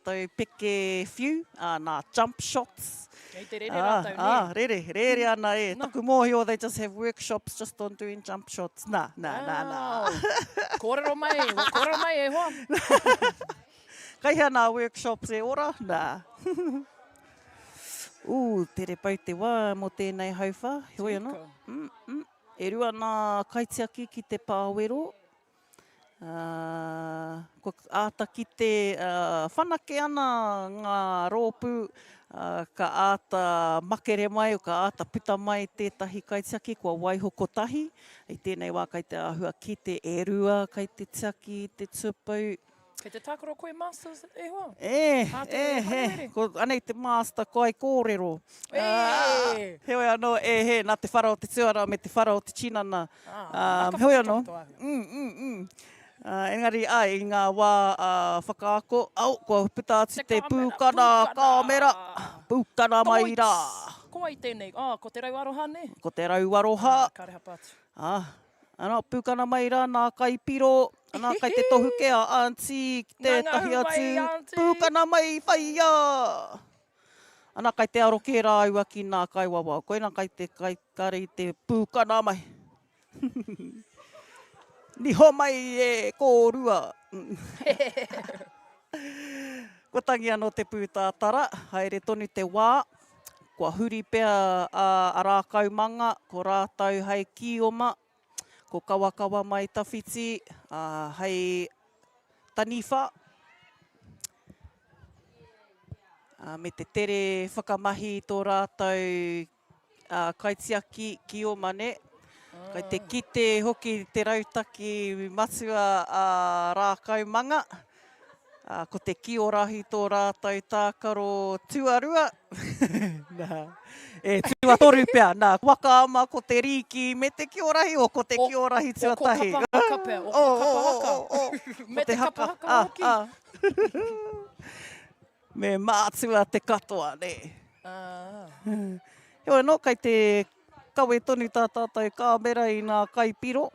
rātou peke whiu, nā jump shots. Ei te rere rātou, ne? Rere ana e. Taku mōhio, they just have workshops just on doing jump shots. Nā. Kōrero mai e hoa. Kaihea nā workshops e ora? Nā. Tere pau te wā mo tēnei hauwha. Hoi anō. E rua nā kaitiaki ki te pāwero. Ko āta ki te whanake ana ngā rōpū, ka āta makere mai o ka āta puta mai tētahi kaitiaki, kua waiho kotahi. I tēnei wā kai te āhua ki te e rua, kai te tiaki, te tupau. Kei te tākaro koe masters e hoa? He. Ko anei te master kai kōrero. Hoi anō, nā te whara o te tuara me te whara o te chinana. Hoi anō. Engari, i ngā wā whakaako, kua puta atu te pūkana kāmera. Pūkana mai rā. Ko ai tēnei, ko te rau aroha ne? Ko te rau aroha. Kareha pātu. Pūkana mai rā, nā kai piro. Nā kai te tohu ke a auntie, tētahi atu. Pūkana mai whaia. Ana kai te aro ke rā ua ki nā kai wawa. Koe nā kai te kai kari te pūkana mai. Niho mai e kōrua. Ko tangi anō te pūtātara, haere tonu te wā. Kua huri pea a rākau manga, ko rātau hei kioma. Ko kawakawa mai tawhiti, hei taniwha. Me te tere whakamahi tō rātou kaitiaki ki o mane. Kai te kite hoki te rautaki matua rākau manga. Ko te Kiorahi tō rātou tākaro tuarua. Tua toru pea. Wakaama ko te riki me te Kiorahi o ko te Kiorahi tuatahi. O ko kapa haka pea. O ko kapa haka. Me te kapa haka hoki. Me mātua te katoa, ne. Heo anō, kai te kawe tonu tā tātou kāmera i nā kaipiro.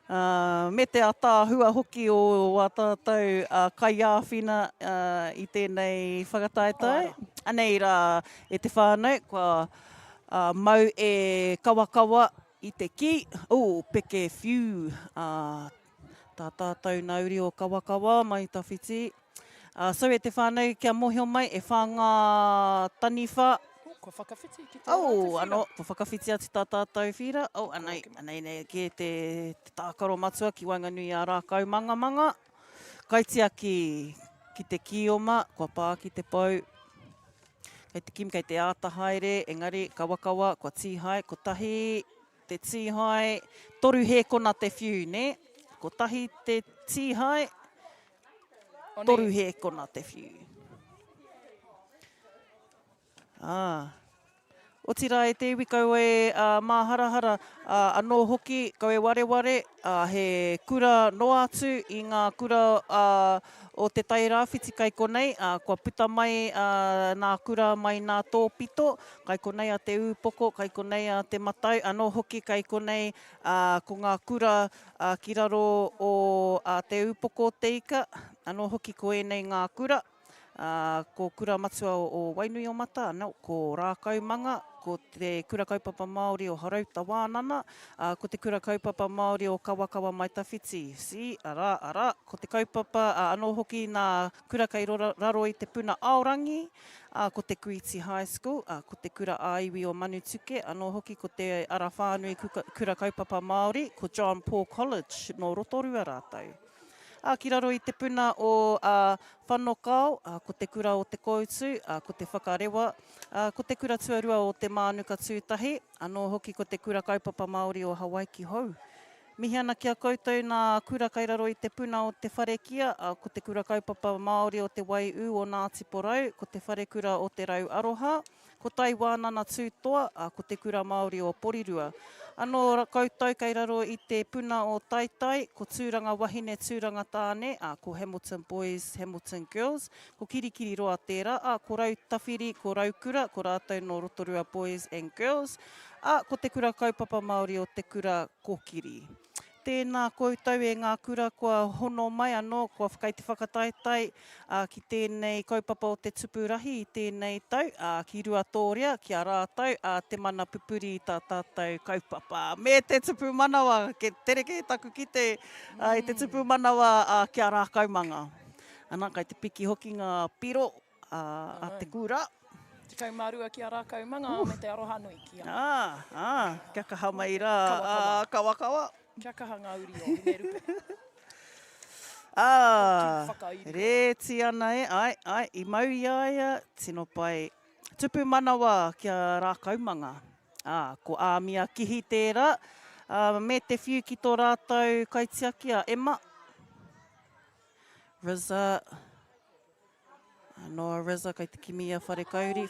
Me te atāhua hoki o wā tātou kai āwhina i tēnei whakataetai. Anei rā e te whānau, kua mau e kawakawa i te ki. Peke whiu. Tā tātou nauri o kawakawa mai tawhiti. So e te whānau kia mohio mai e whāngā taniwha. Ko whakawhiti ki te whira. Ko whakawhiti atu tā tātou whira. Anei nei ke te tākaro matua ki Wainganui a rākau manga. Kaitia ki te kioma, kua pā ki te pau. Kei te kim, kei te āta haere, engari, kawakawa, kua tīhai, ko tahi te tīhai, toru he kona te whiu, ne? Ko tahi te tīhai, toru he kona te whiu. O tira e te iwi kaue māharahara anō hoki, kaue wareware, he kura no atu i ngā kura o te tai rāwhiti kai konei, kua puta mai nā kura mai nā tōpito, kai konei a te ūpoko, kai konei a te matau, anō hoki kai konei ko ngā kura ki raro o te ūpoko te ika, anō hoki ko enei ngā kura. Ko kura matua o Wainui o Mata, ko rākau manga, ko te kura kaupapa Māori o Harauta Wānana, ko te kura kaupapa Māori o Kawakawa mai tawhiti. Ara, ko te kaupapa anō hoki nā kura kai raro i te puna Aorangi, ko te Kuiti High School, ko te kura Aiwi o Manutuke, anō hoki ko te ara whānui kura kaupapa Māori, ko John Paul College no Rotorua rātou. Ki raro i te puna o whanokau, ko te kura o te koutu, ko te whakarewa, ko te kura tuarua o te mānuka tūtahi, anō hoki ko te kura kaupapa Māori o Hawaii ki hou. Mihi ana kia koutou nā kura kai raro i te puna o te wharekia, ko te kura kaupapa Māori o te Waiū o Ngāti Porou, ko te wharekura o te Rau Aroha, ko tai Wānana tūtoa, ko te kura Māori o Puridua. Anō koutou kai raro i te puna o Taitai, ko tūranga wahine, tūranga tāne, ko Hamilton Boys, Hamilton Girls, ko kirikiri roa tērā, ko Rau Tawhiri, ko Raukura, ko rātou no Rotorua Boys and Girls, ko te kura kaupapa Māori o te kura Kōkiri. tēnā koutou e ngā kura kua hono mai anō, kua whakaiti whakataitai ki tēnei kaupapa o te tupurahi i tēnei tau, ki Ruatoria, ki a rātou, te mana pupuri i tā tātou kaupapa. Me te tupu manawa, ke tereke taku ki te, i te tupu manawa ki a rā kaumanga. Ana, kai te piki hoki ngā piro a te kura. Te kaumārua ki a rā kaumanga me te aroha nui ki a. Kia kaha mai rā, kawa. Kia kaha ngā uri o me rupe. Reti ana e, ai, i mau iaia, tino pai. Tupu manawa ki a rā kaumanga. Ko āmia kihi tērā, me te whiu ki tō rātou kaitiaki a Emma. Riza. Noa Riza, kai te kimi a wharekauri,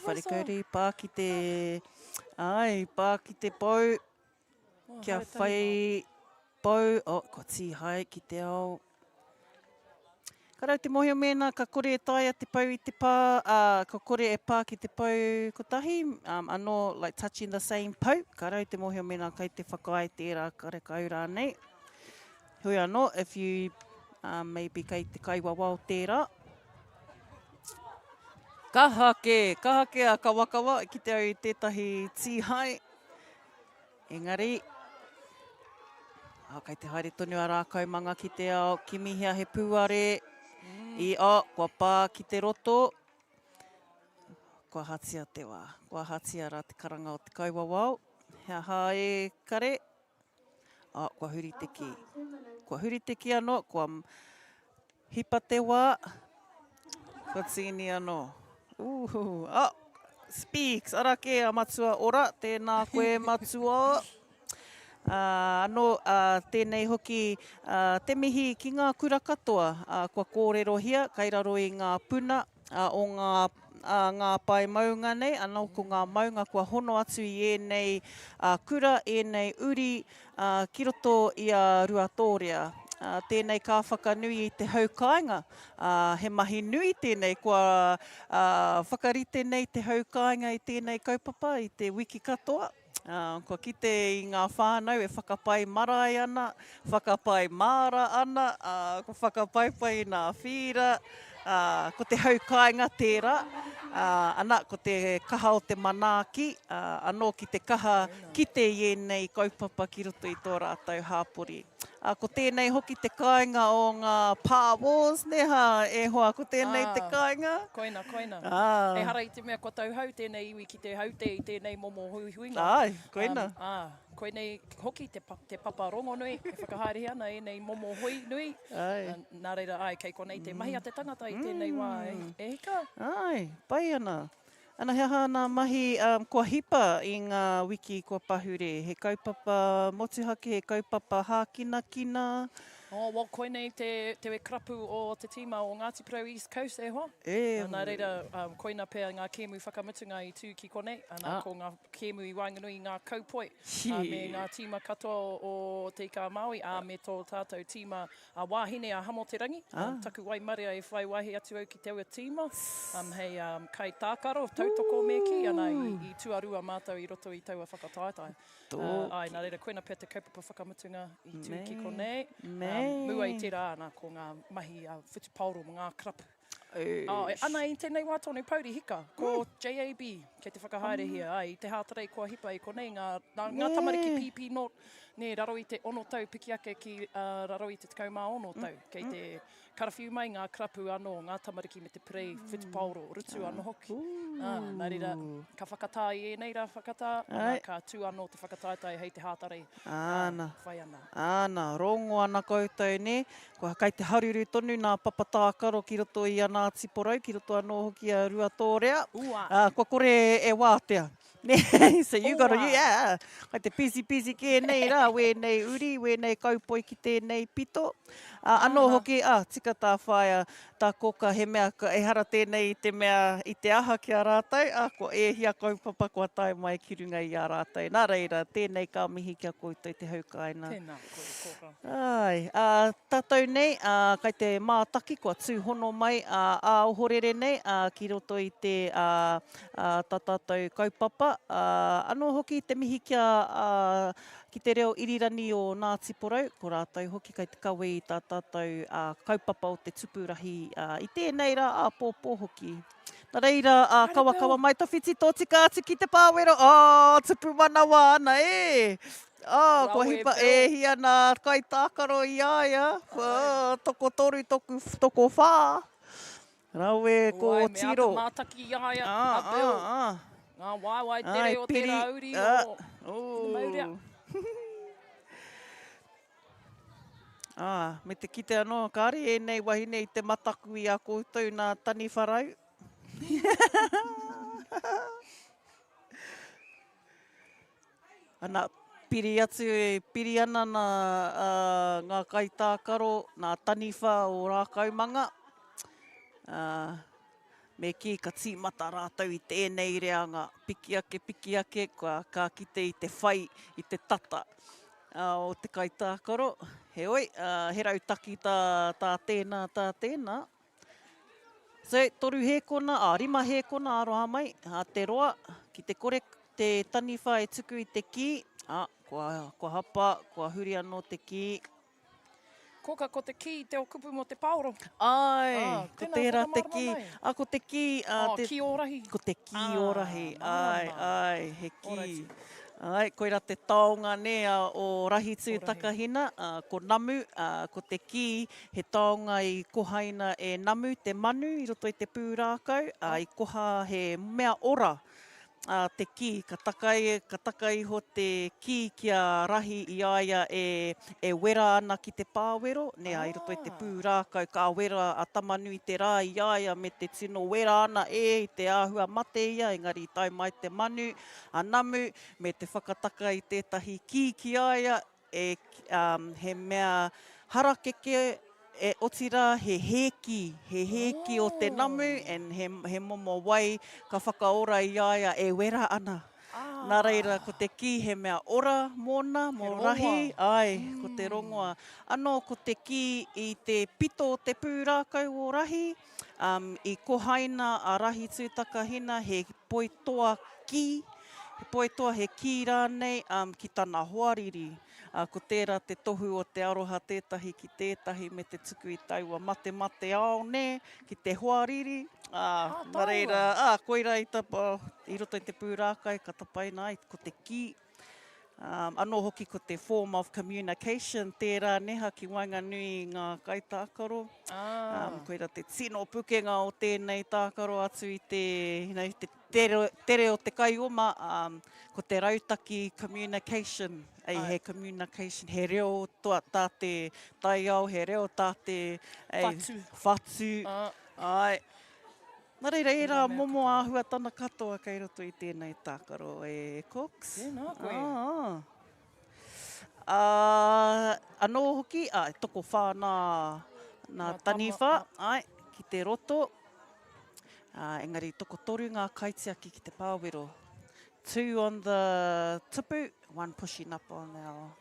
pā ki te... Ai, pā ki te pau. Kia whai pau. Ko tīhai ki te ao. Karau te mohi o mena, ka kore e taia te pau i te pā, ka kore e pā ki te pau kotahi, anō, like touching the same pau. Karau te mohi o mena, kai te whakaai tērā kare kaura nei. Hui anō, if you maybe kai te kaiwawa o tērā. Ka hake a kawakawa ki te au i tētahi tīhai. Engari, kai te haere tonu a rā kaumanga ki te ao, ki mihia he pūare. Kua pā ki te roto. Kua hatia te wā. Kua hatia rā te karanga o te kauwawao. Hea hā e kare. Kua huriteki. Kua huriteki anō, kua hipa te wā. Kua tini anō. Speaks. Arake a matua ora. Tēnā koe matua. Anō, tēnei hoki te mihi ki ngā kura katoa. Kua kōrerohia, kai raro i ngā puna o ngā pai maunga nei. Anō ko ngā maunga kua hono atu i enei kura, enei uri, ki roto i a Ruatoria. Tēnei ka whakanui i te haukainga. He mahi nui tēnei kua whakarite nei te haukainga i tēnei kaupapa, i te wiki katoa. Kua kite i ngā whānau e whakapai marae ana, whakapai māra ana, ko whakapaipai nā whira, ko te haukainga tērā, ana ko te kaha o te manaaki, anō ki te kaha kite i enei kaupapa ki roto i tō rātou hāpori. Ko tēnei hoki te kāinga o ngā pāwos, neha e hoa ko tēnei te kāinga. Koina. E hara i te mea kua tauhau, tēnei iwi ki te haute i tēnei momo huihuinga. Ai, koina. Koinei hoki te papa rongo nui, e whakahaere ana e nei momo hui nui. Nā reira, kei konei te mahi a te tangata i tēnei wā, e hika? Ai, pai ana. Ana hea hana mahi kua hipa i ngā wiki kua pahure. He kaupapa motuhake, he kaupapa hākinakina. Koinei te krapu o te tīma o Ngāti Porou East Coast e hoa. Nā reira, koina pēr ngā kēmu whakamutunga i tū ki konei. Ko ngā kēmu i wainganui ngā kaupoi. Me ngā tīma katoa o te ika Māui. Me tō tātou tīma wāhine a hamo te rangi. Taku Waimaria e whai wahi atu au ki te ua tīma. Hei kai tākaro, tautoko me ki. Ana i tuarua mātou i roto i taua whakataetai. Nā reira, koina pēr te kaupapa whakamutunga i tū ki konei. Mua i tērā ana ko ngā mahi whutipauro mo ngā krapu. Ana i tēnei wā tōnu pauri hika, ko JAB, kei te whakahaere hia, i te hātarei kua hipa i konei ngā tamariki PP not, ne raro i te ono tau, piki ake ki raro i te 16 tau, kei te karawhiu mai ngā krapu anō, ngā tamariki me te prei whutipauro, rutu anō hoki. Nā reira, ka whakatā i enei rā whakatā, ka tū anō te whakataetai hei te hātarei. Whai ana. Ana, rongo ana koutou ne. Kua kai te haruru tonu nā papatākaro ki roto i a Ngāti Porou, ki roto anō hoki a Ruatoria. Kua kore e wātea. So you got to, kai te pisi ki nei rā, wēnei uri, wēnei kaupoi ki tēnei pito. Anō hoki, tika tā whaia, tā koka he mea ka e hara tēnei i te mea i te aha ki a rātou, ko e hia kaupapa kua tai mai ki runga i a rātou. Nā reira, tēnei ka mihi kia koutou te haukaina. Tēnā koe, kora. Ai, tātou nei, kai te mātaki kua tūhono mai a ohorere nei, ki roto i te tā tātou kaupapa. Anō hoki te mihi kia ki te reo irirani o Ngāti Porou, ko rātou hoki kai te kawe i tā tātou kaupapa o te tupurahi i tēnei rā pōpō hoki. Nā reira, kawa mai tawhiti tō tika atu ki te pāwero. Tupu manawa ana, kua hipa e hia nā kai tākaro i aia. Toko toru, toko whā. Rawe ko tiro. Mea te mātaki i aia, a Bill. Ngā waiwai tere o te rauri o maurea. Me te kite anō, kāre e nei wahine i te mataku i a koutou nā tani wharau. Ana, piri ana ngā kaitākaro, nā taniwha o rā kaumanga. Me ki ka tīmata rātou i tēnei reanga, piki ake, ka kite i te whai, i te tata o te kaitākaro. He oi, he rautaki tā tēnā. So, toru hēkona, rima hēkona aroha mai, te roa, ki te kore, te taniwha e tuku i te ki, kua hapa, kua huri anō te ki. Koka ko te ki, te o kupu mo te paoro. Ko tērā te ki. Ko te ki. Kiorahi. Ko te Kiorahi. He ki. Koira te taonga nea o rahi tū takahina, ko namu, ko te ki, he taonga i kohaina e namu, te manu, i roto i te pūrākau, i koha he mea ora. Te ki, ka takai ho te ki kia rahi i aia e wera ana ki te pāwero, nea i roto i te pūrākau, ka wera a tamanu i te rā i aia me te tino wera ana i te āhua mate ia, engari i tai mai te manu, a namu, me te whakataka i tētahi ki ki aia, he mea harakeke, e otira he hēki o te namu, he momo wai, ka whakaora i aia e wera ana. Nā reira, ko te ki he mea ora mōna, mō rahi, ko te rongoa. Anō, ko te ki i te pito o te pūrākau o rahi, i kohaina a rahi tūtakahina, he poitoa ki, he poitoa he ki rānei ki tāna hoariri. Ko tērā te tohu o te aroha tētahi ki tētahi me te tuku i taua mate ao ne, ki te hoariri. Nā reira, koira i tapa, i roto i te pūrākai, ka tapaina ai, ko te ki. Anō hoki ko te form of communication, tērā neha ki Wainganui ngā kaitākaro. Koira te tino pukenga o tēnei tākaro atu i te tere o te kaioma, ko te rautaki communication, he communication, he reo tā te taiao, he reo tā te whatu. Nā reira, e rā momo āhua tana katoa kei roto i tēnei tākaro Cox. Tēnā koe. Anō hoki, toko whā nā taniwha, ki te roto. Engari, toko toru ngā kaitiaki ki te pāwero. 2 on the tupu, 1 pushing up on our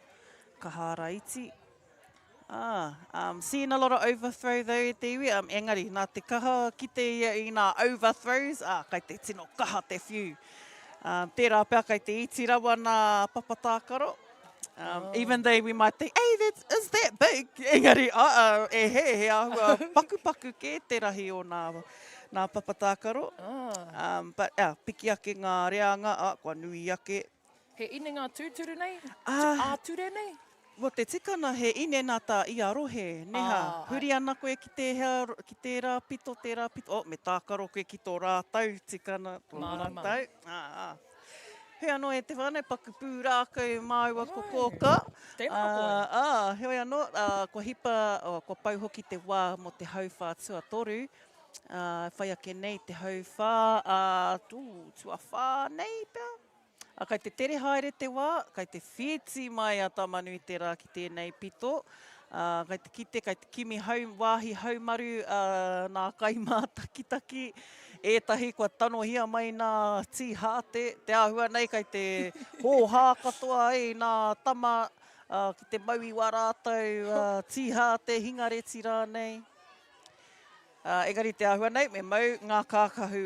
kahara iti. Seeing a lot of overthrow though te iwi. Engari, nā te kaha ki te ia i ngā overthrows, kai te tino kaha te whiu. Tērā pēr kai te iti rawa nā papatākaro. Even though we might think, hey, is that big? Engari, he ahua paku ke te rahi o nā papatākaro. But piki ake ngā reanga, kua nui ake. He ine ngā tūturu nei? Āture nei? Mo te tikana he ine nā tā i arohe, neha. Huri ana koe ki tērā pito. Me tākaro koe ki tō rātau, tikana tō rātau. He anō e te whānau, paku pūrākau māua ko kōka. Tēnā koe. He anō, kua hipa, kua pau hoki te wā mo te hauwhā tuatoru. Whai ake nei te hauwhā, tua whā nei pēr. Kai te tere haere te wā, kai te whieti mai a tamanu i te rā ki tēnei pito. Kai te kite, kai te kimi wāhi haumaru, nā kaimā takitaki. Ētahi kua tanohia mai nā tīhāte. Te āhua nei kai te hōhā katoa nā tama ki te maui wā rātou tīhāte hingareti rānei. Engari te āhua nei, me mau ngā kākahu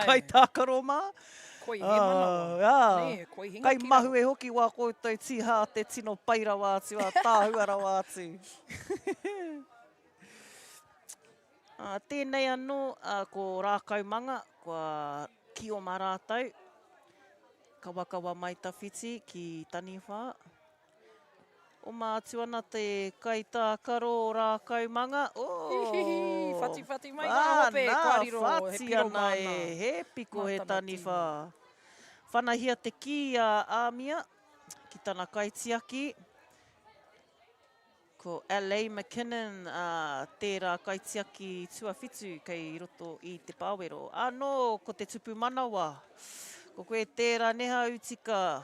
kai tākaro mā. Koi he manawa. Ne, koi hinga Kai ki mahu raro. hoki wā koutou tīhāte tino paira wātu, tāhuara wātu. Tēnei anō, ko rākau manga, kua ki o mā rātou. Kawa mai tawhiti ki taniwha. O mā atu ana te kai tākaro o rākau manga. Whati mai ngā hope, kōrero, he piro mana. He piko he taniwha. Whanahia te ki a Āmia, ki tana kaitiaki. Ko L.A. McKinnon, tērā kaitiaki tuawhitu kei roto i te pāwero. Anō, ko te tupu manawa. Ko koe tērā neha utika.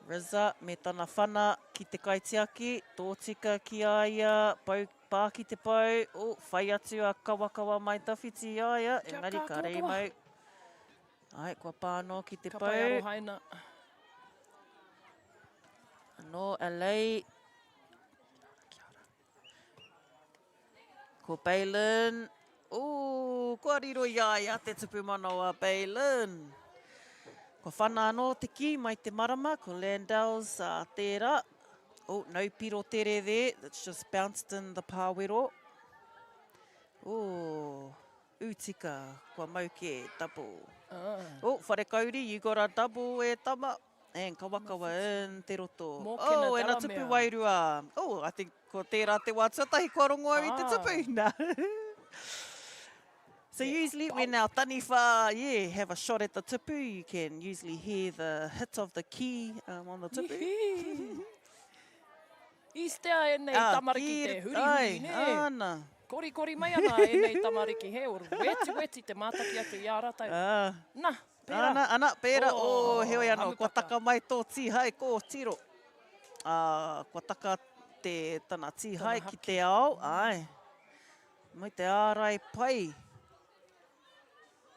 Riza, me tana whana ki te kaitiaki, tōtika ki aia, pā ki te pau, whai atu a kawa mai tawhiti aia, engari ka rei mau. Ai, kua pāno ki te pau. Ka pai aroha ina. Anō, LA. Ko Bailyn. Kua riro iaia te tupu manawa Bailyn. Ko whana anō te ki mai te marama, ko Landels tērā. No piro tere there, that's just bounced in the pāwero. Utika, kua mau ke double. Whare kauri, you got a double tama. And kawakawa in te roto. And a tupu wairua. I think ko tērā te wātua tahi kua rongo au I te tupu. So usually when our taniwha, have a shot at the tupu, you can usually hear the hit of the key on the tupu. Istea nei tamariki te huri ne. Ana. Kori mai ana nei tamariki he, or weti te mātaki atu I āratau. Nā, pērā. Ana, pērā. Heoi anō, kua taka mai tō tīhai, ko tiro. Kua taka te tana tīhai ki te ao. Ai. Mai te ārai pai.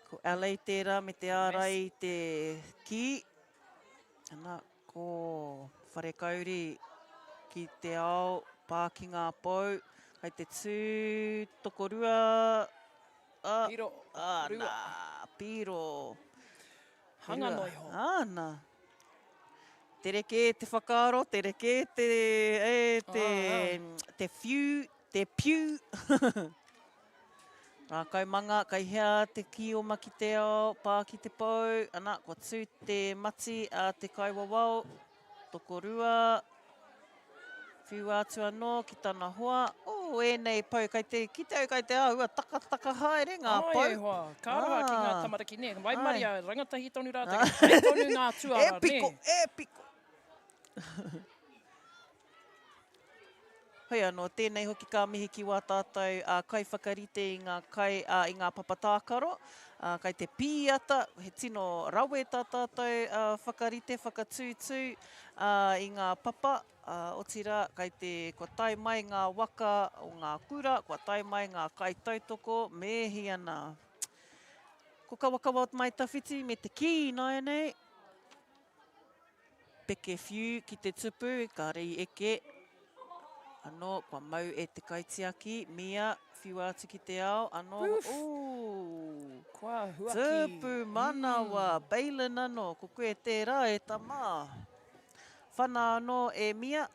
Ko LA tērā me te ārai te ki. Ana, ko whare kauri ki te ao, pā ki ngā pau. Kai te tū, tokorua. Piro, rua. Piro. Hanga noi ho. Ana. Te reke te whakaaro, te reke te whiu, te piu. Rākau manga, kai hea te ki o maki te ao, pā ki te pau. Ana, kua tū te mati a te kaiwawao. Tokorua. Whiu atu anō ki tana hoa. Nei pau, kai te āhua, taka haere ngā pau. Ai hoa, ka aroha ki ngā tamariki ne. Wai maria, rangatahi tonu rātaki, kai tonu ngā tuara ne. Epiko. Hei anō, tēnei hoki ka mihi ki wā tātou kai whakarite I ngā papatākaro. Kai te pīata, he tino rawe tātou whakarite, whakatūtū I ngā papa. O tira, kai te kua tai mai ngā waka o ngā kura, kua tai mai ngā kai tautoko, mehi ana. Ko kawakawa mai tawhiti me te ki nai nei. Peke whiu ki te tupu, ka rei eke. Anō, kua mau te kaitiaki, mia, whiu atu ki te ao. Anō, Kua huaki. tupu manawa, Bailyn anō, ko koe tērā tamā. Whana anō mia,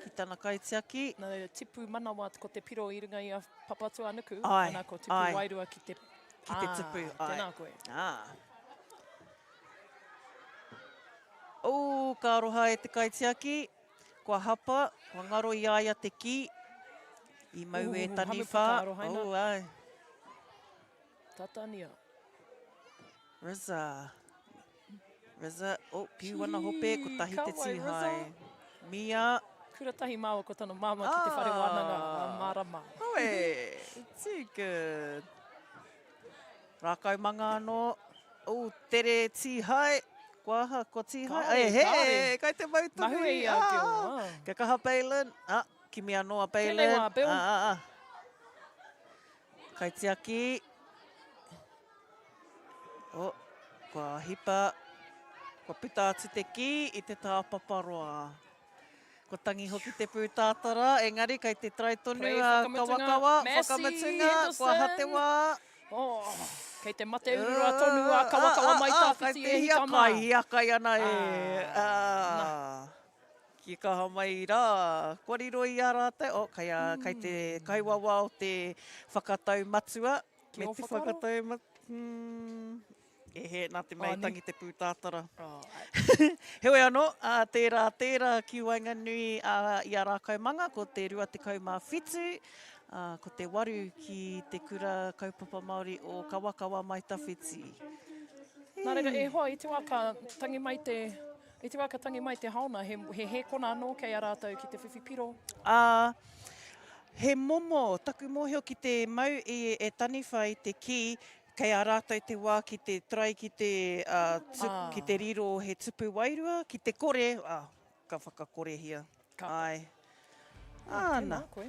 ki tana kaitiaki. Nā tipu manawa ko te piro I runga I a papatua nuku. Ai, Ana ko tipu wairua ki te... Ki te tupu, ai. Tēnā koe. Ka aroha te kaitiaki. Kua hapa, kua ngaro I aia te ki. I mau taniwha. Ai. Tatania. Riza, piu ana hope, ko tahi te tīhai. Mia. Kura tahi māua ko tano māma ki te whare wānanga mārama. Too good. Rākau manga anō. Tere tīhai. Kua aha, kua tihai. Kāre, kāre. Kai te mautumi. Mahu e ia Gil. Kia kaha Bailin. Kimi anoa Bailin. Tēnei wā, Bill. Kai te aki. Kua hipa. Kua pita atu te ki I te tāpaparoa. Ko tangi hoki te pūtātara, engari kai te traitonu, kawakawa, whakamatunga, kua hatewa. Kei te mate urua tonu a kawakawa mai tāwhiti e hitama. Kai te hiakai ana e. Ki kaha mai rā. Kua riro I a rātou. Kai te kaiwawa o te whakatau matua. Ki o te Whakarua? whakatau matua. Nā te meitangi te pūtātara. Heoi anō, tērā ki Wainganui I a rākau manga, ko te rua te kaumā whitu, ko te waru ki te kura kaupapa Māori o Kawakawa mai tawhiti. Nā reira, e hoa, I te waka tangi mai te hauna, he kona anō kei a rātou ki te whiwhipiro? He momo, taku mōhio ki te mau e tani whai te ki, kei a rātou te wā ki te trai ki te riro he tupu wairua, ki te kore, ka whakakorehia. Ai. Tēnā koe.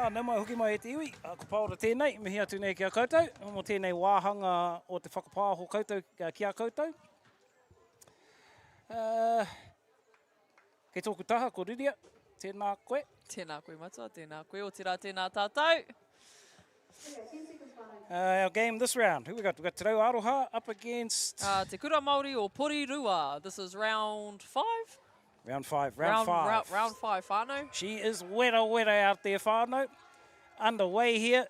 Nau mai hoki mai e te iwi, ko paora tēnei, mihi atu nei ki a koutou, mo tēnei wāhanga o te whakapāho koutou ki a koutou. Kei tōku taha, ko Riria, tēnā koe. Tēnā koe matua, tēnā koe, o tērā tēnā tātou. Our game this round, who we got? We got Te Rau Aroha up against... Te kura Māori o Puridua. This is round 5? Round 5. Round 5, whānau. She is weta out there, whānau. Underway here.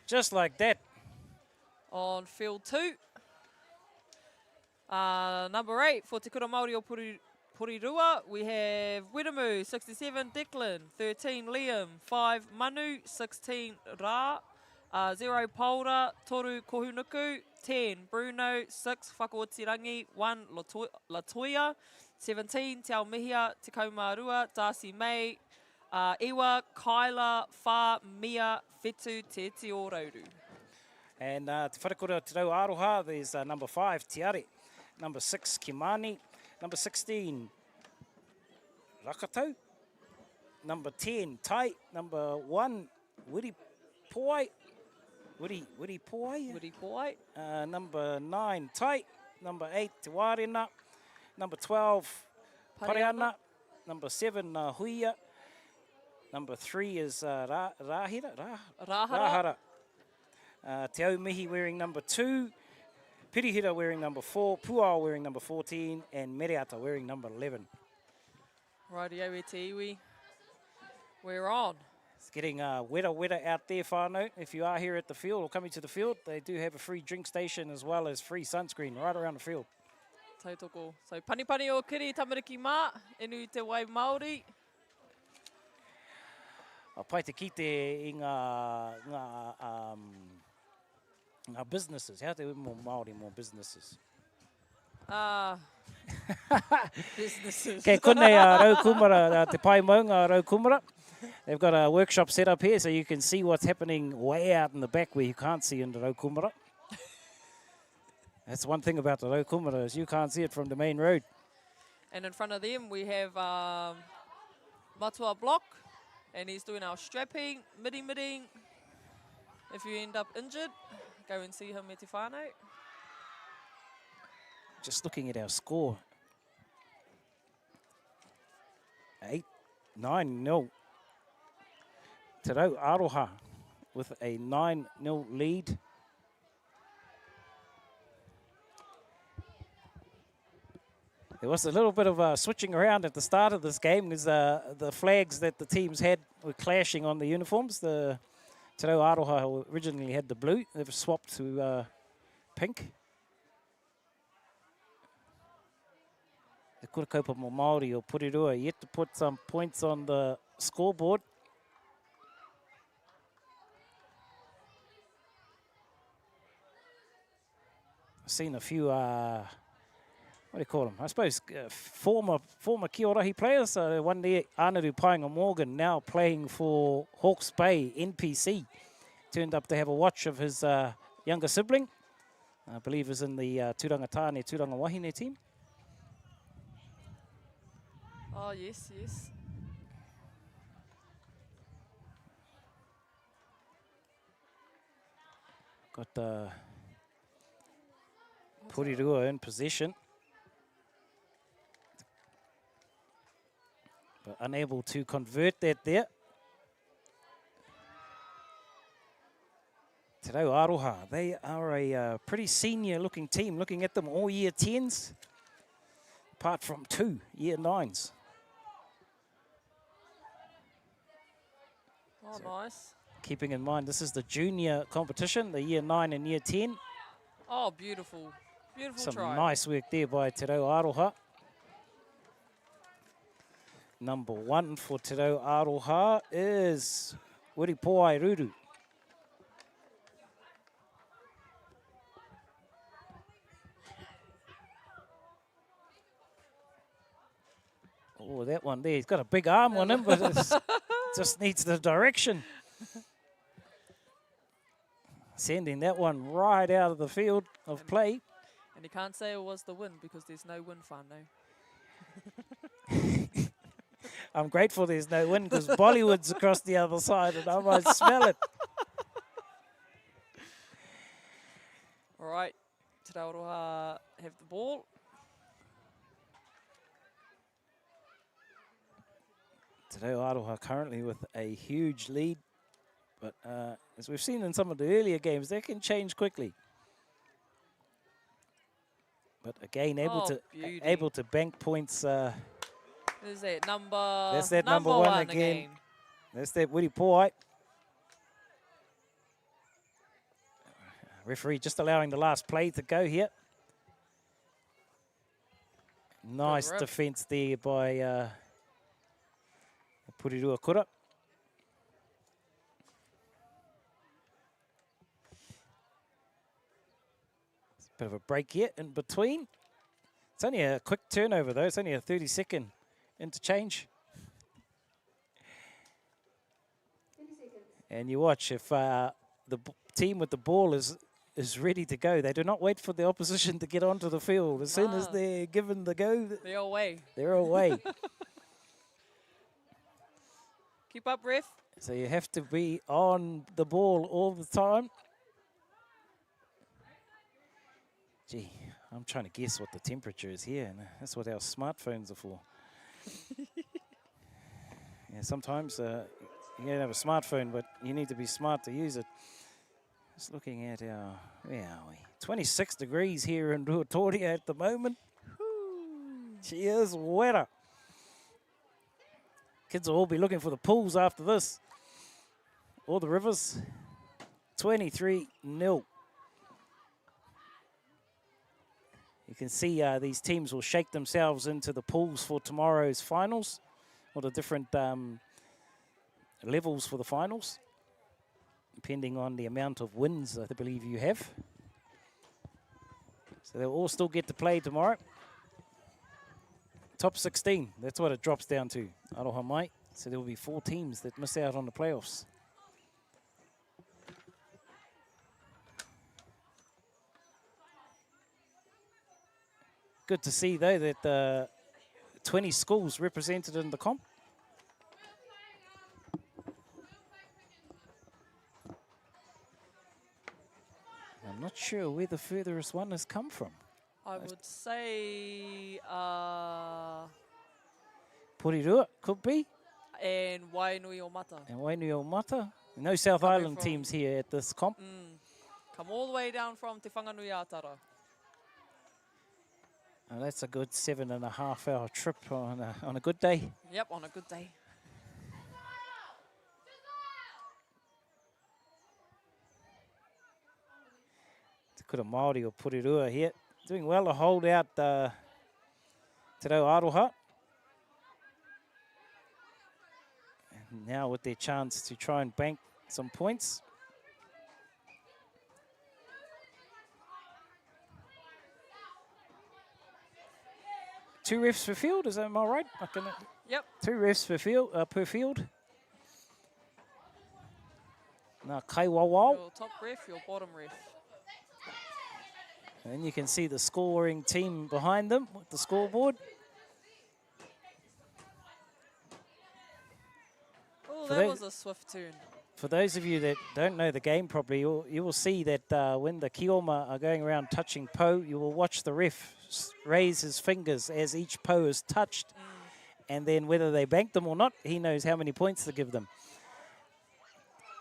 Just like that. On field 2. Number 8 for Te kura Māori o Purirua, we have Wiramu, 67, Declan, 13, Liam, 5, Manu, 16, Ra, 0, Paura, Toru, Kohunuku, 10, Bruno, 6, Whakaotirangi, 1, Latoya, 17, Te Aomihia, Te Kaumārua, Darcy May, Iwa, Kaila, Wha, Mia, Whetu, Te Te o Rauru. And te wharekura Te Rau Aroha, there's number 5, Tiare, number 6, Kimani, number 16, Rakatau, number 10, Tai, number 1, Wiri Poai, Wiri Poai, number 9, Tai, number 8, Te Wārena, number 12, Pareana, number 7, Huia, number 3 is Rahara. Te Aumihi wearing number 2, Pirihira wearing number 4, Puao wearing number 14, and Mereata wearing number 11. Rightio e te iwi. We're on. It's getting weta out there, whānau. If you are here at the field or coming to the field, they do have a free drink station as well as free sunscreen right around the field. Tautoko. So panipani o kiri tamariki mā, enu te wai Māori. A pai te kite I ngā businesses. How te more Māori, more businesses? Businesses. Kei konei rau kumara, te pai maunga rau kumara. They've got a workshop set up here so you can see what's happening way out in the back where you can't see in the rau kumara. That's one thing about the rau kumara is you can't see it from the main road. And in front of them we have Matua Block, and he's doing our strapping, midding. If you end up injured, go and see him at te whānau. Just looking at our score. 9-0. Te Rau Aroha with a 9-0 lead. There was a little bit of switching around at the start of this game because the flags that the teams had were clashing on the uniforms. The Te Rau Aroha originally had the blue. They've swapped to pink. The kura kaupa mo Māori o Purirua yet to put some points on the scoreboard. I've seen a few, what do you call them? I suppose former Kiorahi players. One there, Anaru Painga Morgan, now playing for Hawke's Bay NPC. Turned up to have a watch of his younger sibling. I believe is in the Turangatane, Turanga Wahine team. Oh, yes. Got Purirua in possession. But unable to convert that there. Te Rau Aroha, they are a pretty senior looking team. Looking at them, all year 10s, apart from 2 year 9s. Oh, so nice. Keeping in mind, this is the junior competition, the year 9 and year 10. Oh, beautiful. Beautiful Some try. nice work there by Te Rau Aroha. Number 1 for Te Rau Aroha is Wiri Poai Ruru. Oh, that one there, he's got a big arm on him, but it just needs the direction. Sending that one right out of the field of play. And you can't say it was the wind because there's no wind, whānau. I'm grateful there's no wind because Bollywood's across the other side and I might smell it. All right, Te Aroha have the ball. Te Aroha currently with a huge lead, but as we've seen in some of the earlier games, they can change quickly. But again, able to bank points. There's that number. That's that number one again. That's that Wiri Pōai. Referee just allowing the last play to go here. Nice defence there by Puridua Kura. Bit of a break here in between. It's only a quick turnover though. It's only a 30-second interchange. And you watch if the team with the ball is ready to go. They do not wait for the opposition to get onto the field. As soon as they're given the go, they're away. They're away. Keep up, ref. So you have to be on the ball all the time. Gee, I'm trying to guess what the temperature is here, and that's what our smartphones are for. Yeah, sometimes you don't have a smartphone, but you need to be smart to use it. Just looking at our, where are we? 26 degrees here in Ruatoria at the moment. Cheers, weather. Kids will all be looking for the pools after this. All the rivers. 23-0. You can see these teams will shake themselves into the pools for tomorrow's finals, or the different levels for the finals, depending on the amount of wins I believe you have. So they'll all still get to play tomorrow. Top 16, that's what it drops down to, Aroha mai. So there will be 4 teams that miss out on the playoffs. Good to see, though, that 20 schools represented in the comp. I'm not sure where the furthest one has come from. I would say Puridua could be. And Wainui o Mata. And Wainui o Mata. No South Island teams here at this comp. Come all the way down from Te Whanganui Atara. Oh, that's a good 7.5-hour trip on a good day. Yep, on a good day. Te kura Māori o Purirua here. Doing well to hold out Te Reo Aroha. And now with their chance to try and bank some points. Two refs for field, is that am I right? Yep. 2 refs for field, per field. Now Kaiwawao. Your top ref, your bottom ref. And you can see the scoring team behind them with the scoreboard. Oh, that was a swift turn. For those of you that don't know the game properly, you will see that when the Kioma are going around touching po, you will watch the ref raise his fingers as each po is touched. And then whether they bank them or not, he knows how many points to give them.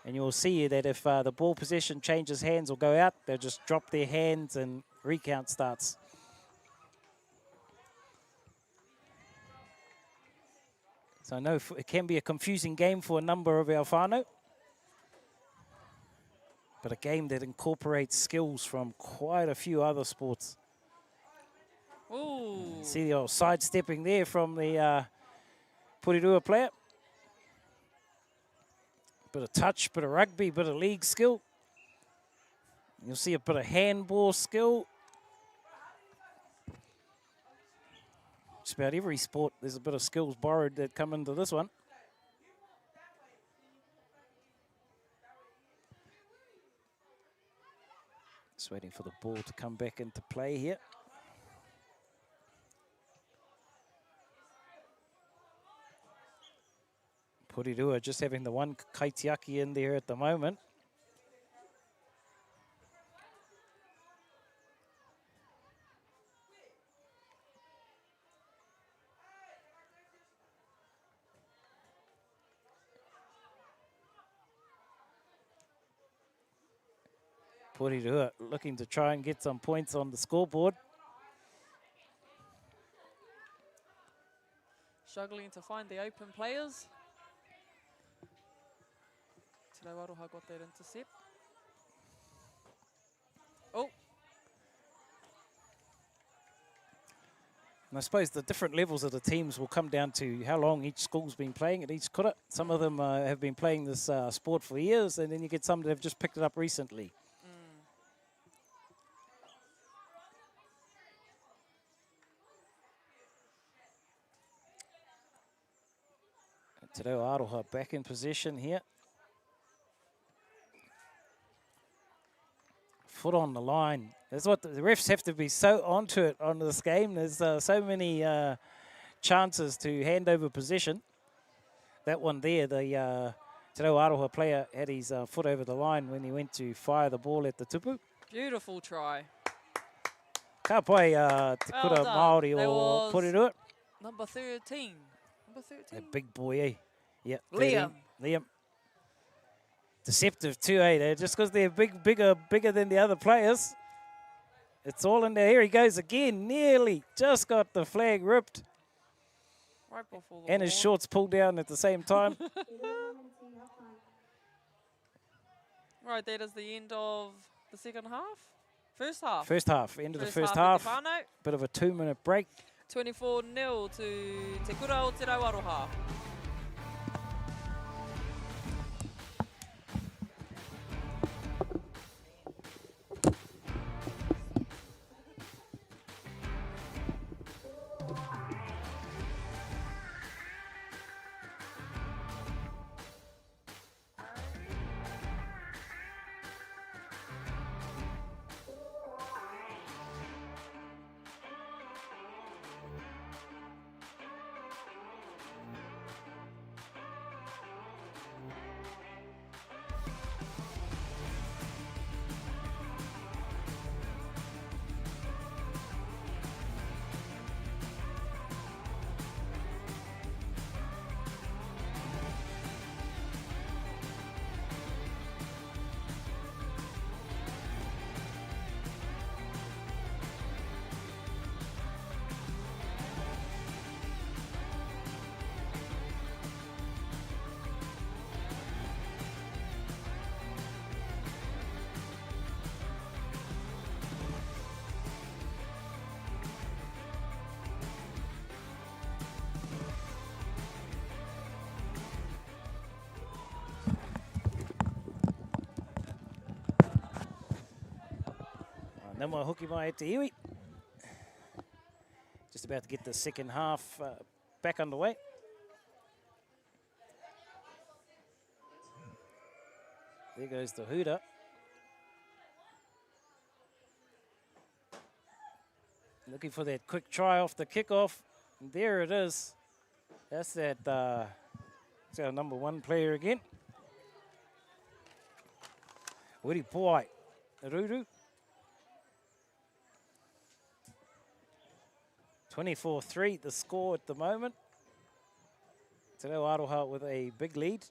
And you will see that if the ball possession changes hands or go out, they'll just drop their hands and recount starts. So I know it can be a confusing game for a number of our whānau, but a game that incorporates skills from quite a few other sports. Ooh. See the old sidestepping there from the Puridua player. Bit of touch, bit of rugby, bit of league skill. You'll see a bit of handball skill. Just about every sport, there's a bit of skills borrowed that come into this one. Just waiting for the ball to come back into play here. Puridua just having the one kaitiaki in there at the moment. Puridua looking to try and get some points on the scoreboard. Struggling to find the open players. Te Aroha got that intercept. Oh. And I suppose the different levels of the teams will come down to how long each school's been playing at each kura. Some of them have been playing this sport for years, and then you get some that have just picked it up recently. Te Aroha back in position here. Foot on the line. That's what the refs have to be so onto it on this game. There's so many chances to hand over possession. That one there, the Te Aroha player had his foot over the line when he went to fire the ball at the tupu. Beautiful try. Ka pai te Well kura done. Māori That o was Puridua. Number 13. Number 13? A big boy, eh? Yeah. Liam. 13. Liam. Deceptive too, eh? They're just because they're bigger than the other players. It's all in there. Here he goes again. Nearly just got the flag ripped. Right before the And his ball. shorts pulled down at the same time. Right, that is the end of the second half. First half. First half. End of the first at half. Te Whānau. Bit of a 2-minute break. 24-0 to Te Kura o Te Aroha. No more hoki mai te iwi. Just about to get the second half back underway. There goes the hooter. Looking for that quick try off the kickoff. And there it is. That's that. That's our number 1 player again. Wiri Poai, Ruru. 24-3 the score at the moment. Te Aroha with a big lead.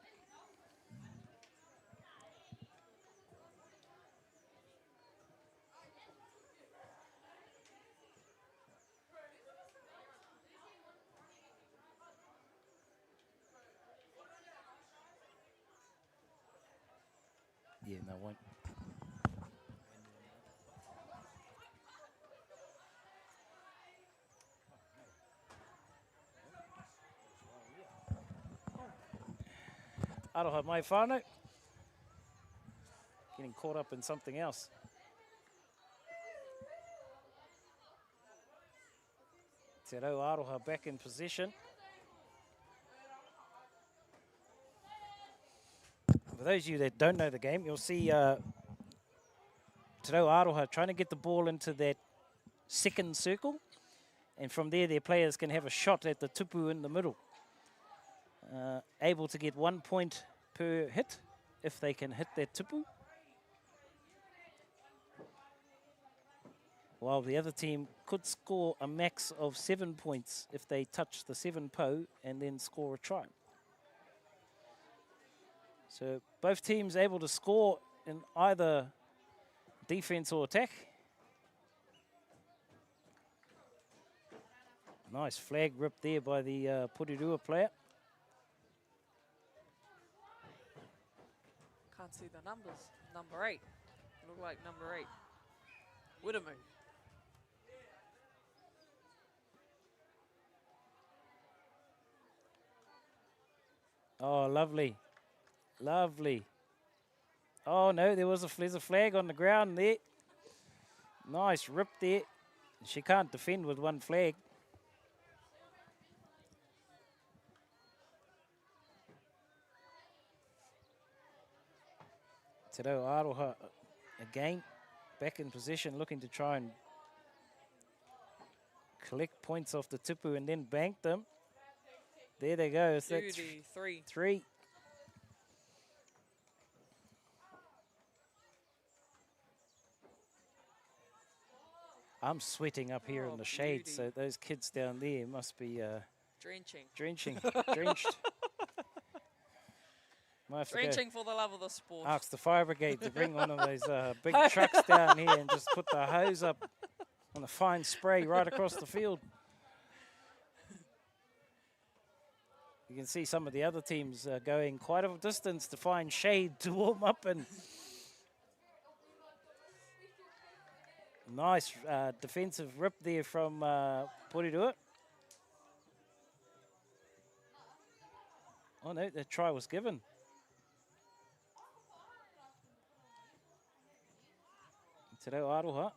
Yeah, no one. Aroha mai whānau. Getting caught up in something else. Te Aroha back in position. For those of you that don't know the game, you'll see Te Reo Aroha trying to get the ball into that second circle, and from there their players can have a shot at the tupu in the middle. Able to get 1 point per hit if they can hit that tupu, while the other team could score a max of 7 points if they touch the 7 po and then score a try. So both teams able to score in either defense or attack. Nice flag rip there by the Puridua player. Can't see the numbers. Number 8. Look like number 8. Widamu. Oh, lovely. Lovely. Oh, no, there's a flag on the ground there. Nice rip there. She can't defend with one flag. Te Reo Aroha again back in position, looking to try and collect points off the tupu and then bank them. There they go. It's that 3. I'm sweating up here in the shade, beauty. so those kids down there must be Drenching. drenched. Might have to go Drenching for the love of the sport. ask the fire brigade to bring one of those big trucks down here and just put the hose up on a fine spray right across the field. You can see some of the other teams going quite a distance to find shade to warm up in. Nice defensive rip there from Puridua. Oh no, the try was given. Te Reo Aroha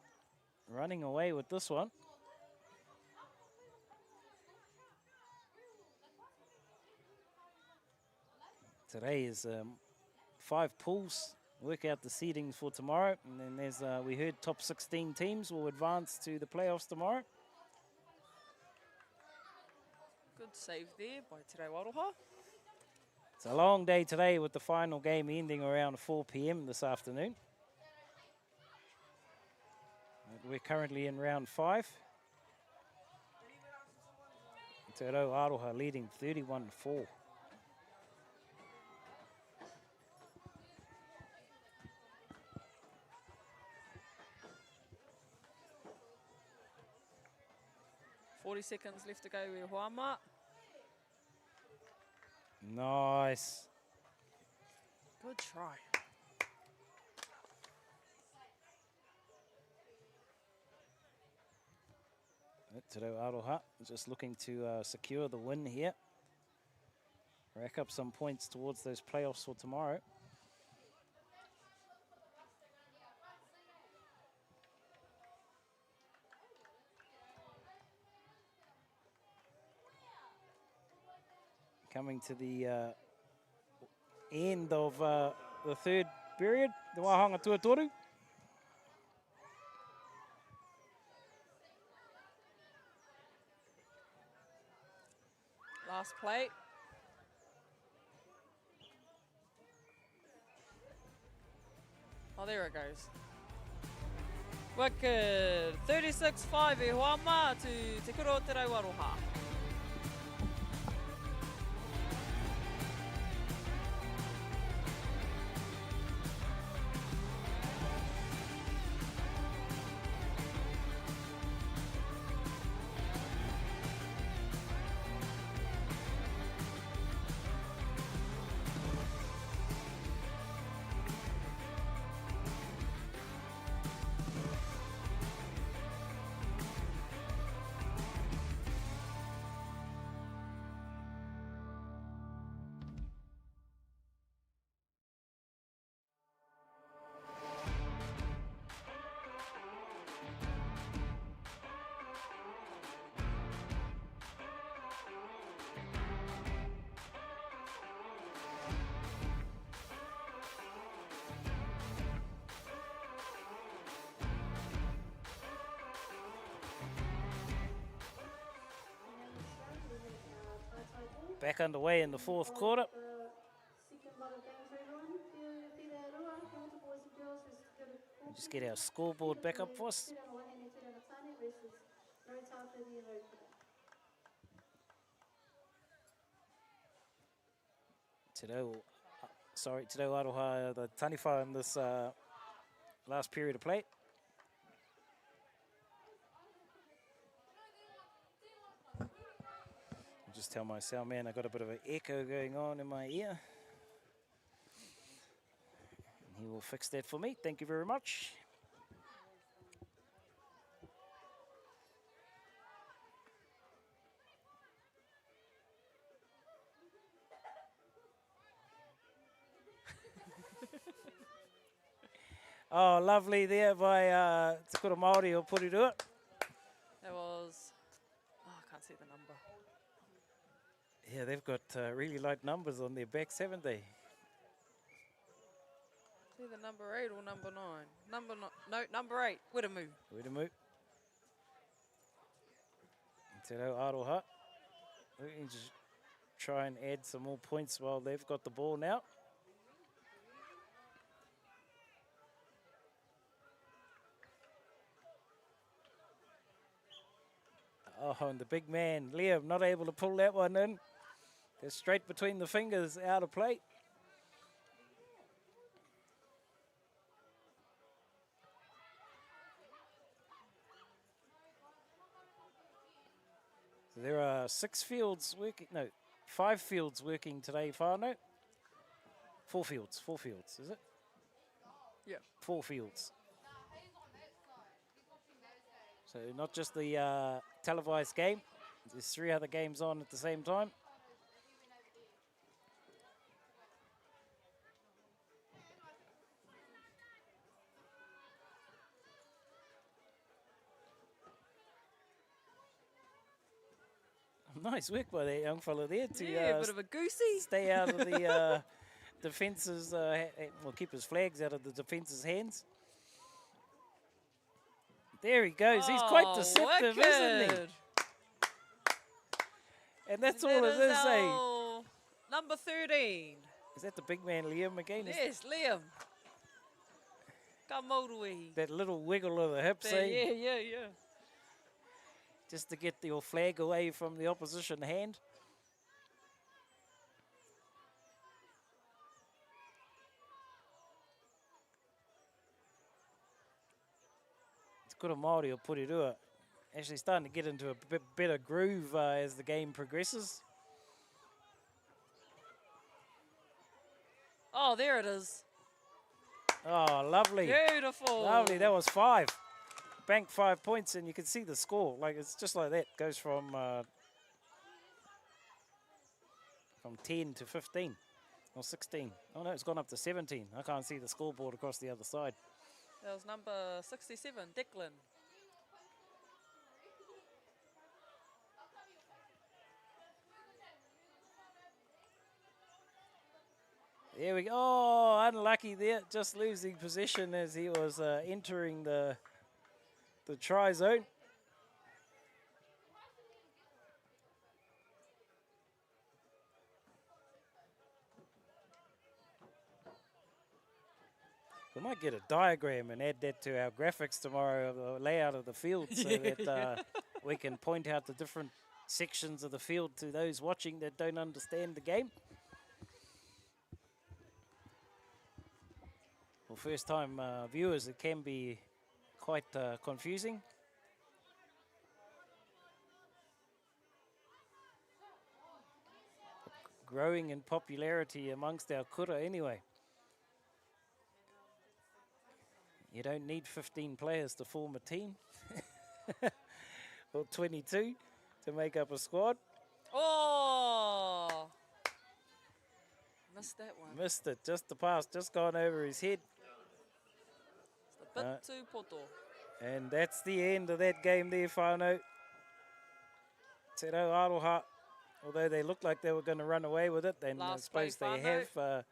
running away with this one. Today is 5 pools. Work out the seedings for tomorrow, and then there's we heard top 16 teams will advance to the playoffs tomorrow. Good save there by Te Reo Aroha. It's a long day today with the final game ending around 4 p.m. this afternoon. We're currently in round 5. Te Reo Aroha leading 31-4. Seconds left to go with Huama. Nice. Good try. Te Reo Aroha just looking to secure the win here. Rack up some points towards those playoffs for tomorrow. Coming to the end of the third period, the Wahanga Tuatoru. Last play. Oh, there it goes. Wicked. 36-5 e Huama to Te Kuro Te Reo Aroha. Back underway in the fourth quarter. We'll just get our scoreboard back up for us. Te Aroha, the taniwha in this last period of play. I'll just tell my sound man I got a bit of an echo going on in my ear. He will fix that for me. Thank you very much. Oh, lovely there by Te Kura Māori o Puridua. That was, oh, I can't see the number. Yeah, they've got really light numbers on their backs, haven't they? It's either number 8 or number 9. Number 8, Wiramu. Wiramu. Te rau Aroha. We can just try and add some more points while they've got the ball now. Oh, and the big man, Liam, not able to pull that one in. They're straight between the fingers, out of play. So there are 5 fields working today, whānau. 4 fields, is it? Yeah. 4 fields. So not just the televised game, there's 3 other games on at the same time. Nice work by that young fella there to a bit of a goosey. Stay out of the defence's, well, keep his flags out of the defence's hands. There he goes. He's quite deceptive, wicked. Isn't he? And that's all it is, eh? Number 13. Is that the big man, Liam, again? Yes, Liam. Ka maurui. That little wiggle of the hips, eh? Yeah. Just to get your flag away from the opposition hand. Kura Māori o Puridua actually starting to get into a bit better groove as the game progresses. Oh, there it is. Oh, lovely. Beautiful. Lovely, that was 5. Bank 5 points and you can see the score. Like, it's just like that. Goes from 10 to 15 or 16. Oh no, it's gone up to 17. I can't see the scoreboard across the other side. That was number 67, Declan. There we go. Oh, unlucky there. Just losing possession as he was entering the try zone. We might get a diagram and add that to our graphics tomorrow of the layout of the field so that we can point out the different sections of the field to those watching that don't understand the game. For first-time viewers, it can be quite confusing. Growing in popularity amongst our kura anyway. You don't need 15 players to form a team. Or 22 to make up a squad. Oh! Missed that one. Missed it, just the pass, just gone over his head. It's a bit too poto. And that's the end of that game there, whānau. Te rau Aroha, although they looked like they were going to run away with it, and I suppose they have.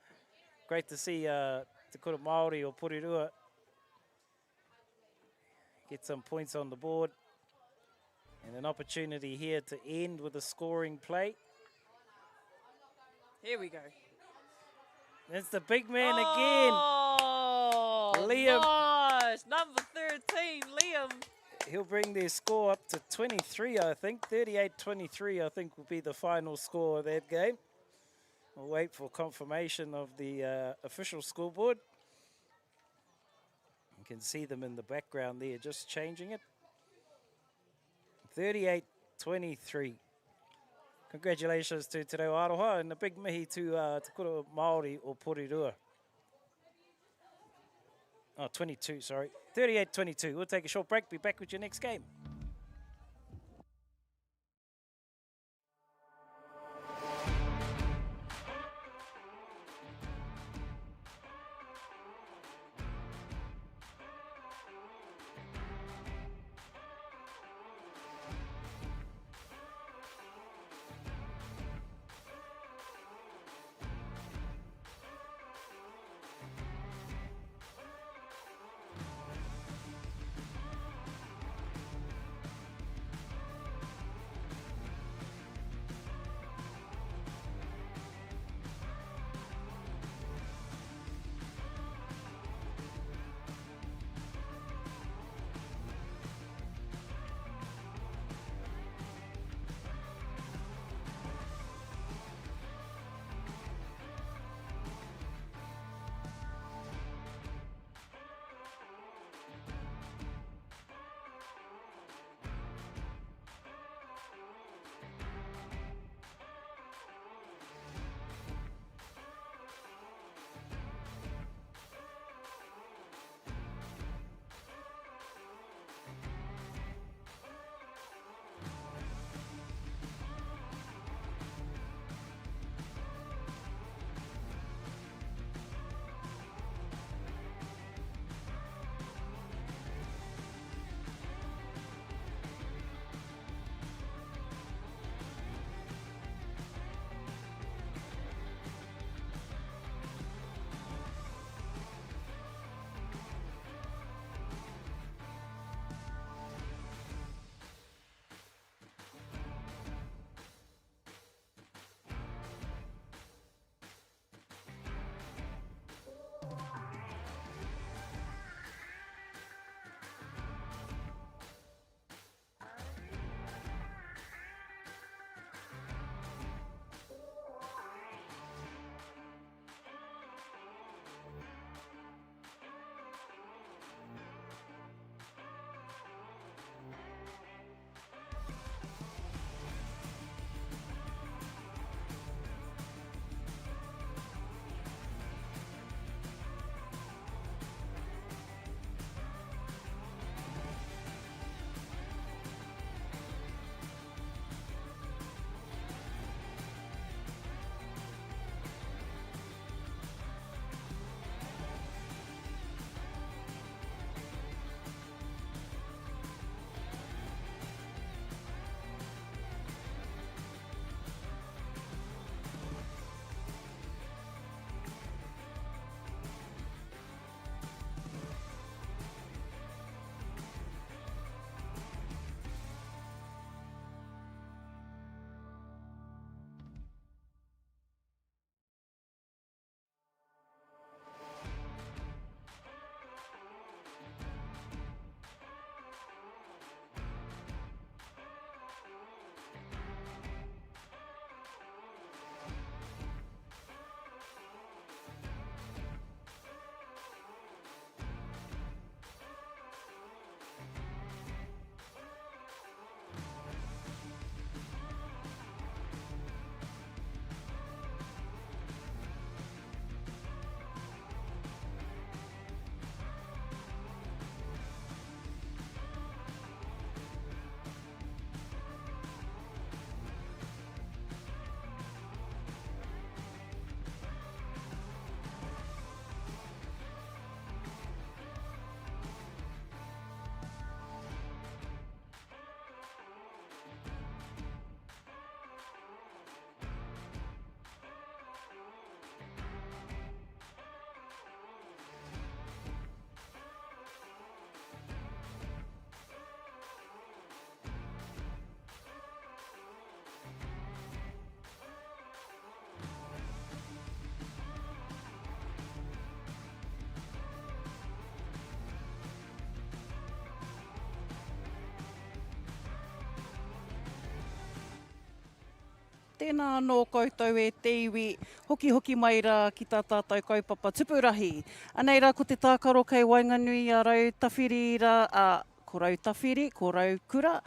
Great to see Te Kura Māori o Puridua get some points on the board. And an opportunity here to end with a scoring play. Here we go. That's the big man Oh, Liam. nice. Number 13, Liam. again. He'll bring their score up to 23, I think. 38-23, I think, will be the final score of that game. We'll wait for confirmation of the official scoreboard. You can see them in the background there, just changing it. 38-23. Congratulations to Te Reo Aroha and a big mihi to Te Kura Māori o Puridua. Oh, 22, sorry. 38-22. We'll take a short break. Be back with your next game. Tēnā anō koutou e te iwi, hoki mai rā ki tā tātou kaupapa tupurahi. Anei rā, ko te tākaro kei Wainganui a rau tawhiri rā, ko rau tawhiri, ko rau kura,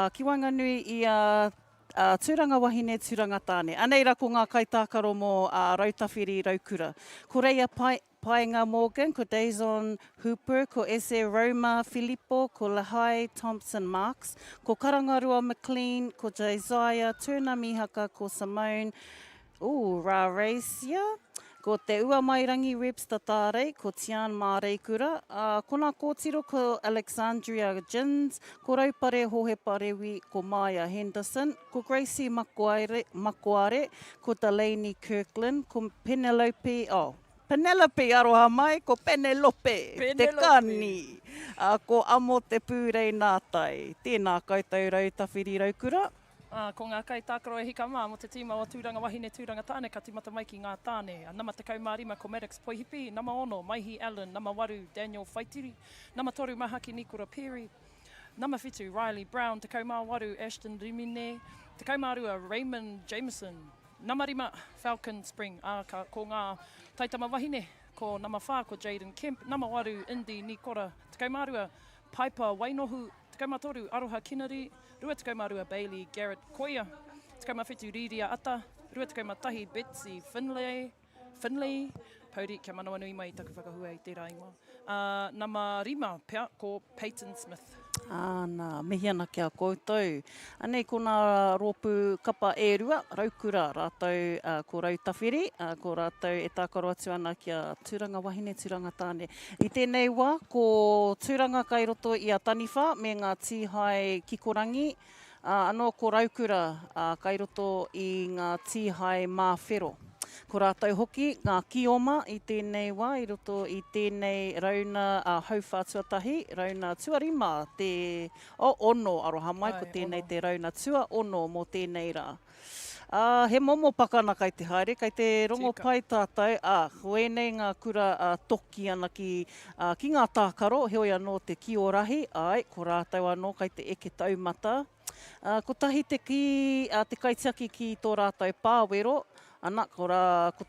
ki Wainganui i a tūranga wahine, tūranga tāne. Anei rā, ko ngā kaitākaro mō rau tawhiri, rau kura. Ko reia Paenga Morgan, ko Dazon Hooper, ko Ese Roma Filippo, ko Lahai Thompson Marks, ko Karangarua McLean, ko Josiah Turner Mihaka, ko Simone Raresia, ko te Ua Mairangi Webster Tārei, ko Tian Mārei Kura, ko nā kōtiro ko Alexandria Jins, ko Raupare Hoheparewi, ko Maya Henderson, ko Gracie Makuare, ko Delaney Kirkland, ko Penelope Aroha mai, ko Penelope. Te kani. Ko Amo te pūrei nātai. Tēnā koutou rau tawhiri rau kura. Ko ngā kaitākaro e hika mā mo te tīma o tūranga wahine, tūranga tāne, ka timata mai ki ngā tāne. Nama te kaumārima ko Maddox Poihipi, nama ono Maihi Allen, nama waru Daniel Faitiri, nama toru Mahaki Nikura Perry, nama whitu Riley Brown, te kaumā waru Ashton Rimine, te kaumārua Raymond Jameson, nama rima Falcon Spring, ko ngā taitama wahine, ko nama whā ko Jaden Kemp, nama waru Indy Nikora, te kaumārua Piper Wainohu, te kaumātoru Aroha Kinari, rua te kaumārua Bailey Garrett Koia, te kaumawhitu Riria Ata, rua te kaumatahi Betsy Finlay, Pauri kia manawa nui mai taku whakahua i tērā ingoa. Nama rima pia ko Peyton Smith. Nā, mihi ana kia koutou. Anei ko nā rōpū kapa e rua, raukura rātou ko rau tawhiri, ko rātou e tākaro atu ana kia tūranga wahine, tūranga tāne. I tēnei wā, ko tūranga kai roto i a taniwha me ngā tīhai kikorangi, anō ko raukura kai roto i ngā tīhai māwhero. Ko rātou hoki, ngā kioma i tēnei wā, i roto i tēnei rauna hauwhātuatahi, rauna tuarima, te ono aroha mai, ko tēnei te rauna tua ono mō tēnei rā. He momo pakana kai te haere, kai te rongo pai tātou, huenei ngā kura toki ana ki ngā tākaro, heoi anō te Kiorahi, ko rātou anō kai te eke taumata. Ko tahi te kaitiaki ki tō rātou pāwero, ana, ko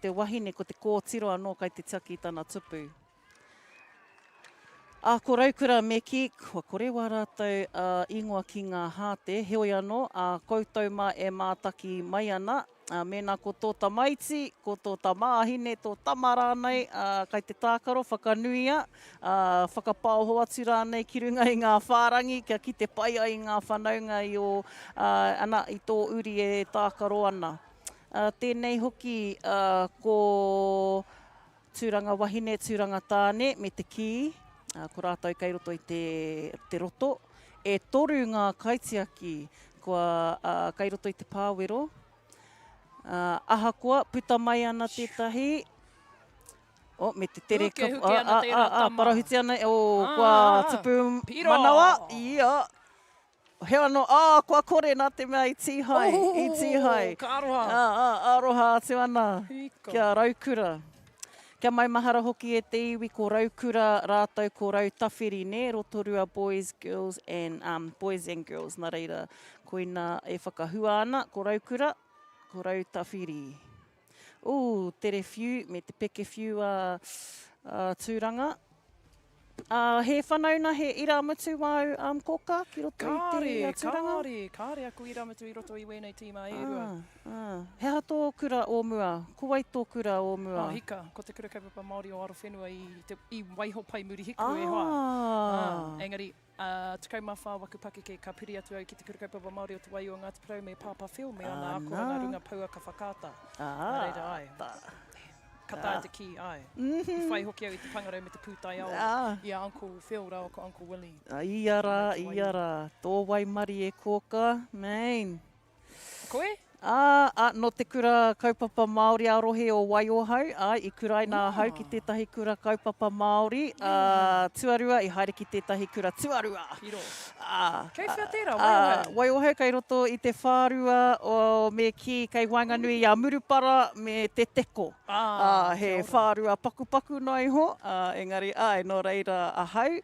te wahine, ko te kōtiro anō kai te tiaki tana tupu. Ko raukura meki, kua kore wā rātou ingoa ki ngā hāte, heoi anō, koutou mā e mātaki mai ana, mēnā ko tō tamaiti, ko tō tamāhine, tō tamarānei, kai te tākaro, whakanuia, whakapāoho atu rānei ki runga i ngā whārangi, kia ki te paia i ngā whanaunga i tō uri e tākaro ana. Tēnei hoki ko tūranga wahine, tūranga tāne, me te ki, ko rātou kai roto i te roto. E toru ngā kaitiaki, kua kai roto i te pāwero. Ahakoa, puta mai ana tētahi. Me te tere parahuti ana, kua tupu manawa. Ia. He anō, kua kore nā te mea i tīhai. Ka aroha. Aroha atu ana, kia raukura. Kia mai mahara hoki e te iwi ko raukura rātou ko rau tawhiri ne, Rotorua Boys and Girls. Nā reira, koina e whakahua ana, ko raukura, ko rau tawhiri. Tere whiu, me te peke whiu tūranga. He whanauna, he iramutu wau koka ki roto i te tūranga? Kāre aku iramutu I roto I wēnei tīma e rua. He hato kura o mua, kuwai tō kura o mua. Hika, ko te kura kaupapa Māori o Arowhenua I waiho pai muri hiku e hoa. Engari, tukau mawha wakupakeke ka piri atu au ki te kura kaupapa Māori o te wai o Ngāti Porou me Pāpā Whio, me ana ako ngā runga paua ka whakāta. Reira ai. Kata te ki, ai. I whai hoki au I te pangarau me te pūtai au. I a Uncle Phil rao ko Uncle Willie. Iara. Tō waimari e kōka. Main. Koe? No te kura kaupapa Māori arohe o Waiohau, I kurai nā hau ki tētahi kura kaupapa Māori, tuarua, I haere ki tētahi kura tuarua. Piro. Kei whia tērā, Waiohau? Waiohau kai roto I te whārua me ki kai Wainganui a Murupara me te teko. He whārua pakupaku nai ho, engari no reira a hau,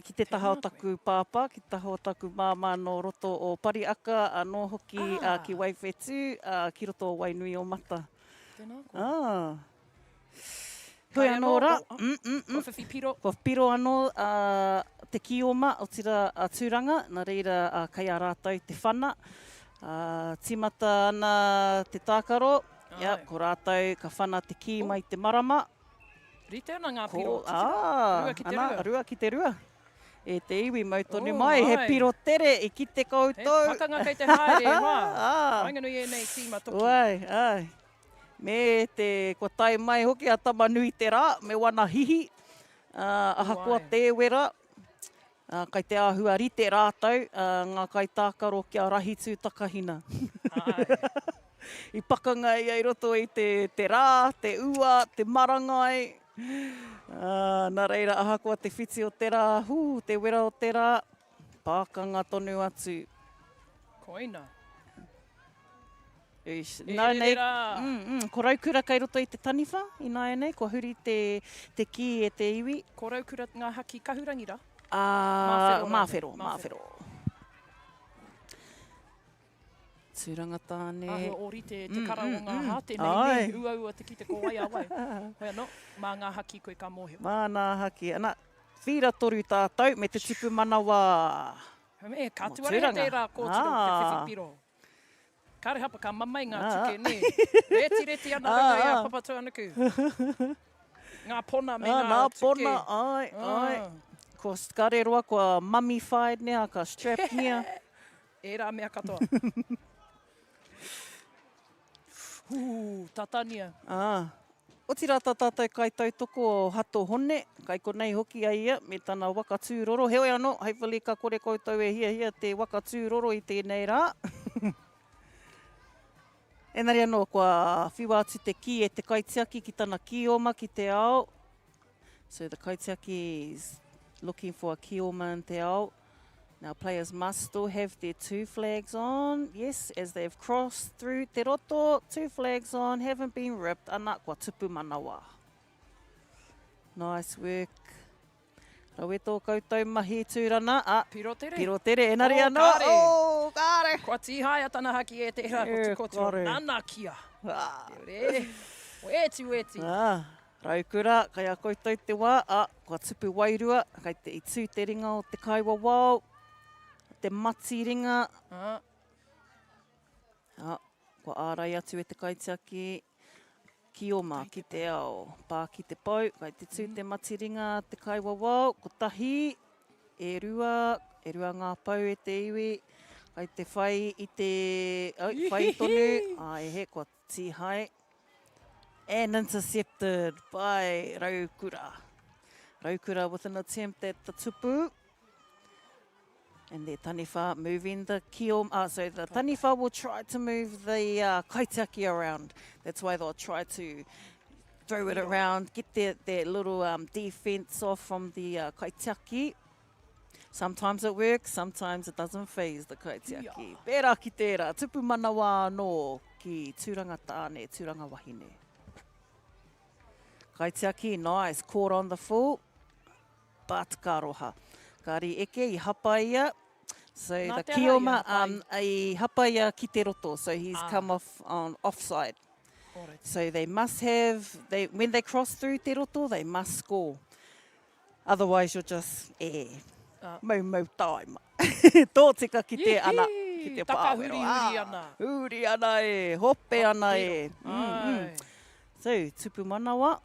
ki te taha o taku pāpā, ki te taha o taku māmā no roto o Pariaka, no hoki ki Waifeti atu ki roto o Wainui o Mata. Tēnā koe. Hoi Kai anō anō, rā. Ko whiwhi piro. Ko piro anō te kioma o tira tūranga, nā reira kai a rātou te whana. Timata ana te tākaro, ko rātou ka whana te ki mai te marama. Rite ana ngā piro. Rua ki te rua. Rua ki te rua. E te iwi mautoni mai, he piro tere i ki te koutou. Pakanga kei te haere, wā. Wainganui e nei tīma toki. Ai. Me te, ko tai mai hoki a tamanui te rā, me wana hihi. Ahakoa te wera. Kai te āhua rite rātou, ngā kai tākaro kia rahi tū takahina. I pakanga i roto i te rā, te ua, te marangai. Nā reira ahakoa te whiti o te rā, te wera o te rā. Pākanga tonu atu. Koina. Nā nei, ko raukura kai roto i te taniwha, i nā nei, ko huri te ki e te iwi. Ko raukura ngā haki kahurangira? Mawhero. Tūranga tāne. Ahua ori te kara o ngā hā, tēnei ua te ki te ko wai awai. Hoi anō, mā ngā haki koe ka mōhio. Mā ngā haki. Ana, whira toru tātou me te tupu manawa. Me, ka tuare te rā kōtiro te whiwhipiro. Kare hapa ka mamai ngā tuke, ne. Reti ana ranga e a papatu anaku. Ngā pona me ngā tuke. Ngā pona, ai. Ko skare roa, ko mummified nea, ka strap nea. E rā mea katoa. Tatania. O tira tātou kai tautoko o hato hone, kai ko nei hoki a ia, me tana waka tūroro. Heoi anō, hopefully ka kore koutou e hia te waka tūroro i tēnei rā. Engari anō, kua whiwa atu te ki e te kaitiaki ki tana kioma ki te ao. So the kaitiaki is looking for a kioma in te ao. Now players must still have their 2 flags on. Yes, as they've crossed through te roto, 2 flags on, haven't been ripped. Ana, kua tupu manawa. Nice work. Rawe tō koutou mahi tūrana. Piro tere. Piro tere, enari anō. Kāre. Kua tihai tana haki e te hera kotiko. Nana kia. O eti. Raukura, kai a koutou te wā. Kua tupu wairua, kai te i tū te ringa o te kaiwa wao. Te mati ringa. Kua ārai atu e te kaitiaki. Kioma ki te ao, pā ki te pau, kai te tū te mati ringa, te kaiwa wao, ko tahi, e rua ngā pau e te iwi, kai te whai i te, whai tonu, e he kua tihai, and intercepted by Raukura. Raukura with an attempt at the tupu. And the taniwha moving the kioma, so the taniwha will try to move the kaitiaki around. That's why they'll try to throw it around, get their little defense off from the kaitiaki. Sometimes it works, sometimes it doesn't phase the kaitiaki. Pērā ki tērā, tupu manawa anō ki tūranga tāne, tūranga wahine. Kaitiaki, nice, caught on the full, but ka roha. Kari eke, I hapa ia. So the kioma, I hapa ia ki te roto. So he's come off on offside. Alright. So they must have, when they cross through te roto, they must score. Otherwise you're just, mau taima. Tō tika ki te ana, ki te pāwero. Huri ana hope ana So, tupu manawa.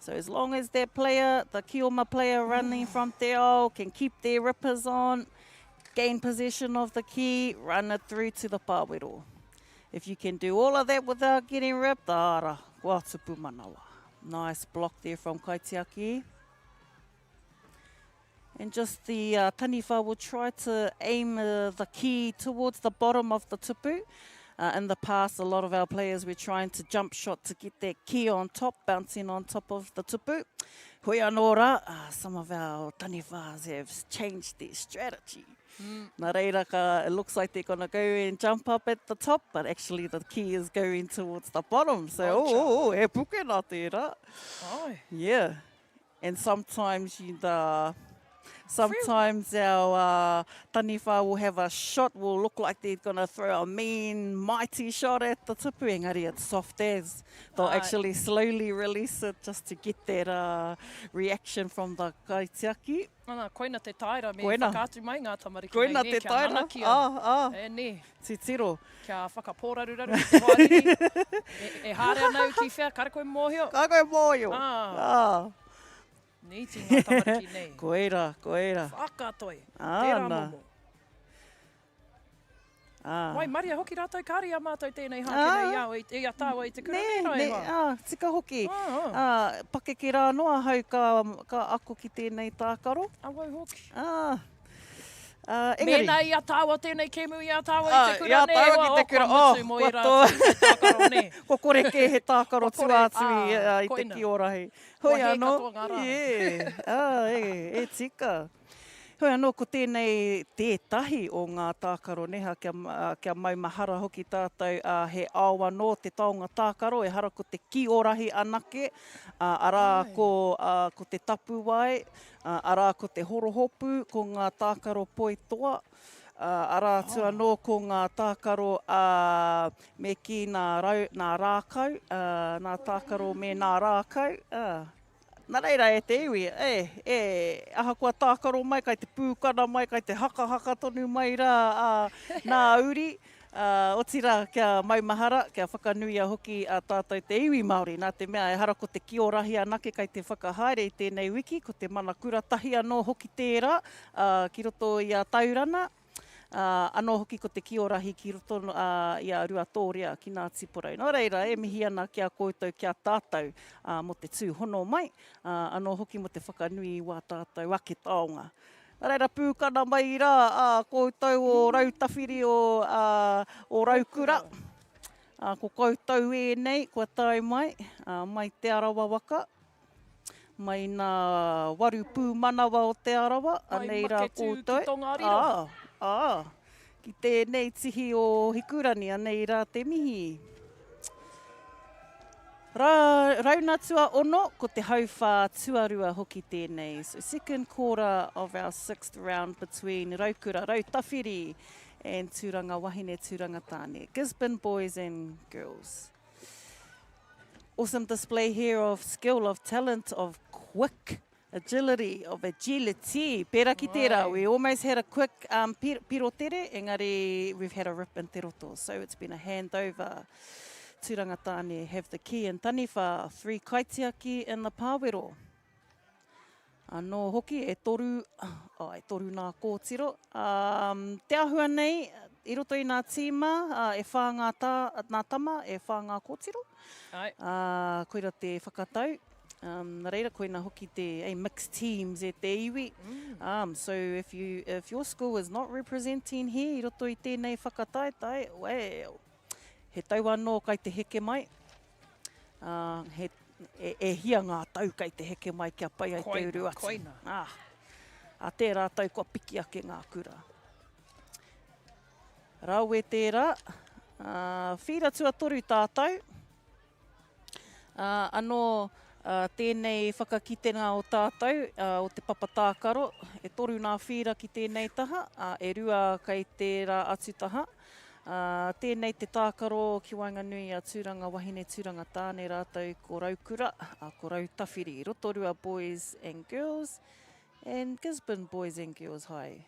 So as long as their player, the kioma player running from te ao, can keep their rippers on, gain possession of the ki, run it through to the pāwero. If you can do all of that without getting ripped, ara, kua tupu manawa. Nice block there from Kaitiaki. And just the taniwha will try to aim the ki towards the bottom of the tupu. In the past, a lot of our players were trying to jump shot to get their ki on top, bouncing on top of the tupu. Hoi anō rā, some of our taniwhas have changed their strategy. Nā reira ka, it looks like they're going to go and jump up at the top, but actually the ki is going towards the bottom. So, he puke nā tērā. Yeah. And sometimes Sometimes our taniwha will have a shot, will look like they're going to throw a mean, mighty shot at the tipu. Engari, it's soft as. They'll actually slowly release it just to get that reaction from the kaitiaki. Koina te taira me Koina. whakaatu mai ngā tamariki Koina nei, te kia taira. nanakia. E ne. Titiro. Kia whakapōraruraru i te wāriri. e hāre anau ki whea, kare koe mōhio. Ka koe mōio. Nīti ngā tamariki nei. Koeira. Whakatoi. Āna. Tērā momo. Wai, maria hoki rātou kāri a mātou tēnei hākene iau, i a tāua i te kura nei roi. Tika hoki. Pake ki rā noa hau ka ako ki tēnei tākaro. Awau hoki. Engari. Mēnā i a tāua tēnei kemu i a tāua i te kura nei. I a tāua ki te kura. Mutu mo i rātou tākaro nei. Ko kore ke he tākaro tuātui i te Kiorahi. Hoi anō. E tika. Hoi anō, ko tēnei tētahi o ngā tākaro neha kia maumahara hoki tātou he awa no te taonga tākaro, e hara ko te Kiorahi anake, arā ko te tapu wai, arā ko te horohopu ko ngā tākaro poitoa, arā tu anō ko ngā tākaro me ki nā rākau, nā tākaro me nā rākau, nā reira e te iwi, aha kua tākaro mai, kai te pūkana mai, kai te haka tonu mai rā nā uri. O tira kia maumahara, kia whakanuia hoki a tātou te iwi Māori. Nā te mea e hara ko te Kiorahi anake kai te whakahaere i tēnei wiki, ko te mana kuratahi anō hoki tērā, ki roto i a taurana. Anō hoki ko te Kiorahi ki roto i a Ruatoria ki ngā tiporau. Nō reira, e mihi ana kia koutou kia tātou mo te tūhono mai. Anō hoki mo te whakanui i wā tātou ake taonga. Nō reira, pūkana mai rā, koutou o rautawhiri o raukura. Ko koutou e nei, kua tau mai, mai te arawa waka. Mai nā waru pūmanawa o te arawa, anei rā koutou. Mai make tū ki tonga riro. Ki tēnei tihi o hikurani, anei rā te mihi. Raunatua ono, ko te hauwha tuarua hoki tēnei. So second quarter of our sixth round between Raukura, Rautawhiri and Tūranga Wahine, Tūranga Tāne. Gisborne boys and girls. Awesome display here of skill, of talent, of quick agility. Pērā ki tērā, we almost had a quick piro tere, engari we've had a rip in te roto. So it's been a handover. Tūranga Tāne have the key and taniwha, 3 kaitiaki in the pāwero. Anō hoki e toru nā kōtiro. Te ahua nei, i roto i nā tīma, e whā ngā tama, e whā ngā kōtiro. Koira te whakatau. Reira koina hoki te mixed teams e te iwi. So if your school is not representing here, i roto I tēnei whakataetai, he tau anō kai te heke mai. E hia ngā tau kai te heke mai kia pai ai te uru atu. A tērā tau kua piki ake ngā kura. Rau e tērā. Whira tua toru tātou. Anō tēnei whakakitenga o tātou, o te papatākaro, e toru nā whira ki tēnei taha, e rua kai tērā atu taha. Tēnei te tākaro ki Wainganui a Tūranga Wahine, Tūranga Tāne rātou ko Raukura, ko Rautawhiri, Rotorua boys and girls, and Gisborne boys and girls high.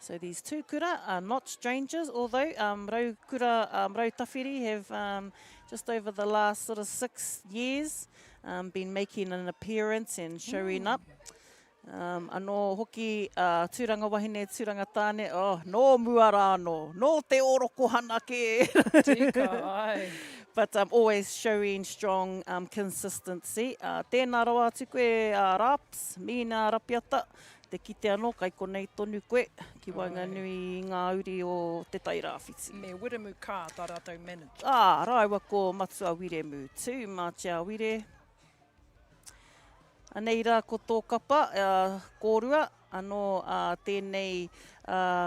So these two kura are not strangers, although Raukura, Rautawhiri have just over the last sort of 6 years been making an appearance and showing up. Anō hoki Tūranga Wahine, Tūranga Tāne, no mua rāno, no te oroko hanake. Tika, ai. But always showing strong consistency. Tēnā rawa atu koe raps, mina rapiata, te kite anō, kai konei tonu koe, ki Wainganui ngā uri o te tairāwhiti. Me wiremu kā tā rātou manager. Raiwa ko matua wiremu tū, mātia wire. Anei rā ko tō kapa, kōrua, anō tēnei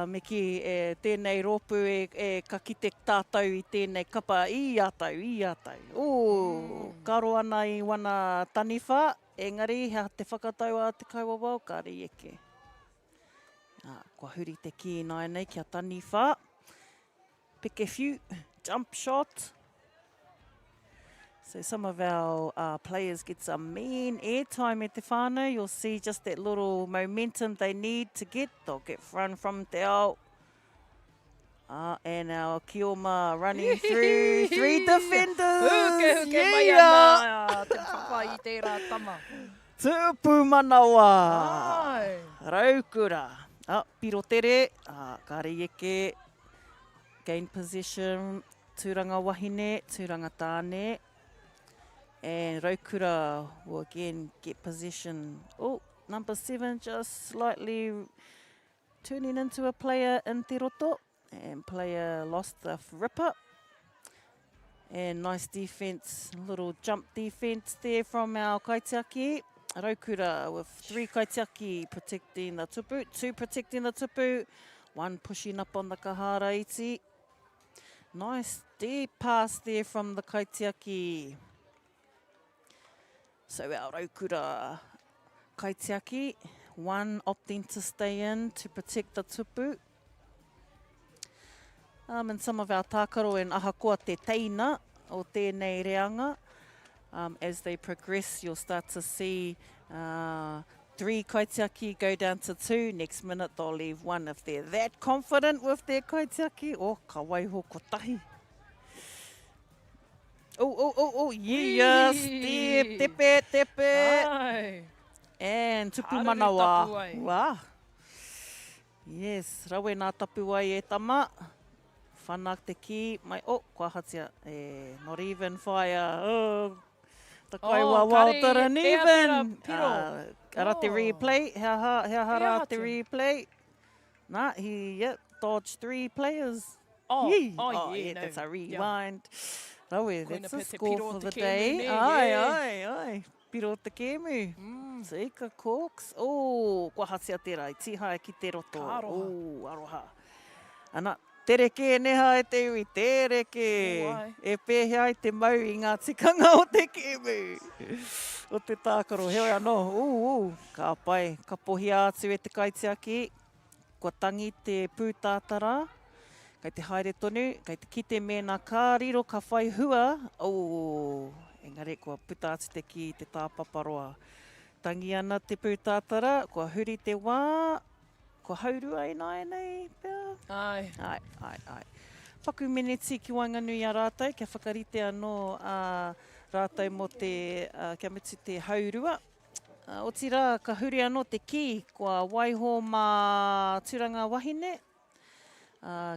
me ki tēnei ropu e ka kite tātou I tēnei kapa I ātau. Karo ana I wana taniwha, engari hea te whakatau a te kauawau, kāre eke. Kua huri te ki nai nei kia tani wha. Pick a few, jump shot. So some of our players get some mean airtime at te whānau. You'll see just that little momentum they need to get. They'll get run from te ao. And our Kioma running through 3 defenders. Mai ana, te whawhai i tērā tama. Tupu manawa. Ai. Raukura. Piro tere. Kare eke. Gain possession. Tūranga wahine, tūranga tāne. And Raukura will again get possession. Oh, number 7 just slightly turning into a player in te roto. And player lost the ripper. And nice defence, little jump defence there from our kaitiaki. Raukura with 3 kaitiaki protecting the tupu, 2 protecting the tupu, 1 pushing up on the kahara iti. Nice deep pass there from the kaitiaki. So our Raukura kaitiaki, 1 opting to stay in to protect the tupu. And some of our tākaro and ahakoa te teina o tēnei reanga. As they progress, you'll start to see 3 kaitiaki go down to 2. Next minute, they'll leave 1 if they're that confident with their kaitiaki. Oh, ka waiho kotahi. Oh, yes, tepe. Ai. And tupu Haruri manawa. tapu ai. Wow. Yes, rawe nā tapu ai e tama. Whanak te ki, mai, kua hatia, not even fire. Oh, ta kai wā tara even. Ara te replay, hea hara te replay. Nah, he dodged 3 players. Yeah, that's a rewind. Rawe, that's a Koina score piro for te the kēmu day. ne, Ai. Piro te kēmu. Tika Corks. Kua hatia tērā, i tihai ki te roto. Ka aroha. Aroha. Ana, tereke neha e te iwi, tereke. E pēhea i te mau i ngā tikanga o te kēmu. O te tākaro, heoi anō. Ka pai, ka pohi atu e te kaitiaki. Kua tangi te pūtātara. Kei te haere tonu, kei te kite mēnā kā riro ka whai hua. Engari, kua puta atu te ki te tāpaparoa. Tangi ana te pūtātara, kua huri te wā. Kua haurua e nei, pēr. Ai. Paku meneti ki Wainganui a rātou, kia whakarite anō rātou mo te, kia mitu te haurua. O tira, ka huri anō te ki, kua waiho mā tūranga wahine.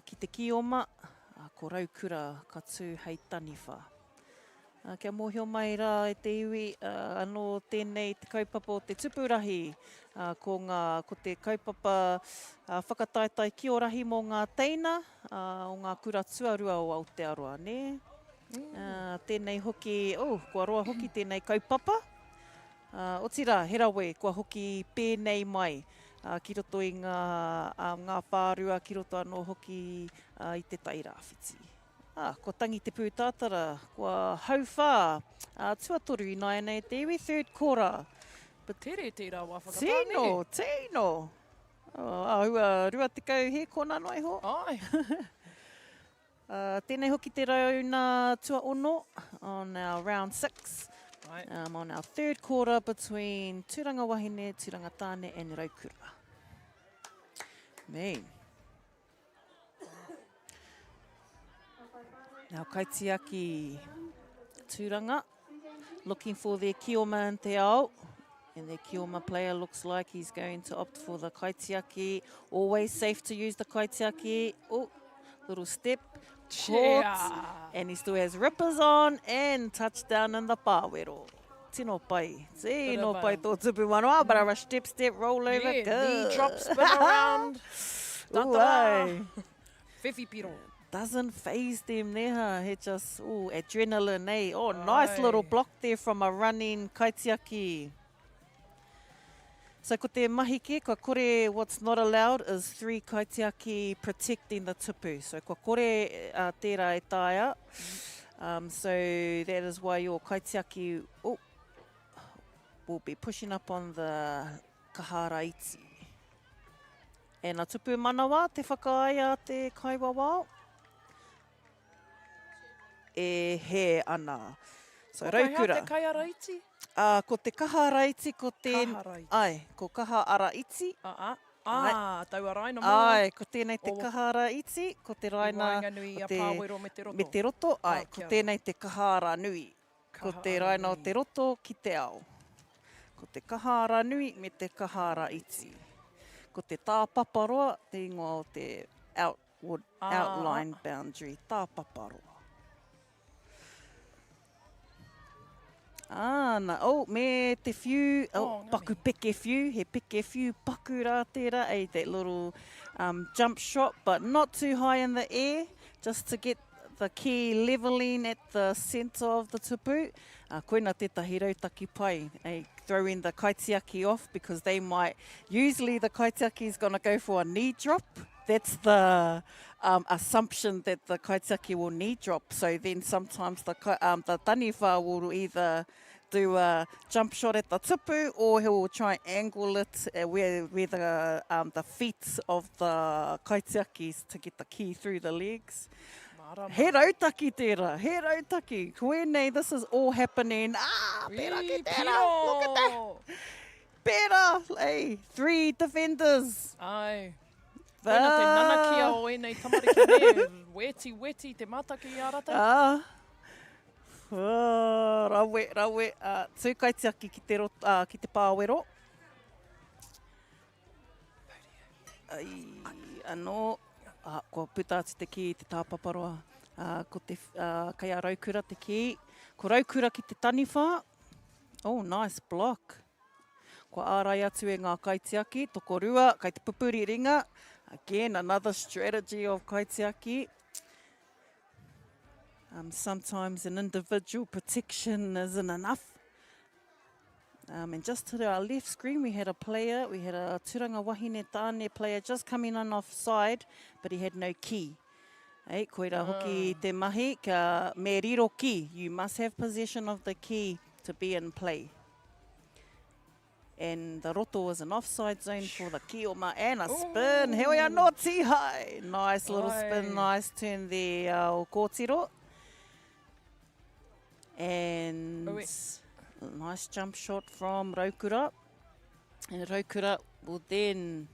Ki te kioma, ko Raukura ka tū hei taniwha. Kia mōhio mai rā e te iwi, anō tēnei te kaupapa o te tupurahi, ko te kaupapa whakataetai Kiorahi mō ngā teina, o ngā kura tuarua o Aotearoa, ne? Tēnei hoki, kua roa hoki tēnei kaupapa. O tira, herawe, kua hoki pēnei mai. Ki roto i ngā whārua, ki roto anō hoki i te tairawhiti. Kua tangi te pūtātara, kua hauwha, tuatoru i nei te iwi, 3rd quarter. Tere tērā wā whakatāne. Tino. Ahua rua tekau he kona noi ho. Ai. Tēnei hoki te rauna tua ono on our round 6. Right. On our 3rd quarter between Tūranga Wahine, Tūranga Tāne and Raukura. Man. Now kaitiaki Tūranga, looking for their kioma in te ao. And their kioma player looks like he's going to opt for the kaitiaki. Always safe to use the kaitiaki. Little step. Caught, and he still has rippers on, and touchdown in the pāwero. Tino pai. Tino pai tō tupu manoa, but a step, roll over. Knee drop, spin around. Tata. Whiwhi piro. Doesn't faze them neha. He just, adrenaline, eh? Nice little block there from a running kaitiaki. So ko te mahike, kua kore what's not allowed is 3 kaitiaki protecting the tupu. So kua kore tērā e tāia. So that is why your kaitiaki will be pushing up on the kahara iti. E nā tupu manawa, te whakaaia te kaiwawao. E he ana. So raukura. Ko te kai ara iti? Ko te kaha ara iti, ko te... Kaha iti. Ai, ko kaha ara iti. Taua raina mo. Ai, ko tēnei te kaha ara iti, ko te raina... I wainganui a pāwero me te roto. Me te roto, ai, ko tēnei te kaha ara nui. Ko te raina o te roto ki te ao. Ko te kaha ara nui me te kaha ara iti. Ko te tāpaparoa, te ingoa o te outline boundary, tāpaparoa. Me te whiu, paku peke whiu, he peke whiu paku rā tērā, that little jump shot, but not too high in the air, just to get the key levelling at the centre of the tupu. Koina tētahi rautaki pai, throwing the kaitiaki off, because they might, usually the kaitiaki is going to go for a knee drop. That's the assumption that the kaitiaki will knee drop. So then sometimes the taniwha will either do a jump shot at the tupu, or he will try and angle it where the feet of the kaitiakis to get the key through the legs. He rautaki tērā, he rautaki. Koenei, this is all happening. Pērā ki tērā, look at that. Pērā, hey, 3 defenders. Ai. Koina te nanakia o enei tamariki ne, weti, te mataki i arata. Rawe, tū kaitiaki ki te pāwero. Anō. Ko putāti te ki te tāpaparoa, ko te kai a raukura te ki, ko raukura ki te taniwha. Oh, nice block. Ko ārai atu e ngā kaitiaki, toko rua, kai te pupuri ringa. Again, another strategy of kaitiaki. Sometimes an individual protection isn't enough. And just to our left screen, we had a Turanga Wahine Tāne player just coming on offside, but he had no key. Koira hoki te mahi, ka me riro ki. You must have possession of the key to be in play. And the roto was an offside zone for the Kioma, and a spin. He oia no tihai. Nice little spin, nice turn there, o kōtiro. And... nice jump shot from Raukura. And Raukura will then...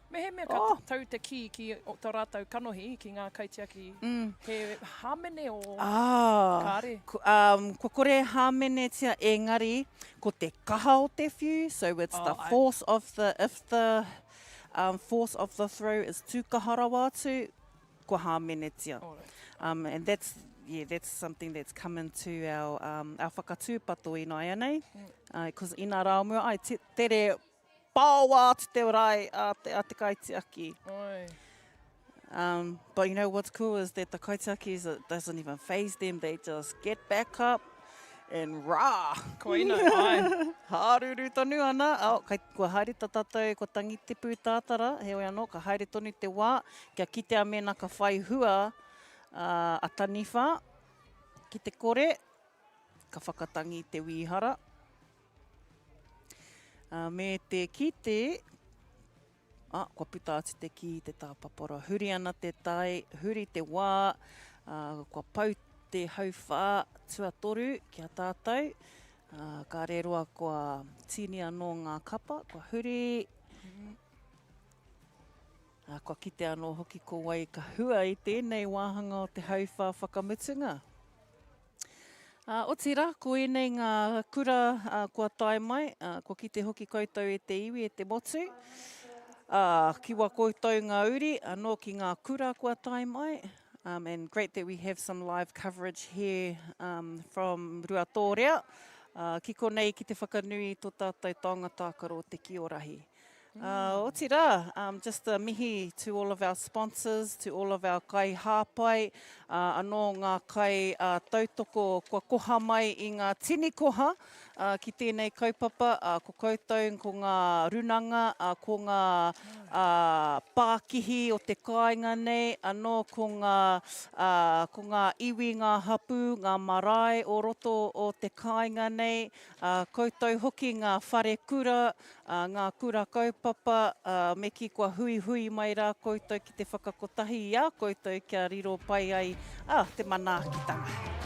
Mehe mea ka tau te ki tā rātou kanohi ki ngā kaitiaki. He hāmene o kāre? Ko kore hāmene tia engari, ko te kaha o te whiu. So it's the force of the... If the force of the throw is tū kaharawa atu, ko hāmene tia. And that's... Yeah, that's something that's come into our whakatūpato i nai anei. Because i nā rā mua, tere pāua te rai a te kaitiaki. But you know what's cool is that the kaitiakis, it doesn't even faze them. They just get back up and rah! Koina, ai. Hāruru tonu ana. Kua haere ta tātou, ko tangi te pū tātara. He oi anō, ka haere tonu te wā. Kia kite a mena ka whai hua. A taniwha, ki te kore, ka whakatangi te wihara. Me te kite, kua putāti te ki te tāpapora. Huri ana te tai, huri te wā, kua pau te hauwha tuatoru ki a tātou. Ka reroa kua tini anō ngā kapa, kua huri. Kua kite anō hoki ko wai ka hua i tēnei wāhanga o te hauwha whakamutunga. O tira, ko enei ngā kura kua tae mai, ko kite hoki koutou e te iwi, e te motu. Kiwa koutou ngā uri, anō ki ngā kura kua tae mai. And great that we have some live coverage here from Ruatoria. Ki konei ki te whakanui tō tātou taonga tākaro te Kiorahi. O tira, just a mihi to all of our sponsors, to all of our kai hāpai, anō ngā kai tautoko kua koha mai i ngā tini koha ki tēnei kaupapa, ko koutou, ko ngā runanga, ko ngā pākihi o te kāinga nei, anō ko ngā iwi, ngā hapu, ngā marae o roto o te kāinga nei, koutou hoki ngā whare kura, ngā kura kaupapa, me ki kua hui hui mai rā koutou ki te whakakotahi i a koutou kia riro pai ai te manaakitanga.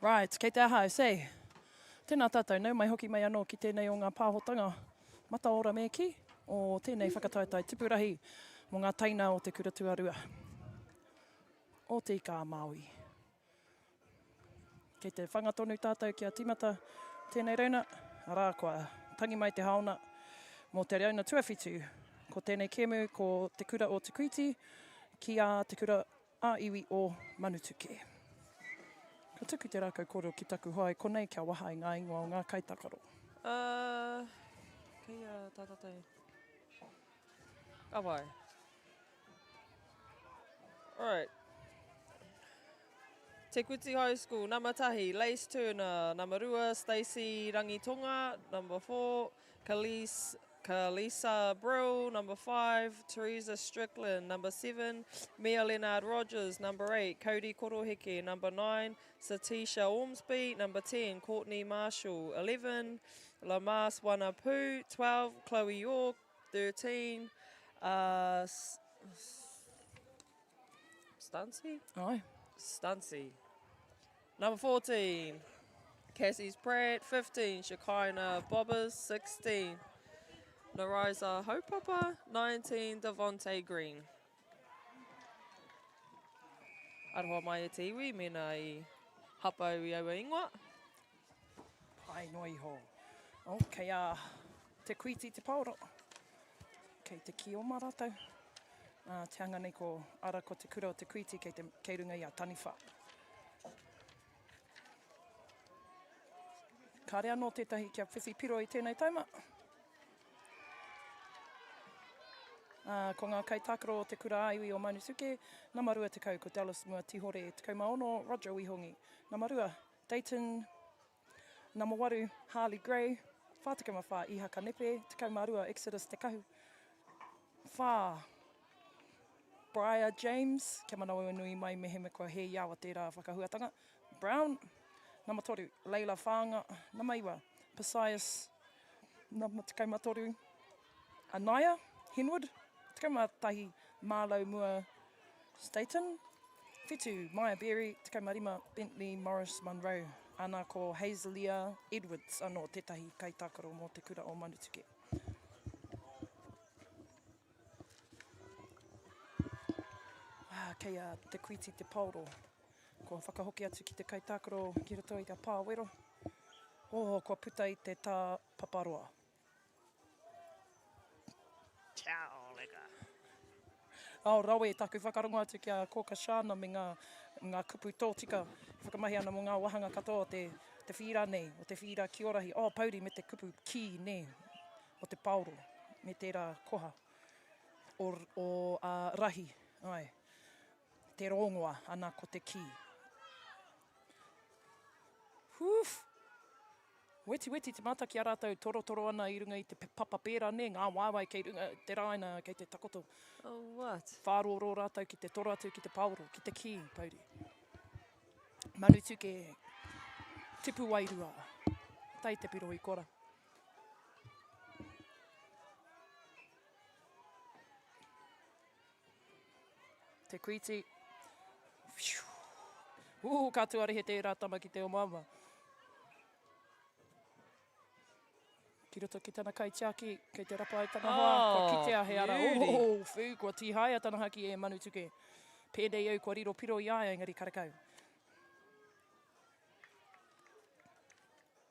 Right, kei te aha e sei. Tēnā tātou nau mai hoki mai anō ki tēnei o ngā pāhotanga mata ora me ki o tēnei whakataitai tipurahi mo ngā taina o te kuratuarua o te ika Māui. Kei te whangatonu tātou ki a timata tēnei reina, arā kua tangi mai te haona mō te reina tuawhitu. Ko tēnei kemu, ko te kura o te kuiti, ki a te kura a iwi o Manutuke. Ka tuku te rākau koro ki taku hoai, konei kia waha i ngā ingoa o ngā kaitakaro. Kia tātatei. Ka wai. Alright. Te Kuti High School, number tahi, Lace Turner. Number rua, Stacey Rangitonga. Number 4, Kalisa Brill. Number 5, Teresa Strickland. Number 7, Mia Leonard Rogers. Number 8, Cody Koroheke. Number 9, Satisha Ormsby. Number 10, Courtney Marshall. 11, Lamas Wanapu. 12, Chloe York. 13, Stancy? Ai. Stancy. Number 14, Cassie's Pratt. 15, Shekinah Bobbers. 16, Narisa Hopapa. 19, Devontae Green. Aroha mai e te iwi, mena I hapa i aua ingoa. Pai noi ho. O, kei a te kuiti te pauro. Kei te kioma rātou. Te anga nei ko ara ko te kura o te kuiti kei runga I a taniwha. Ka rea no tētahi kia whiwhi piro I tēnei tauma. Ko ngā kaitakaro o te kura aiwi o Manutuke, nama rua te kau ko Dallas mua tihore, te kau maono, Roger Wihongi. Nama rua, Dayton, nama waru, Harley Gray, whātika mawha, Iha Kanepe, te kau marua, Exodus te kahu. Whā, Briar James, kia manawa nui mai mehe me kua he iawa tērā whakahuatanga. Brown, nama toru, Leila Whanga, nama iwa, Pasias, nama te kau matoru. Anaya, Henwood, te kau mātahi, Marlo Mua, Staten. Whitu, Maya Berry, te kau marima, Bentley Morris Monroe. Ana ko Hazelia Edwards, anō tētahi kaitakaro mō te kura o Manutuke. Kei a te kuiti te pauro. Ko whakahoki atu ki te kaitakaro ki roto I te pāwero. Ko puta I te tā paparoa. Ciao, lega. Rawe, taku whakarongo atu ki a Koka Shana me ngā kupu tōtika. Whakamahi ana mo ngā wahanga katoa te whira nei, o te whira Kiorahi. Pauri me te kupu ki nei, o te pauro, me tērā koha o rahi. Ai. Te rongoa ana ko te ki. Weti te mata ki a rātou toro ana I runga I te papa pēra ne, ngā waiwai kei runga te raina kei te takoto. Oh, what? Whāroro rātou ki te toro atu ki te pauro, ki te ki, pauri. Manutuke, tipu wairua. Tai te piro I kora. Te kuiti. Ka tuarehe tērā tama ki te o mama. Ki roto ki tana kaitiaki, kei te rapa ai tana hoa, kua kitea he ara. Whū, kua tihai a tana haki e Manutuke. Pēnei au kua riro piro I aia, engari karakau.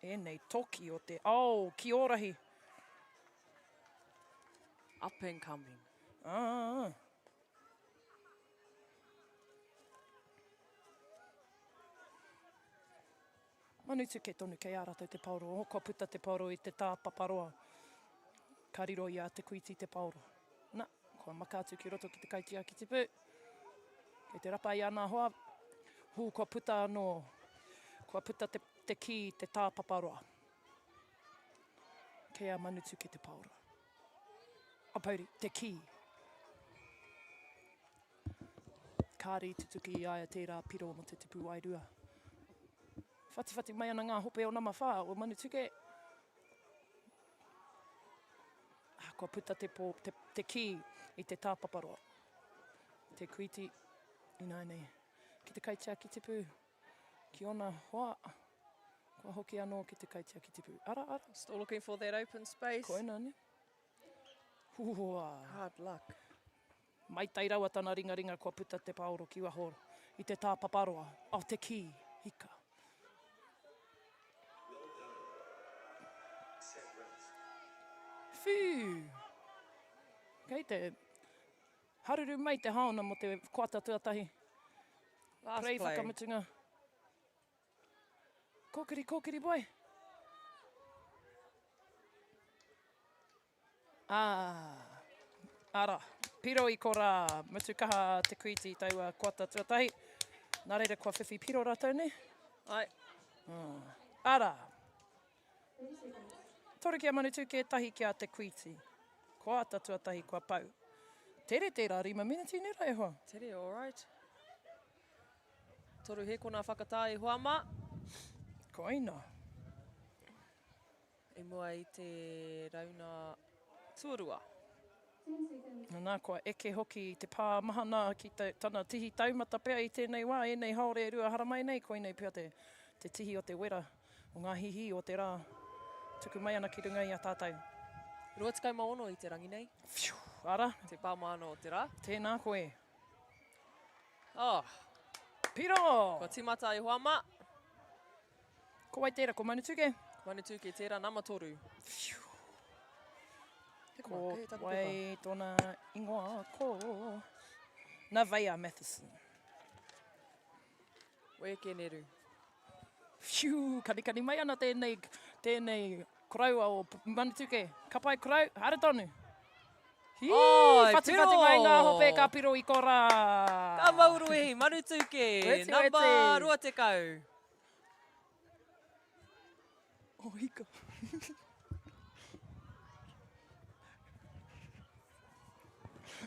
Nei toki o te... Kiorahi. Up and coming. Manutuke tonu kei a rātou te pauro. Kua puta te pauro I te tā paparoa. Ka riro I a te kuiti te pauro. Kua maka atu ki roto ki te kaitia ki te pū. Kei te rapa I ana hoa. Kua puta anō. Kua puta te ki te tā paparoa. Kei a Manutuke te pauro. Pauri, te ki. Kāri tutuki I aia tērā piro mo te tipu wairua. Whati mai ana ngā hope o nama whā o Manutuke. Kua puta te ki I te tāpaparoa. Te kuiti I nei. Ki te kaitia ki te pū. Ki ona hoa. Kua hoki anō ki te kaitia ki te pū. Ara. Still looking for that open space. Koina ne. Hard luck. Mai tai rawa tana ringa kua puta te pauro ki waho I te tāpaparoa. Te ki, hika. Phew. Kei te haruru mai te haona mo te kuata tuatahi. Last Prei play. whakamutunga. Kōkiri boy. Ara, piro I ko rā, mutu kaha te kuiti taua kuata tuatahi. Nā reira kua whiwhi piro rātou ne. Ai. Ara. Toru kia manutu ke tahi kia te kuiti. Kuata tuatahi kua pau. Tere te rā 5 miniti ne rai hoa. Tere, all right. Toru he kona whakatāi huama. Koina. E mua I te rauna tuarua. Nā kua eke hoki te pā mahana ki tana tihi taumata pea I tēnei wā, e nei haore rua haramai nei, koinei pia te tihi o te wera, o ngā hihi o te rā. Tuku mai ana ki runga I a tātou. Rua tikai maono I te rangi nei. Phew, ara, Te pāmano o te rā. tēnā koe. Oh, Piro! kua timata I huama. Ko wai tērā, ko manutuke. Manutu ke tērā nama toru. Phew. He Ko kua, kei taku wai tōna ingoa ko. Nā Vaia Matheson. Oe ke neru. Phew, kani mai ana tēnei koraua o manutuke. Ka pai korau, hara tonu. Hi, Ai, whatu piro! mai ngā hope ka piro I ko rā. Ka mauru ehi, manutuke. Weti, Number weti. rua te kau. Oh, hika.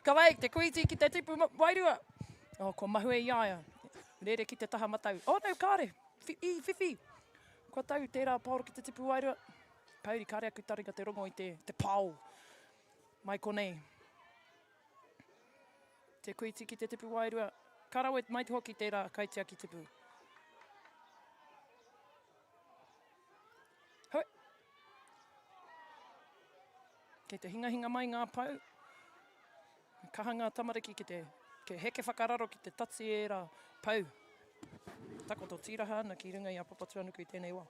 Ka wai, te kuiti ki te tipu wairua. Oh, ko mahue I aia. Rere ki te taha matau. Oh, no, kāre. Whiwhi. Kua tau tērā paoro ki te tipu wairua. Pauri kāre aku taringa te rongo I te pāo. Mai konei. Te kuiti ki te tipu wairua. Karawe mai te hoki tērā kaitia ki tipu. Hoi. Kei te hinga mai ngā pau. Kaha ngā tamariki ke heke whakararo ki te tatsi e rā pau. Takoto tiraha na ki runga I a papatu anuku I tēnei wā.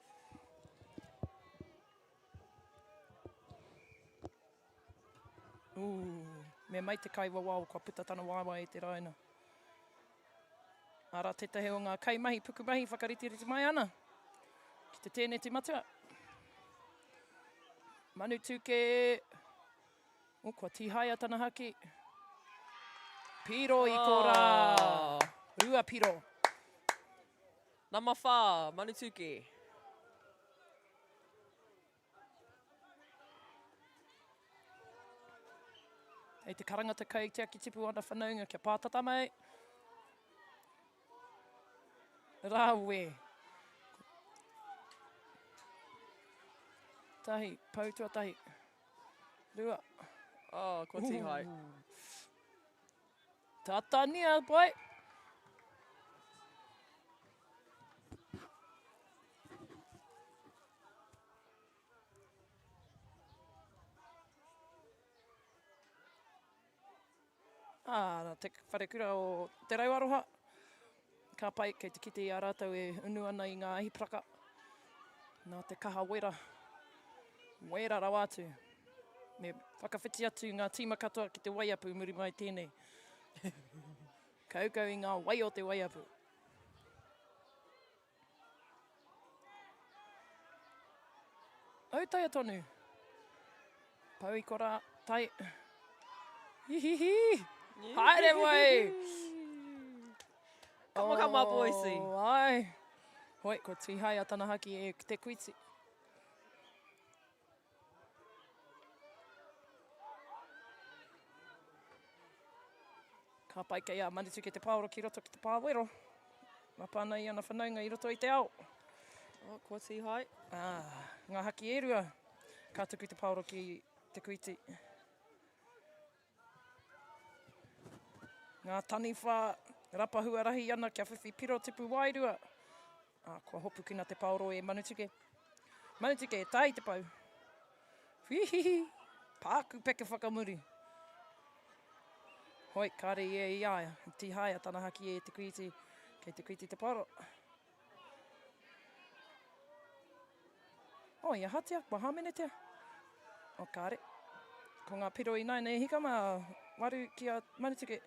Me mai te kai wawao kua puta tana wāwā E te raina. Ara tetahe o ngā kaimahi, pukumahi, whakaritiriti mai ana. Ki te tēnei te matua. Manutuke. O, kua tihaia tana haki. Piro I ko rā. Rua piro. Nama whā, manutuke. Hei te karangata kaitea ki tipu ana whanaunga kia pātata mai. Rāwe. Tahi, pautua tahi. Rua. Oh, kua tihai. Tātania, boy. Nā te wharekura o te Aroha. Ka pai kei te kite I a rātou e unu ana I ngā ahipraka. Nā te kaha wera. Wera rawatu. Me whakawhiti atu ngā tīma katoa ki te waiapu muri mai tēnei. Kaukau I ngā wai o te waiapu. Au tai atonu. Pau I ko rā, tai. Hihihi. Haere wai. Kama boisi. Ai. Hoi, ko tihai a tana haki e te kuiti. Ka pai kei a manutuke te pāoro ki roto ki te pāwero. Mapana I ana whanaunga I roto I te ao. Oh, kua tihai. Ngā haki e rua. Ka tuku te pāoro ki te kuiti. Ngā tani whā rapahua rahi ana kia whiwhi piro tipu wairua. Kua hopu kina te pāoro e manutuke. Manutuke e tai te pau. Whihihi. Pāku peke whakamuri. Hoi, kāre e I aia. Tihaia tana haki e te kuiti. Kei te kuiti te pāoro. Ia hatea, kua hamenetea. O kāre. Ko ngā piro i nai nei hika mā waru ki a manutuke,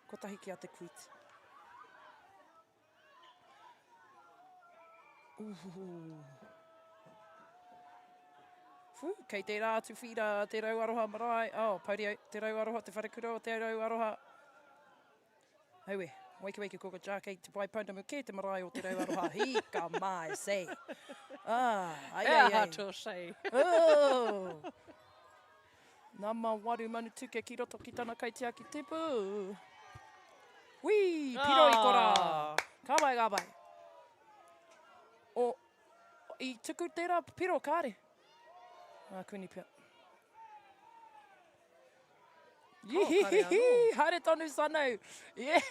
ko tahi ki a te kuiti. Kei te rā atu whira te rauaroha marae. Paurio, te rauaroha, te wharekura o te rauaroha. Haue, weke koko jākei te pai paunamu ke te marae o te rauaroha. Hika mai sei. Ai. to say. Nama waru manutuke ki roto ki tana kaitea ki tipu. Ui, piro i kora. Ka bai. I tuku tērā piro kāre. Kuni pia. Yihihihi, haere tonu sanau. Yeah.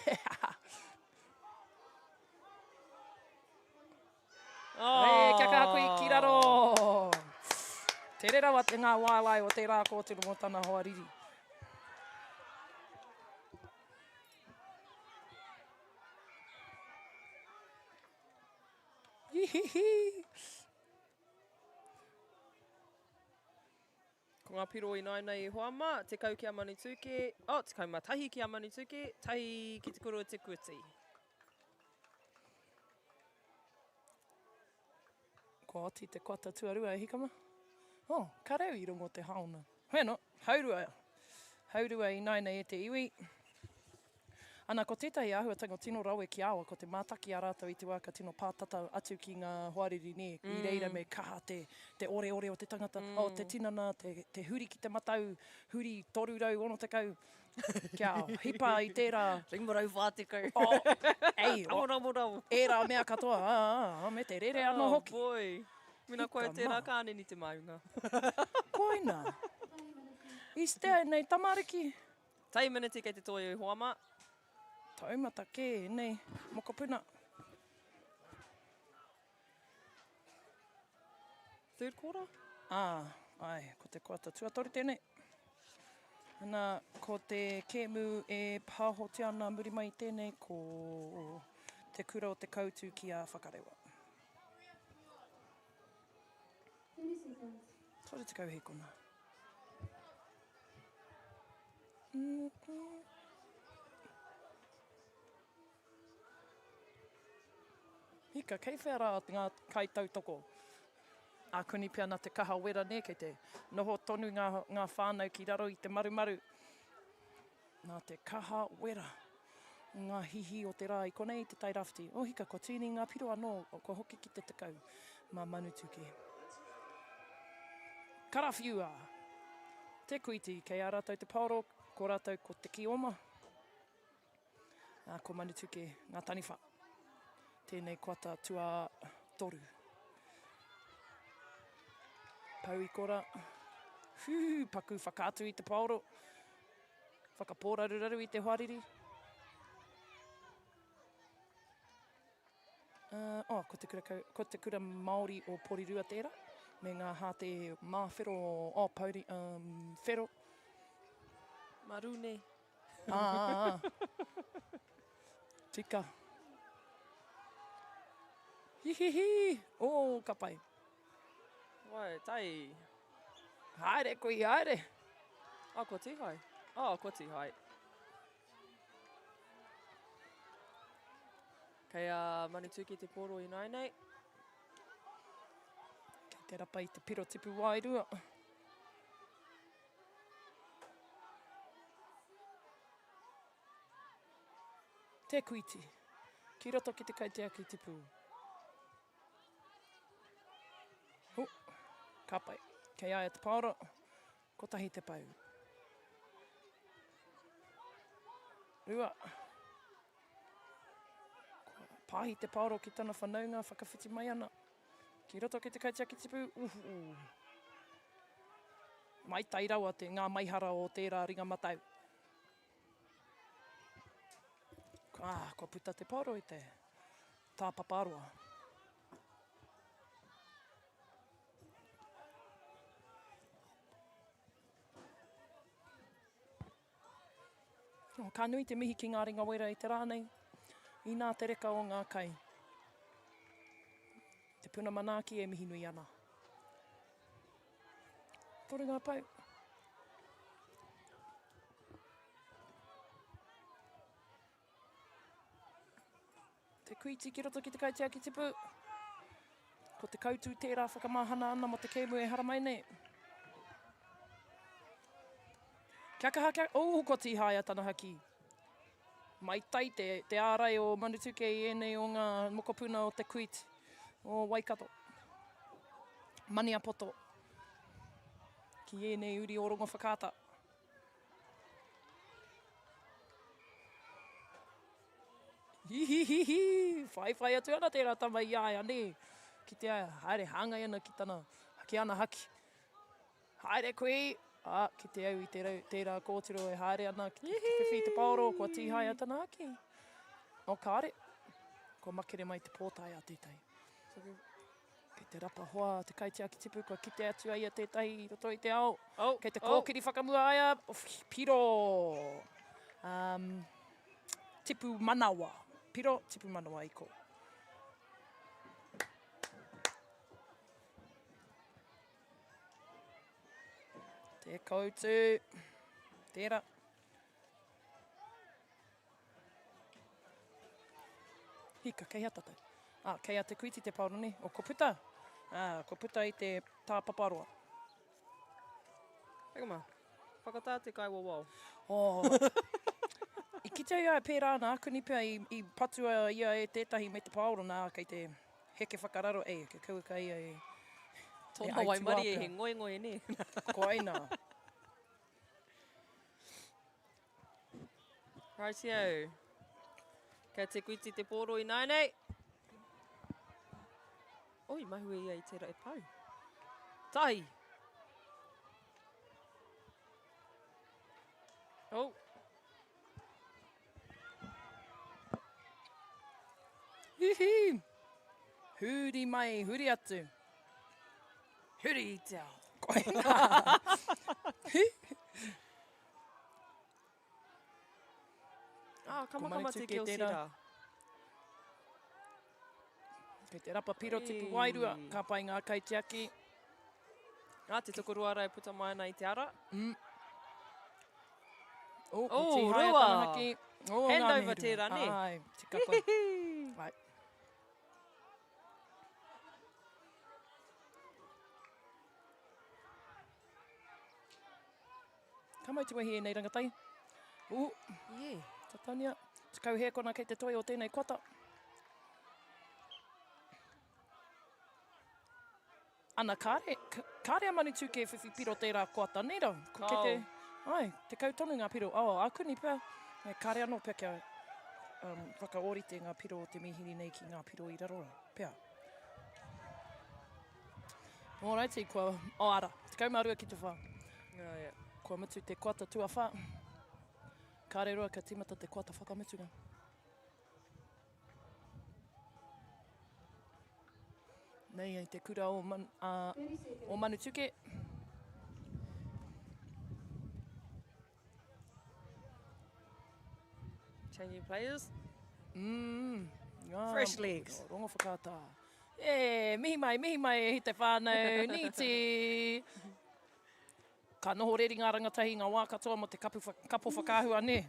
Kia kākui ki raro. Te rera wa te ngā wālai o te rā kōtero mo tana hoariri. Yihihi. Ko ngā piro i nai nei hoama, te kau ki a Manituke, te kau matahi ki a Manituke, tahi ki te koro te kuti. Ko oti te kota tuarua e hikama. Ka rau i rongo te hauna. Heno, haurua. Haurua i nai nei e te iwi. Ana ko tētahi āhuatanga tino rawe ki awa, ko te mātaki a rātou i te waka tino pātata atu ki ngā hoariri ne. I reira me kaha te ore o te tangata, te tinana, te huri ki te matau, huri toru rau, ono te kau. Kia hipa i tērā. Ringmorau whātekau. Ei, Amoramoramu. Ērā mea katoa, me te rere anō hoki. Boy. Mina koe Hika tērā mā. kāneni te maunga. Koina. I stea nei tamariki. Tai minute kei te toi o hoama. Taumata ke, nei, mokopuna. Third quarter? Ai, ko te koata tuatori tēnei. Nā, ko te kēmu e pāhoti ana muri mai tēnei, ko te kura o te kautu ki a whakarewa. Tore te kau hei kona. Hika, kei whera ngā kai tautoko. Kuni pia nā te kaha wera ne, kei te noho tonu ngā whānau ki raro i te marumaru. Nā te kaha wera. Ngā hihi o te rā i konei te tai rafti. Hika, ko tūni ngā piro anō, ko hoki ki te tekau. Mā Manutuke. Karawhiua. Te kuiti, kei a rātou te paoro, ko rātou ko te kioma. Ko Manutuke, ngā taniwha. Tēnei koata tua toru. Pau i kora. Paku whakaatu i te paoro. Whakapōraru i te hoariri. Ko te kura Māori o Puridua tērā. Me ngā hāte māwhero, pauri, whero. Marune. Tika. Hihihi. Ka pai. Wai, tai. Haere koe, haere. Ko tihai. Ko tihai. Kei a Manutuke te poro i nai nei. Kei te rapa i te piro tipu wairua. Te kuiti. Ki roto ki te kaitea ki tipu. Ka pai. Kei aia te paoro, ko tahi te pau. Rua. Pāhi te paoro ki tana whanaunga, whakawhiti mai ana. Ki roto ki te kaitea ki tipu. Mai tai rawa te ngā maihara o tērā ringa matau. Ko puta te paoro i te tāpaparoa. Ka nui te mihi ki ngā ringa wera i te rānei. I nā te reka o ngā kai. Te puna manaaki e mihi nui ana. Tore ngā pau. Te kuiti ki roto ki te kaitiaki tipu. Ko te koutu tērā whakamahana ana mo te kēmu e haramai nei. Kia kaha kia... ko tīhaia tana haki. Mai tai te ārai o Manutuke I ēnei o ngā mokopuna o te kuiti. O Waikato. Maniapoto. Ki ēnei uri o rongo whakata. Hihihihi! Whai atu ana tērā tama I aia, ne? Ki te aia, haere hāngai ana ki tana, ki ana haki. Haere koe! Ki te au I tērā kōtiro e haere ana ki te whiwhi te paoro, kua tīhaia tana haki. O kāre, kua makere mai te pōtai a tētai. Kei te rapa hoa, te kaitiaki tipu, kua kite atu ai a tētai roto I te ao. Kei te kōkiri whakamua aia, piro. Tipu manawa. Piro, tipu manawa I ko. Te koutu. Tērā. Hika, kei a tātou. Kei a te kuiti te paoro ne. O ko puta. Ko puta I te tāpaparoa. Hei ma, whakatā te kai wawau. I kite ia e pērā nā akuni pia I patua ia e tētahi me te paoro nā kei te heke whakararo. Ke kauka ia e... Tōna wai mari e he ngoe ne. Ko aina. Raitio. Kei te kuiti te pōro I nainei. Oi, mahu ia I tērā e pau. Tai. Hihi. Huri mai, huri atu. Huri I te ao. Koe nā. Kamakama te Kiorahi. Kei te rapa piro tipu wairua, ka pai ngā kaitiaki. Te tukurua rai puta mai ana I te ara. Rua. Hand over tērā, ne? Ai, te kapa. Right. Kamau te wahi e nei rangatai. Tatania. Te kau hea kona kei te toi o tēnei kota. Ana kāre a Manutuke whiwhi piro tērā kota, nera. Te kautonu ngā piro. Akuni pia. Kāre anō pia kia whakaorite ngā piro o te mihini nei ki ngā piro I rarora. Pia. Alrighty, kua ara. Te kaumarua ki te whā. Kua mutu te kota tua whā. Kāre roa ka timata te kota whakamutunga. Nei ai te kura o Manutuke. Changing players. Fresh legs. Rongo whakata. Mihi mai e hite whānau. Niti. Ka noho reri ngā rangatahi ngā wā katoa mo te kapo whakāhua ne.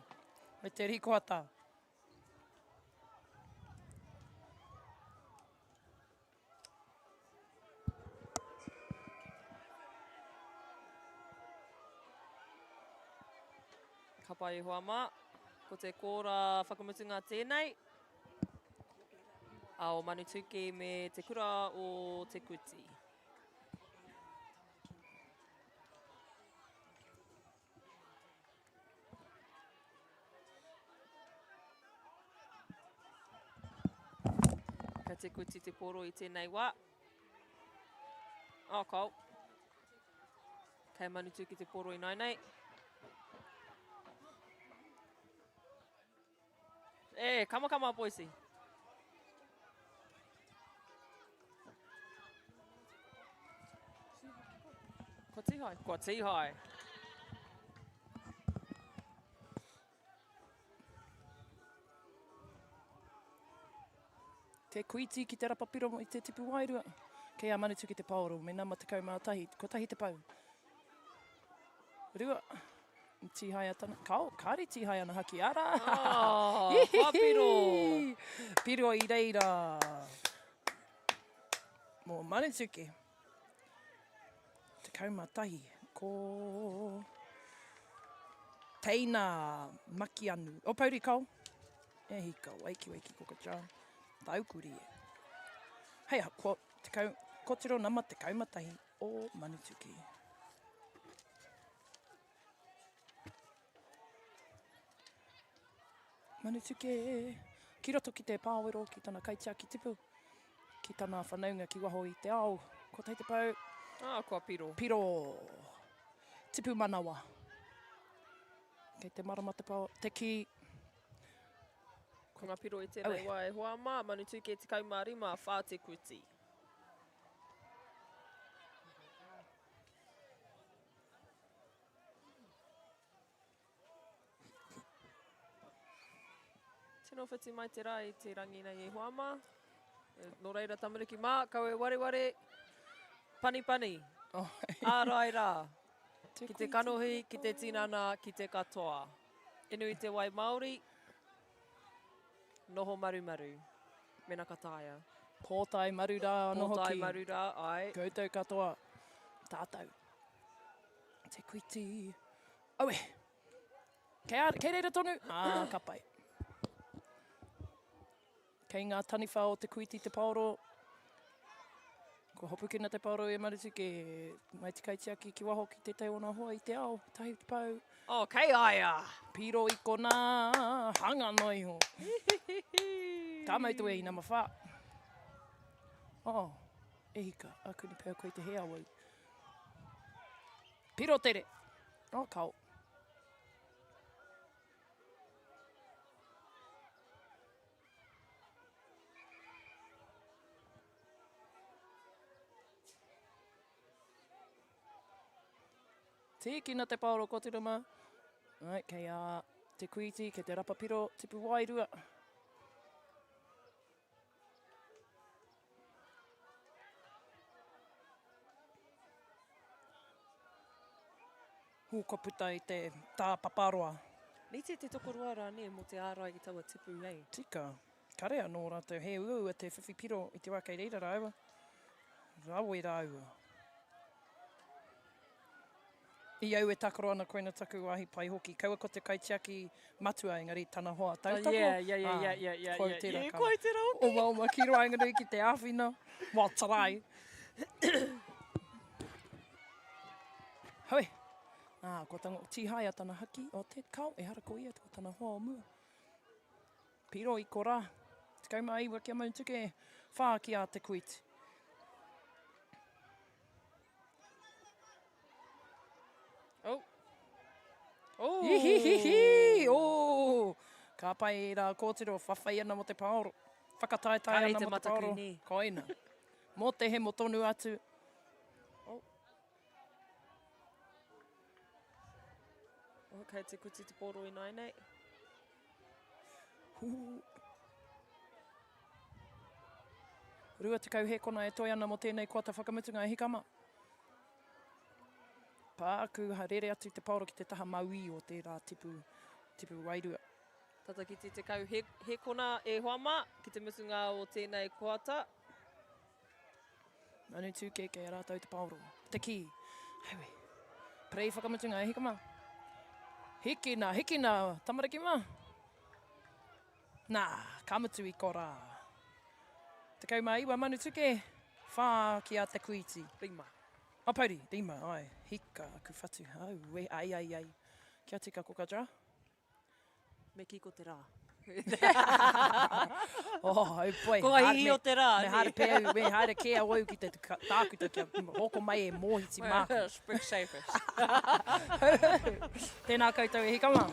Me te rikoata. Ka pai hoa mā. Ko te kōra whakamutunga tēnei. O Manutuke me te kura o te kuti. Ka te kuti te poro I tēnei wā. Kau. Kei Manutuke te poro I nainei. Kamakama poisi. Kua tihai. Te kuiti ki te rapapiro I te tipu wairua. Kei a Manutuke te paoro, me nama te kaumā tahi. Ko tahi te pau. Rua. Tihai atana. Kau, kāre tihai ana haki ara. Oh, whapiro. Piro I reira. Mō Manutuke. Te kaumatahi. Ko... Teina maki anu. O pauri kau. E hika, waiki koka jā. Taukuri e. Hei, ko tiro nama te kaumatahi o Manutuke. Manutuke. Ki roto ki te pāwero, ki tana kaitia ki tipu. Ki tana whanaunga ki waho I te ao. Ko tei te pau. Kua piro. Piro. Tipu manawa. Kei te maramata pau. Te ki. Ko ngā piro I tēnei wā e hoama. Manutuke te kaumārima, whā te kuti. Tēnā whiti mai te rā I te rangi nei e hoama. Nō reira tamariki mā, kau e ware pani. Oh. Ārai rā. Ki te kanohi, ki te tinana, ki te katoa. Inu I te wai Māori. Noho maru. Mena kataia. Pōtai maru rā anō hoki. Pōtai maru rā, ai. Koutou katoa. Tātou. Te kuiti. Aue. Kei reira tonu. Ka pai. Kei ngā taniwha o te kuiti te paoro. Ko hopukina te paoro e Manutuke. Mai te kaitiaki ki waho ki te te ona hoa I te ao. Tahi te pau. Oh, kei aia. Piro I kona. Hanga noi ho. Ka mautu e I nama wha. Oh, e hika. Aku ni pēr koe te hea wau. Piro tere. Oh, kau. Tēkina te paoro kotirama. Ai, kei te kuiti, kei te rapapiro, tipu wairua. Ko puta I te tā paparoa. Ni te tokorua rā ne mo te ārai I taua tipu hei. Tika, karea nō rātou he uu a te whiwhi piro I te wā kei reira rāua. Rawe rāua. I au e takaro ana koina taku wahi pai hoki. Kaua ko te kaitiaki matua engari tana hoa tautako. Yeah. Koe tērā kawa. Koe tērā hoki. O wau ki roa engaru ki te āwhina. Wā tarai. Hoi. Ko tango tihai a tana haki o te kau e hara ko ia ko tana hoa o mua. Piro I ko rā. Te kaumā iwa kia Manutuke. Whā ki a te kuiti. Oh. Hihihihi! Oh! Ka pai rā kōtiro, whawhai ana mo te paoro. Whakataetai ana mo te paoro. Koina. Mō te he mo tonu atu. Oh. Okay, te kuti te poro I nai nei. Rua te kau he kona e toi ana mo tēnei kua ta whakamutunga e hikama. Pāku harere atu te paoro ki te taha maui o te rā tipu wairua. Tata ki te kau he kona e hoama, ki te mutunga o tēnei koata. Manutuke kei rātou te paoro. Te ki. Hewe. Prei whakamutunga e hikama. Hikina, tamariki ma. Nā, kamutu I ko rā. Te kau mai iwa Manutuke. Whā ki a te kuiti. Rima. Pauri, rima, ai. Hika, aku whatu. Au, ai. Kia tika kokajā. Me ki ko te rā. Au poi. Ko hi o te rā. Me haere kea wau ki te tākuta kia hoko mai e mōhiti māku. Spring safest. Tēnā koutou e hikama.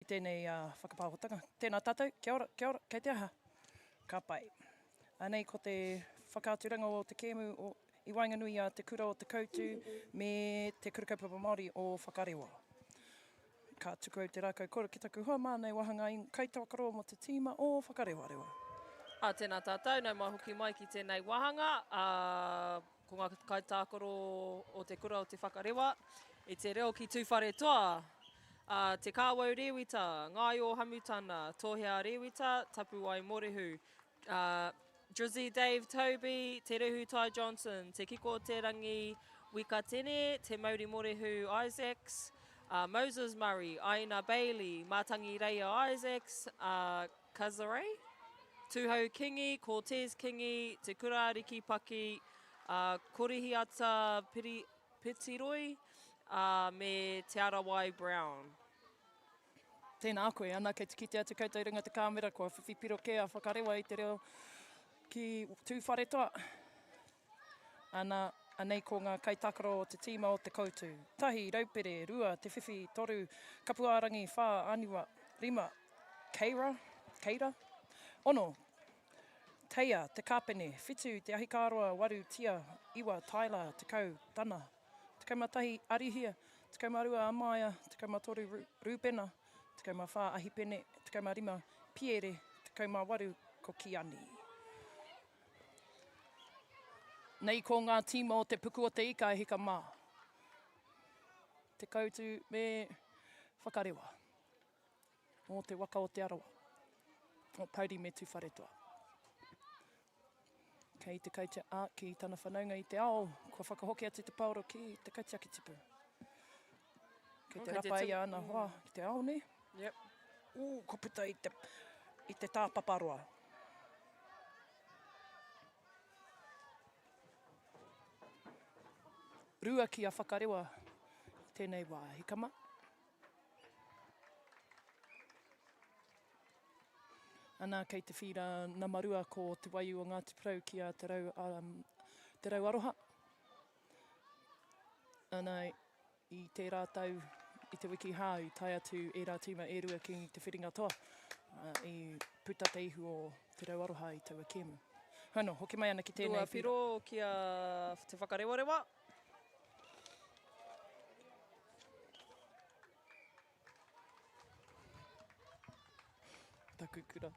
i tēnei whakapāhotanga. Tēnā tātou, kia ora, kei te aha. Ka pai. Anei ko te whakāturanga o te kēmu i Wainganui a te kura o te koutu me te kurakaupapa Māori o Whakarua. Ka tuku au te rākau kora ki taku hoa mānei wahanga i kei te Whakarua mo te tīma o Whakarewa rewa. Tēnā tātou, nau mai hoki mai ki tēnei wahanga. Ko ngā kaitākoro o te kura o te whakarewa. I te reo ki tūwhare toa. Te kāwau rewita, ngai o hamutana, tōhea rewita, tapu ai morehu. Drizzy Dave Toby, te rehu Tai Johnson, te kiko te rangi Wikatene, te Mauri morehu Isaacs, Moses Murray, Aina Bailey, Mātangi Reia Isaacs, Kazare, Tūhau Kingi, Cortez Kingi, te Kurariki Paki, Korihiata Pitiroi, me Te Arawai Brown. Tēnā koe, ana kei te kite atu koutou runga te kāmera, kua whiwhipiro ke a whakarewa i te reo ki tūwhare toa. Anei ko ngā kaitakaro o te tīma o te koutu. Tahi, raupere, rua, te whiwhi, toru, kapuarangi, whā, aniwa, rima, keira, ono, teia, te kāpene, whitu, te ahikaroa, waru, tia, iwa, taila, te kau, tana, te kaumatahi, arihia, te kaumarua, amaia, te kaumatoru, rūpena, te kaumawha, ahipene, te kaumarima, piere, te kaumawaru, ko kiani. Nei ko ngā tīma o te puku o te ika e hika mā. Te koutu me whakarewa. O te waka o te Aroha. O Pauri me tūwhare toa. Kei te koutia a ki tana whanaunga i te ao. Kua whakahoki atu te pauro ki te kaitiaki tipu. Kei te rapa ia ana hoa ki te ao ne. Yep. Ko puta i te tāpaparoa. Rua ki a whakarewa tēnei wā hikama. Ana kei te whira namarua ko te waiu o Ngāti Porou ki a te rau Aroha. Ana i te rātau i te wiki hāu tai atu e rā tīma e rua ki te whiringa toa. I puta te ihu o te rau Aroha i taua kēmu. Hano, hoki mai ana ki tēnei Tua piro ki a te whakarewa rewa. Taku kura.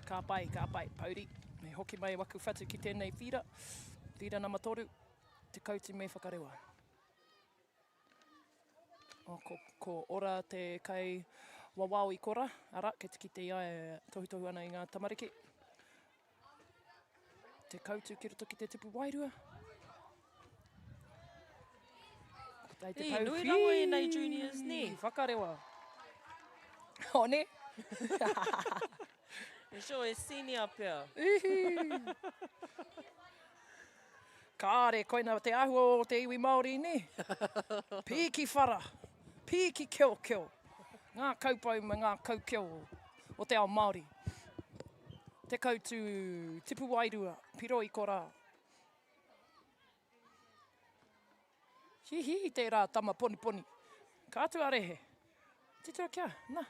Ka pai, Pauri. Me hoki mai waku whatu ki tēnei whira. Whira namatoru, te koutu me whakarewa. Ko ora te kai wawao i kora. Ara, ke te kite ia e tohutohu ana i ngā tamariki. Te koutu ki roto ki te tipu wairua. Nui rawa e nei juniors ne. Whakarewa. O ne? E sure e senior pia. Kāre, koina te ahua o te iwi Māori ne. Pīki whara. Pīki keo. Ngā kaupau me ngā kaukeo o te ao Māori. Te koutu tipu wairua, piro i kora. Hihi te rā tama poni. Ka atu arehe. Titua kia, nā.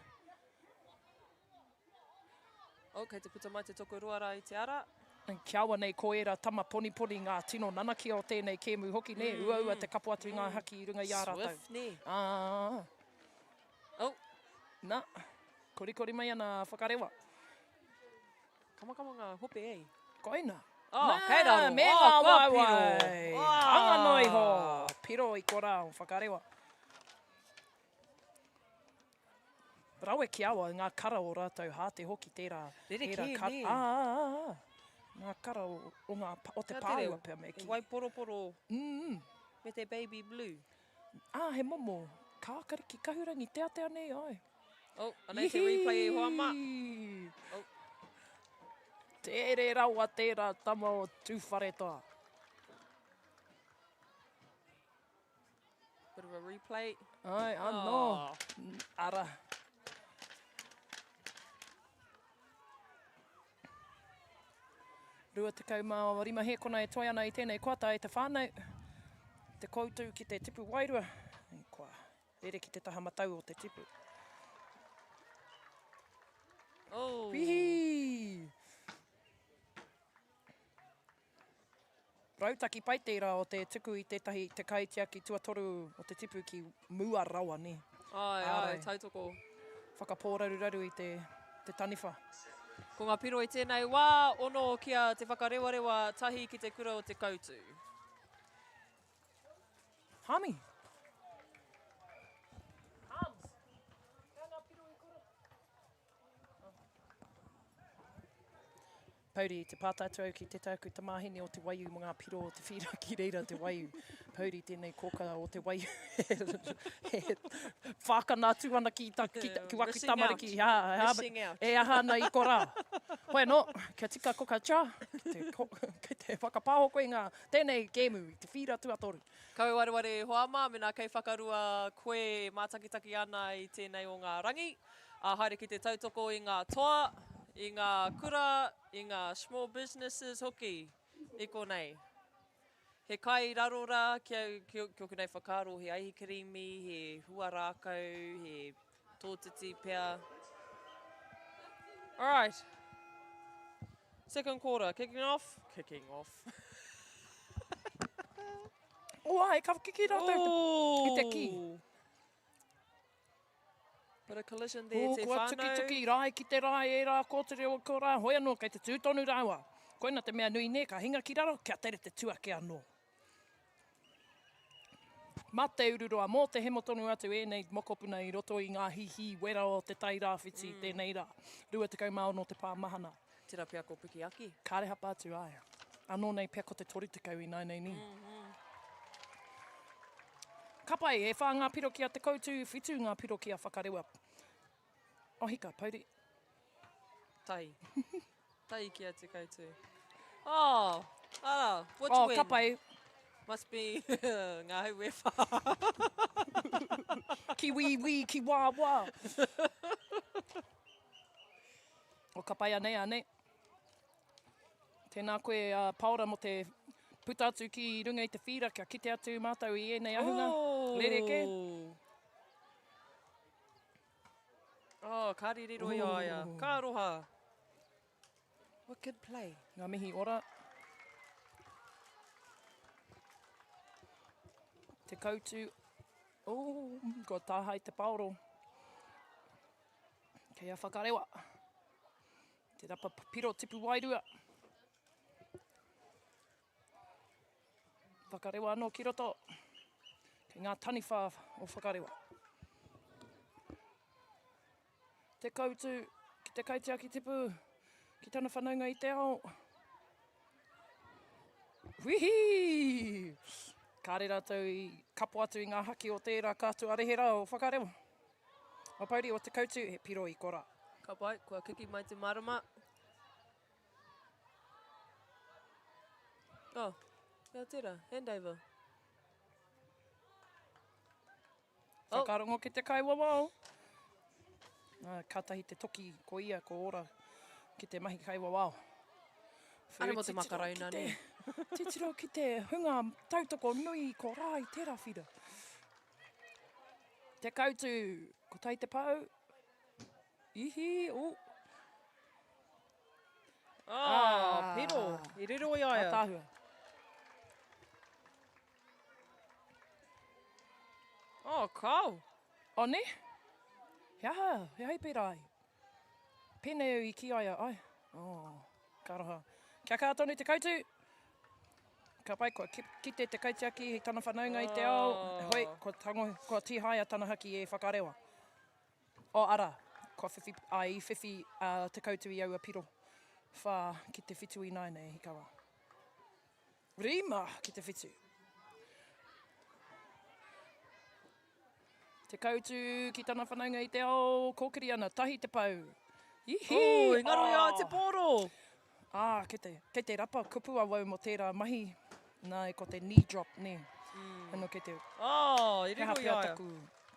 Kei te puta mai te toko ruara i te ara. Kia awa nei ko era tama poni ngā tino nanaki o tēnei kēmu hoki ne. Ua te kapu atu i ngā haki i runga i ārātau. Swift ne. Nā, korikori mai ana whakarewa. Kama ngā hope ei. Koina. Kei raro. Me ngā Ka waiwai. piro. Anga noi ho. Piro i kora o whakarewa. Rawe ki awa ngā kara o rātou hāte hoki tērā. Rere tērā ki ne. Ngā kara o te pāua pia me ki. Wai poro. Me te baby blue. He momo. Kākari ki kahurangi te atea nei ai. Anei te replay e hoa ma. Tere rawa tērā tama o tūwhare toa. Bit of a replay. Ai, anō. Ara. Rua te kauma o rima hekona e toi ana i tēnei kuata e te whānau. Te koutu ki te tipu wairua. Kua Rere ki te taha matau o te tipu. Oh. Wihi! Rautaki pai tērā o te tuku i tētahi te kaitiaki tuatoru o te tipu ki mua rawa, ne? Ai, tautoko. Whakapōraru i te taniwha. Ko ngā piro i tēnei wā, ono kia te whakarewarewa tahi ki te kura o te koutu. Hami. Pauri, te pātātou ki te tauku tamahine o te waiu mga piro o te whira ki reira te waiu. Pauri, tēnei kōkara o te waiu. He whākanātu ana ki waku tamariki. Missing out. E aha ana I korā. Hoi no, kia tika koka cha. Kei te whakapāho koe ngā tēnei kēmu I te whira tuatoru. Kau wareware hoama, mena kei whakarua koe mātakitaki ana I tēnei o ngā rangi. Haere ki te tautoko I ngā toa, I ngā kura, I ngā small businesses hoki, I konei. He kai rarora kia konei whakaro, he aihikirimi, he huarākau, he tōtiti pea. Alright. Second quarter, kicking off. Kicking off. Oa, e ka kiki rātou I te ki. Bit of collision there, te Kua whānau. tuki rai ki te rai e rā kōtere o ko rā. Hoi anō, kei te tūtonu rāua. Koina te mea nui ne, ka hinga ki raro, kia tere te tuake anō. Mā te ururoa, mō te hemotonu atu e nei mokopuna I roto I ngā hihi wera o te tai rāwhiti tēnei rā. Rua te kaumao no te pāmahana. Tira pia ko piki aki. Kāreha pātu ai. Anō nei pia ko te tori te kau I nai nei ni. Kapai, e whā ngā piro kia te koutu, whitu ngā piro kia whakarewa. O hika, pauri. Tai. Tai kia te koutu. Oh, ara, what you win? Kapai, Must be ngā hau e whā. ki wī, ki wā. O kapai anei. Tēnā koe paora mo te puta atu ki runga I te whira, kia kite atu mātou I nei ahunga. Lereke. Oh, kāririro I aia. Ka aroha. What good play. Ngā mihi ora. Te koutu. Ko tāhai te paoro. Kei a whakarewa. Te rapa piro tipu wairua. Whakarewa anō ki roto. Kei ngā taniwha o whakarewa. Te koutu, ki te kaitiaki tipu, ki tana whanaunga I te ao. Wihi! Kāre rātou I kapo atu I ngā haki o tērā kātua arehera o whakarewa. O pauri o te koutu, he piro I kora. Ka pai, kua kiki mai te marama. Oh, kia tira, hand over. Whakarongo ki te kai wawao. Kātahi te toki ko ia, ko ora, ki te mahi kai wawao. Ana mo te makarauna ni. Te tiro ki te hunga tautoko nui ko rā I tērā whira. Te koutu, ko tai te pau. Ihi, Piro. I riro I aia. Tāhua. Oh, kau. O ne? Hei pērai. Pēnei I ki aia, ai. Karoha. Kia kātonu te koutu. Ka pai, kua kite te kaitiaki I tana whanaunga I te ao. Hoi, kua tihaia tana haki e whakarewa. Ara, kua whiwhi, I whiwhi te koutu I aua piro. Whā ki te whitu I nai nei, hikawa. Rima ki te whitu. Te koutu ki tana whanaunga I te ao, kōkiri ana, tahi te pau. Ihi! Ngaro ia te pōro. Kei te rapa kupua wau mo tērā mahi. Nā e ko te knee drop, ne. Ano kei te I riro I aia. taku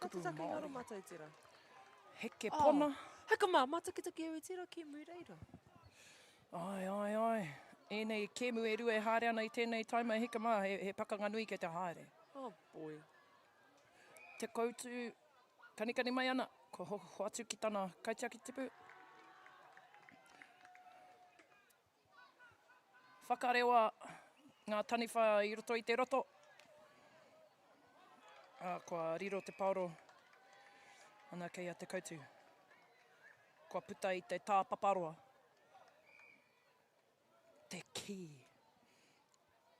kupu Mataki ngaro Māori. mātai tira. Heke pona. Haka mā, matakitaki e tira ki mūreira. Ai. Ēnei kēmu e rua e haere ana I tēnei taima hika mā, he pakanga nui kei te haere. Oh, boy. te koutu, kanikani mai ana, ko ho atu ki tana kaitiaki tipu. Whakarewa ngā taniwha i roto i te roto. Kua riro te paoro, ana kei a te koutu. Kua puta i te tā paparoa. Te ki.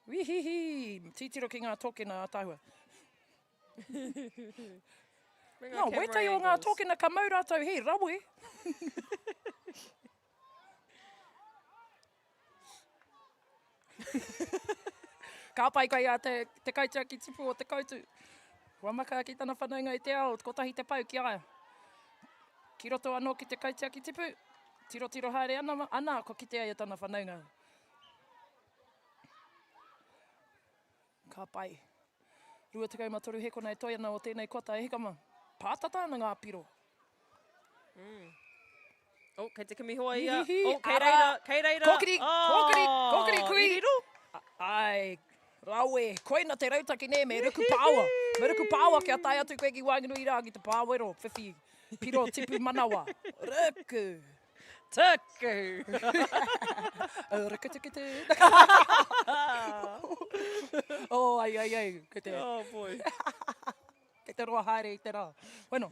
Wihihi, titiro ki ngā tōkena ātahua. Nā, wetai o ngā tōkena ka mau rātou, hei, rawe. Ka pai kai a te kaitia ki tipu o te koutu. Kua maka ki tana whanaunga i te ao, kotahi te pau ki aia. Ki roto anō ki te kaitia ki tipu, tiro haere ana ko ki te aia tana whanaunga. Ka pai. Rua te kaumatoru he kona e toi ana o tēnei kota e hikama. Pātata ana ngā piro. Kei te kimihoa ia. Hihi, Kei reira. Kokiri kui. Iriro. Ai, rawe, koina te rautaki ne me ruku pāua. Me ruku pāua kia tai atu koe ki Whanganui rā ki te pāwero, whiwhi, piro tipu manawa. Ruku. Tuku. Ruku tuku tu. Ai. Oh, boy. Kei te roa haere i te rā. Bueno,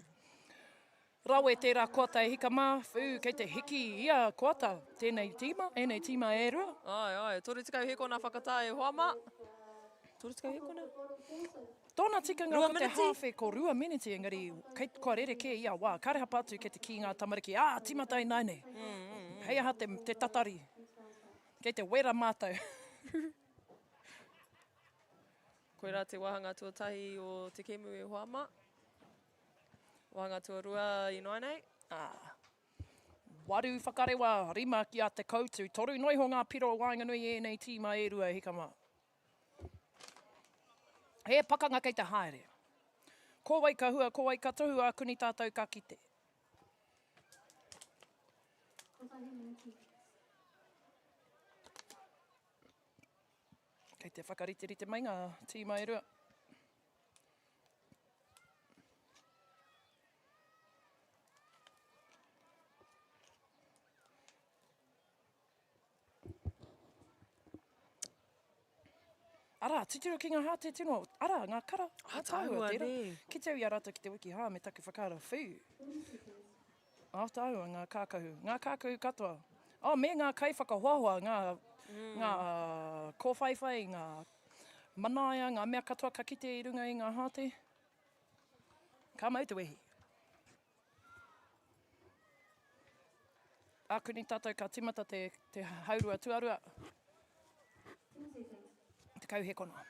rawe tērā kota e hika mā, kei te hiki ia kota. Tēnei tīma e rua. Ai, tore tikau he kona whakatā e hoama. Tore tikau he kona. Tōna tikanga ko te hawhi ko rua miniti, engari, kei kua rere ke ia wā, kareha pātu ke te ki ngā tamariki, timatai naine. Hei aha te tatari, kei te wera mātou. Koe rā te wahanga tuatahi o te kemu e hoama. Wahanga tuarua i noa nei. Waru whakarewa, rima ki a te koutu, toru noiho ngā piro o Whanganui e nei tīma e rua hikama. He pakanga kei te haere. Ko wai ka hua, ko wai ka tohu a kuni tātou ka kite. Kei te whakaritirite mai ngā tīma e rua. Ara, titiro ki ngā hāte tino. Ara, ngā kara. Ātahua, ne. Ki tau i arata ki te wiki me taku whakara whū. Ātahua, ngā kākahu. Ngā kākahu katoa. Me ngā kaiwhakahoahoa, ngā kōwhaiwhai, ngā manaia, ngā mea katoa ka kite i runga i ngā hāte. Ka mau te wehi. Ākuni tātou ka timata te haurua tuarua. Te kauhekona.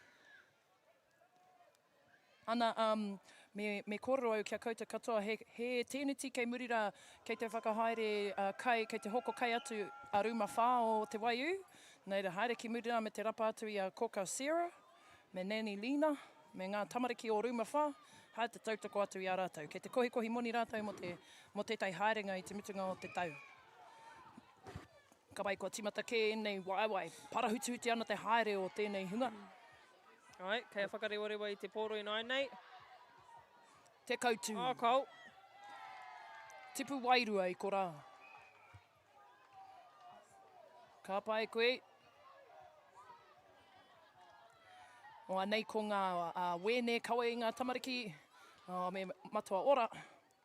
Ana, me kororo au kia kouta katoa, he tēneti kei murira kei te whakahaere kai, kei te hoko kai atu a ruma whā o te waiu. Nei ra haere ki murira me te rapa atu i a Koka Sarah, me Nani Lina, me ngā tamariki o ruma whā. Hae te tautoko atu i a rātou. Kei te kohi moni rātou mo te tai haerenga i te mutunga o te tau. Ka pai kua timata ke nei waiwai. Parahutuhuti ana te haere o tēnei hunga. Ai, kei a whakarewarewa i te pōro i nai nei. Te koutu. Kau. Tipu wairua i ko rā. Ka pai koe. O anei ko ngā wēne kawe i ngā tamariki. Me matua ora.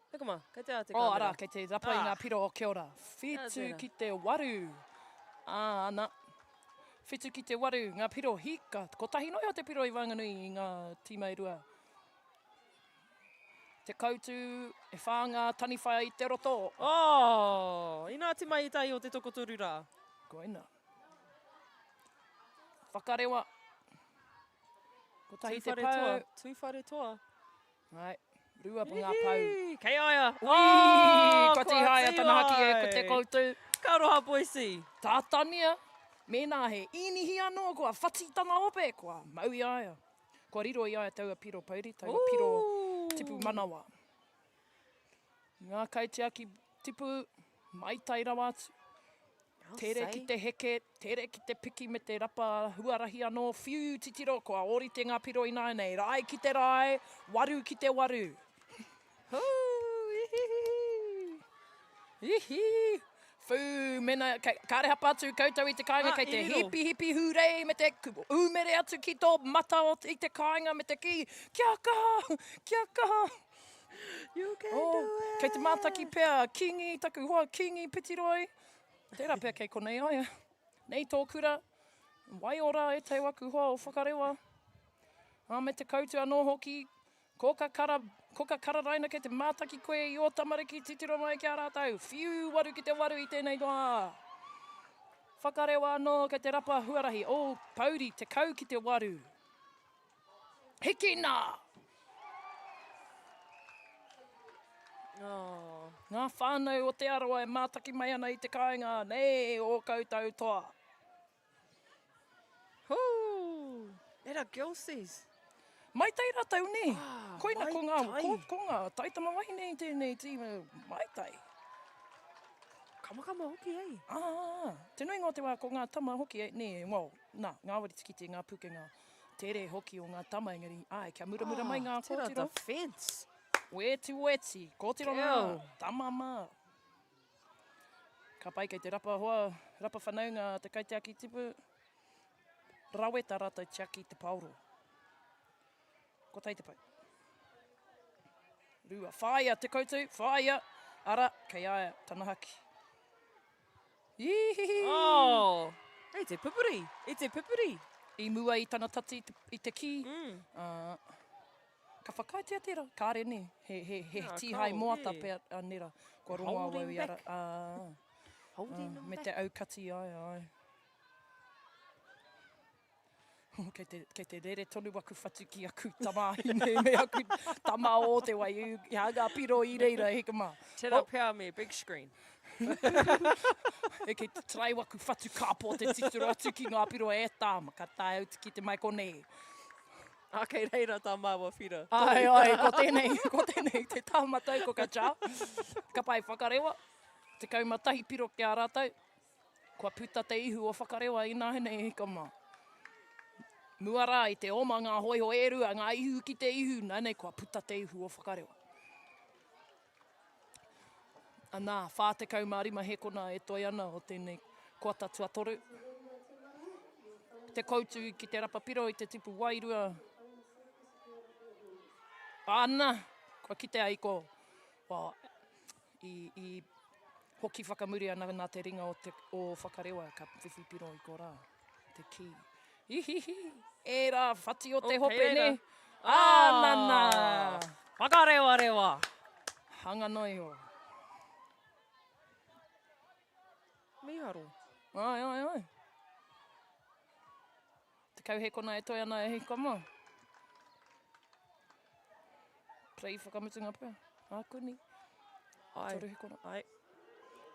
Hikama, kei te ate Ara, kei te rapa i ngā piro o kia ora. Whitu ki te waru. Ana. Whitu ki te waru, ngā piro hika. Ko tahi noi o te piro i Whanganui i ngā tīma i rua. Te koutu, e whānga taniwhai i te roto. Ina te mai i tai o te tokoturu rā. Koina. Whakarewa. Ko tahi te pau. Tūwhare toa. Ai. Rua pa ngā pau. Kei aia. Ko te haia tana haki e ko te koutu. Ka roha poisi. Tātania. Mēnā he inihi anō kua whati tana ope. Kua mau i aia. Kua riro i aia taua piro pauri. Taua piro tipu manawa. Ngā kaitiaki tipu mai tai rawa atu. Tere ki te heke, tere ki te piki me te rapa huarahi anō, whiu titiro, kua ori te ngā piro ina nei, rai ki te rai, waru ki te waru. Hū, ihi. Fu, mena, kāreha pātu koutou I te kāinga kei te hipi hurei me te umere atu ki tō mata I te kāinga me te ki. Kia kaha. You can do it. Kei te mātaki pēr, kingi, taku hoa, kingi, pitiroi. Tērā pēr kei konei aia. Nei tō kura, wai ora e te waku hoa o whakarewa. Me te koutua anō hoki, ko ka kara raina kei te mātaki koe I o tamariki titiro mai ki a rātau. Whiu waru ki te waru I tēnei toa. Whakarewa anō kei te rapa huarahi. Pauri, te kau ki te waru. Hikina! Ngā whānau o te aroa e mātaki mai ana I te kāinga. Nei, o koutou toa. Hoo! Era girlsies. Mai tai rātau ne. Koina mai ko ngā, tai. ko ngā taitama wahi nei tēnei tīma. Mai tai. Kamakama hoki ei. Te nui ngā te wā ko ngā tama hoki e. Ne, ngā wari tikiti, ngā pukenga. Tere hoki o ngā tama engari. Kia muramura mai ngā kōtiro. Tera defense. Weti, kōtiro ngā, tama mā. Ka pai kei te rapa hoa, rapa whanau ngā te kaitiaki tipu. Rawe tā rātou tiaki te pauro. Ko tai te pai. Rua, whaia te koutou, whaia. Ara, kei aia, tanahaki. Ihihi. E te pipuri. I mua I tana tati I te ki. Ka whakaitea tērā, kāre ne, he tihai moata pēr nera, kua rongoa wau I ara. Me te aukati, ai. Kei te rere tonu waku whatu ki aku tamahi nei, me aku tama o te wai, I hanga piro I reira, heka mā. Tera pēr me, big screen. E kei te trai waku whatu kāpō te tituru atu ki ngā piro e tāma, ka tai auti ki te mai konei. Kei reira tā māua whira. Ai, ko tēnei, te tāmatau ko ka chā. Ka pai whakarewa, te kaumatahi piro ki a rātou. Kua puta te ihu o whakarewa I nā henei hika mā. Mua rā I te oma ngā hoiho e rua, ngā ihu ki te ihu, nānei kua puta te ihu o whakarewa. Nā, whā te kaumarima hekona e toi ana o tēnei koata tuatoru. Te koutu ki te rapapiro I te tipu wairua. Ana, kua kite ai ko. I hoki whakamuri ana nā te ringa o whakarewa, ka whiwhi piro I ko rā. Te ki. Ihihi. E rā, whati o te hope ne. Nana. Whakarewa. Hanga noi o. Miharo. Ai. Te kauhekona e toi ana e hika mā. Prei whakamutunga pēr. Kuni. Toru hekona. Ai.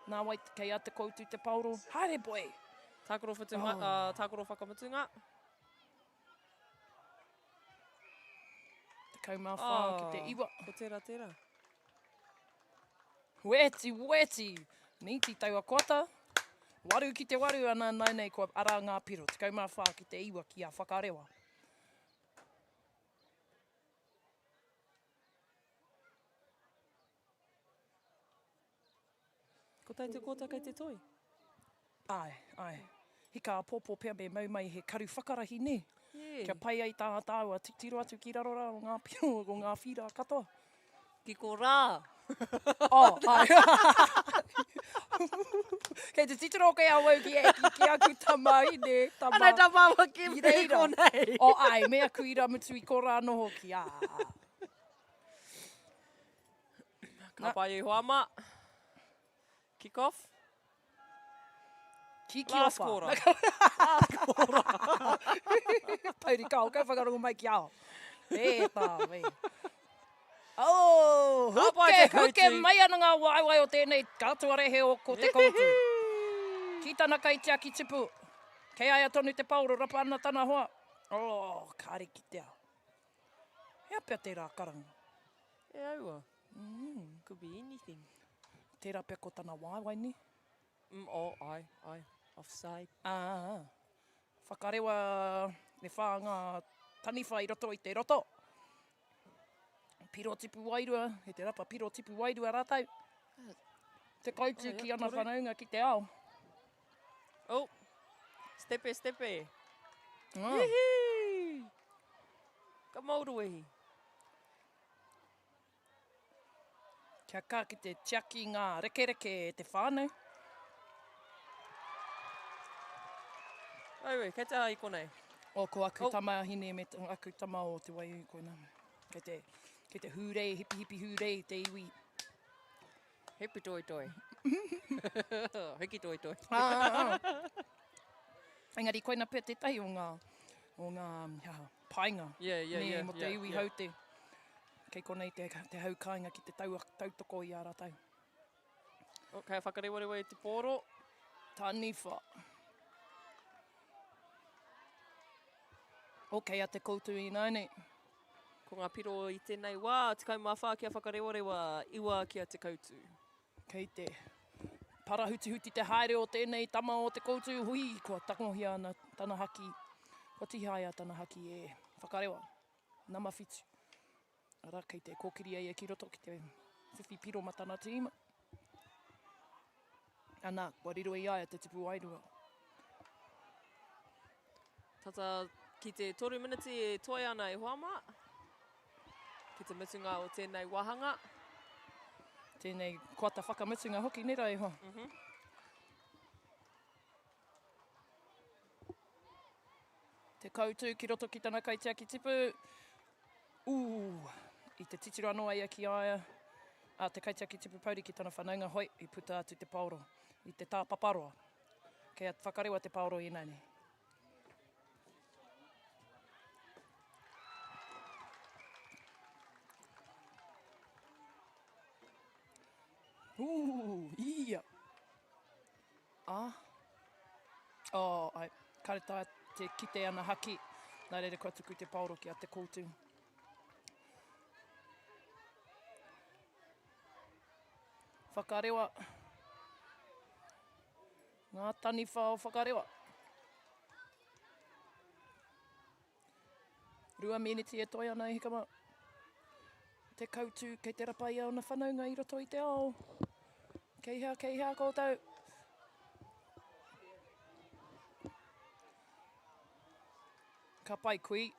Nā wai, kei a te koutu te pauro. Haere boy! Tākoro whakamutunga. Te kaumawha ki te iwa. Ko tērā. Weti! Niti taua kota. Waru ki te waru ana nei kua ara ngā piro. Te kaumawha ki te iwa ki a whakarewa. Ko tai te kōta kei te toi? Ai. Hika a pōpō pēr me mau mai he karu whakarahi ne. Yeah. Kia pai ai tā tāua tiro atu ki rarora o ngā pio o ngā whira katoa. Ki ko rā. Ai. Kei te titiro kei a wau ki aku tamai ne. Anai tā māua ki me konei. Ai, mea kuira mutu I ko rā noho ki a. Ka pai hoama. Kick off. Ki Last ofa. kora. Pauri kau whakarongo mai ki ao. E tā, me. Huke mai ana ngā waiwai o tēnei katoarehe o ko te koutu. Ki tana kaitia ki tipu. Kei aia tonu te pauro rapa ana tana hoa. Kāre ki te ao. Hea pia tērā karanga. E aua. Could be anything. Tērā pia ko tana waiwai ni. Ai. Offside. Whakarewa me whānga taniwha I roto I te roto. Piro tipu wairua, he te rapa piro tipu wairua rātau. Te kautu ki ana whanaunga ki te ao. Oh, stepe. Ah. Hihi! Ka mauruehi. Kia kā ki te tiaki ngā reke te whānau. Aue, kei te hai konei. O ko aku tamahine me aku tama o te waiu koina. Kei te hūrei, hipi hūrei te iwi. Hepi toi. Hiki toi. Engari koina pia te tai o ngā painga. Yeah. Mo te iwi haute. Kei konei te haukainga ki te tautoko I a rātau. Okay, whakarewarewa I te pōro. Taniwha. Okay, a te koutu I nāne. Ko ngā piro I tēnei wā, te kaumawha kia whakarewarewa, iwa kia te koutu. Kei te parahuti te haere o tēnei tama o te koutu. Hui, kua takongia ana tana haki. Kua tihaia tana haki e whakarewa. Nama whitu. Ara, kei te kōkiri ai ki roto ki te whiwhi piro matana tīma. Ana, kua riro I aia te tipu wairua. Tata, ki te 3 miniti e toi ana e hoama. Ki te mutunga o tēnei wahanga. Tēnei kuata whakamutunga hoki nera e hoa. Te koutu ki roto ki tana kaitea ki tipu. I te titiro anoa ia ki aia. Te kaitea ki tipu pauri ki tana whanaunga hoi. I puta atu te pauro. I te tā paparoa. Kei a whakarewa te pauro I nani. Ia. Ai. Kareta te kite ana haki. Nā reira kua tuku te pauro ki a te koutu. Whakarewa. Ngā taniwha o whakarewa. 2 miniti e toi ana I hikama. Te koutu kei te rapa I au na whanaunga I roto I te ao. Kei hea koutou. Ka pai kui.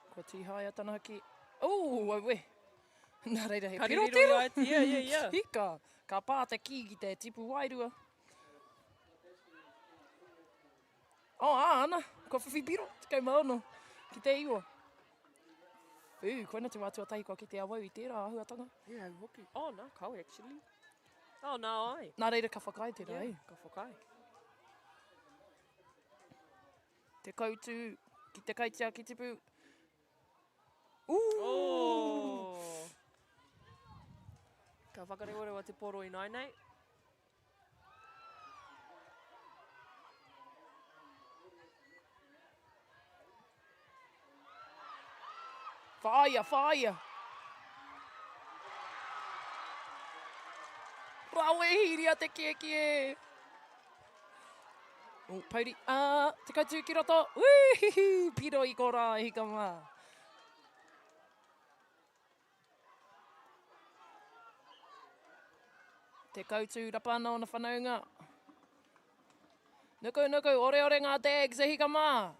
Kua tihaia tana haki. Auwe. Nā reira he piro tira. Yeah. Hika. Ka pā te ki ki te tipu wairua. Ana. Kua whiwhi piro. Te kaumaono. Ki te iwa. Koina te wātua tahi kua ki te awau I tērā ahuatanga. Yeah, hoki. Oh, no, kau actually. Oh, no, ai. Nā reira ka whakai tērā, Yeah, ka whakai. Te koutu ki te kaitea ki tipu. Oh! Ka whakarewarewa te poro I nainei. Whaia. Rawe hiria te kie. Pauri. Te koutu ki roto. Uihihi. Piro I kora I hikama. Te koutu rapa ana o na whanaunga. Nuku, ore ngā tags e hikama.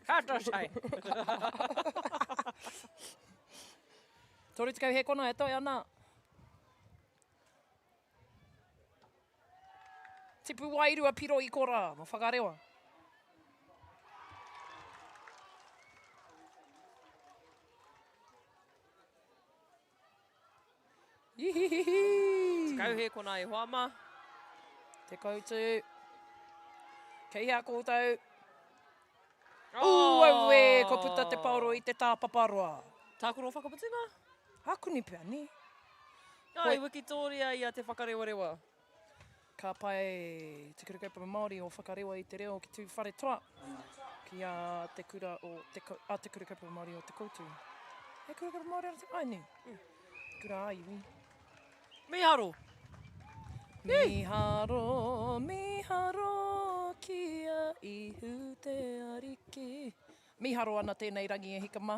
Hata sai. Tori te kau he kona e toi ana. Tipu wairua piro I kora. Mo whakarewa. Ihihihi. Te kau he kona e hoama. Te koutu. Kei hea koutou. Auwe, ko puta te pauro I te tā paparoa. Tākuro whakaputunga? Hakuni pia ni. Ai, Wikitoria I a te whakarewarewa. Ka pai te kurukaupa Māori o whakarewa I te reo ki tū whare toa. Ki a te kura o te kurukaupa Māori o te koutu. He kurukaupa Māori o te ai ni. Kura ai, ui. Miharo. Miharo, miharo, kia ihu te ariki. Miharo ana tēnei rangi e hikama.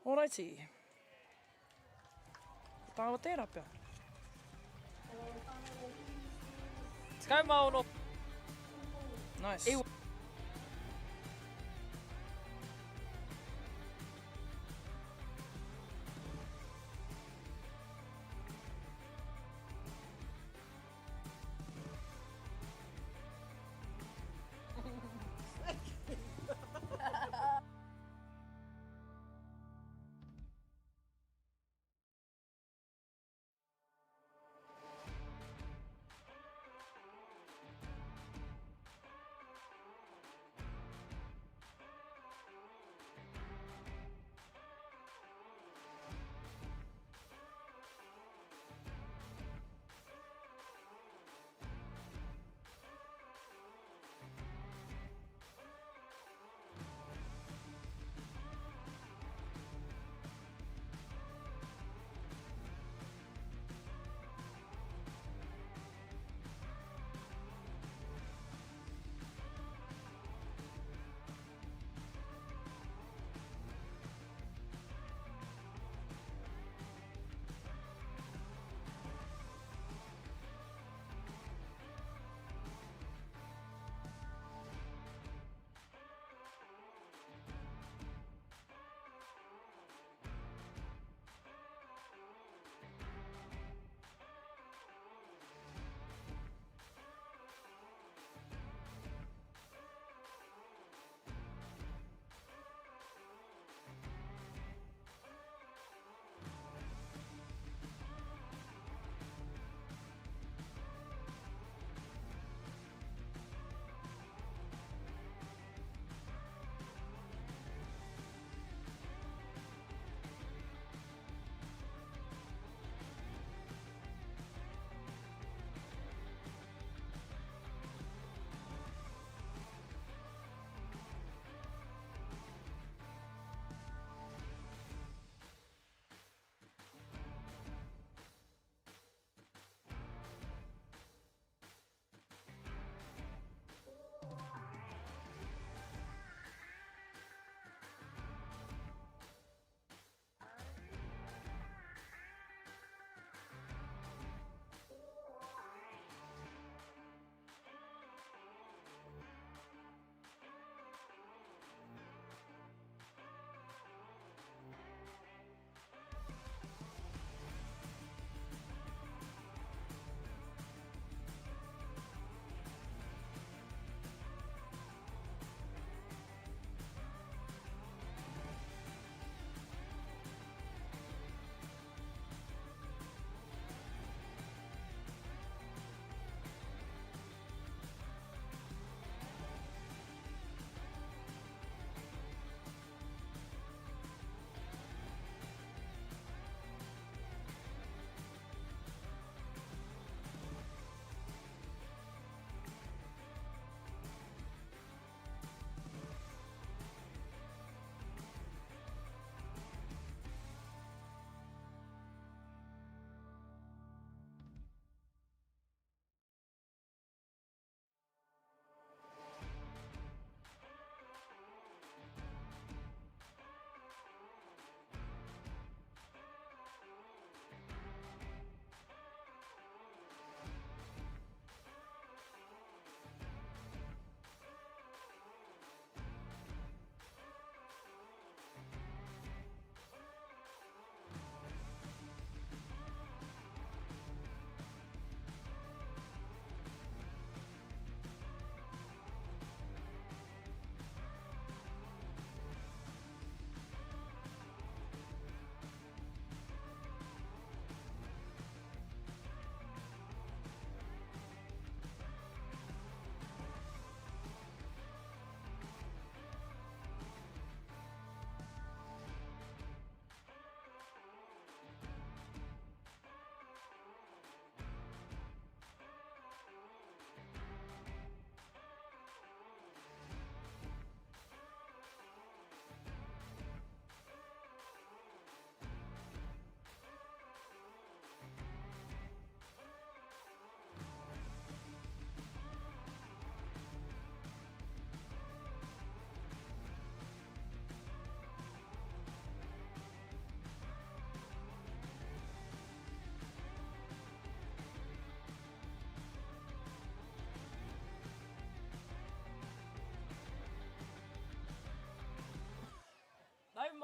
Alrighty. Tāwa tērā pia. Tikau maono. Nice. Iwa.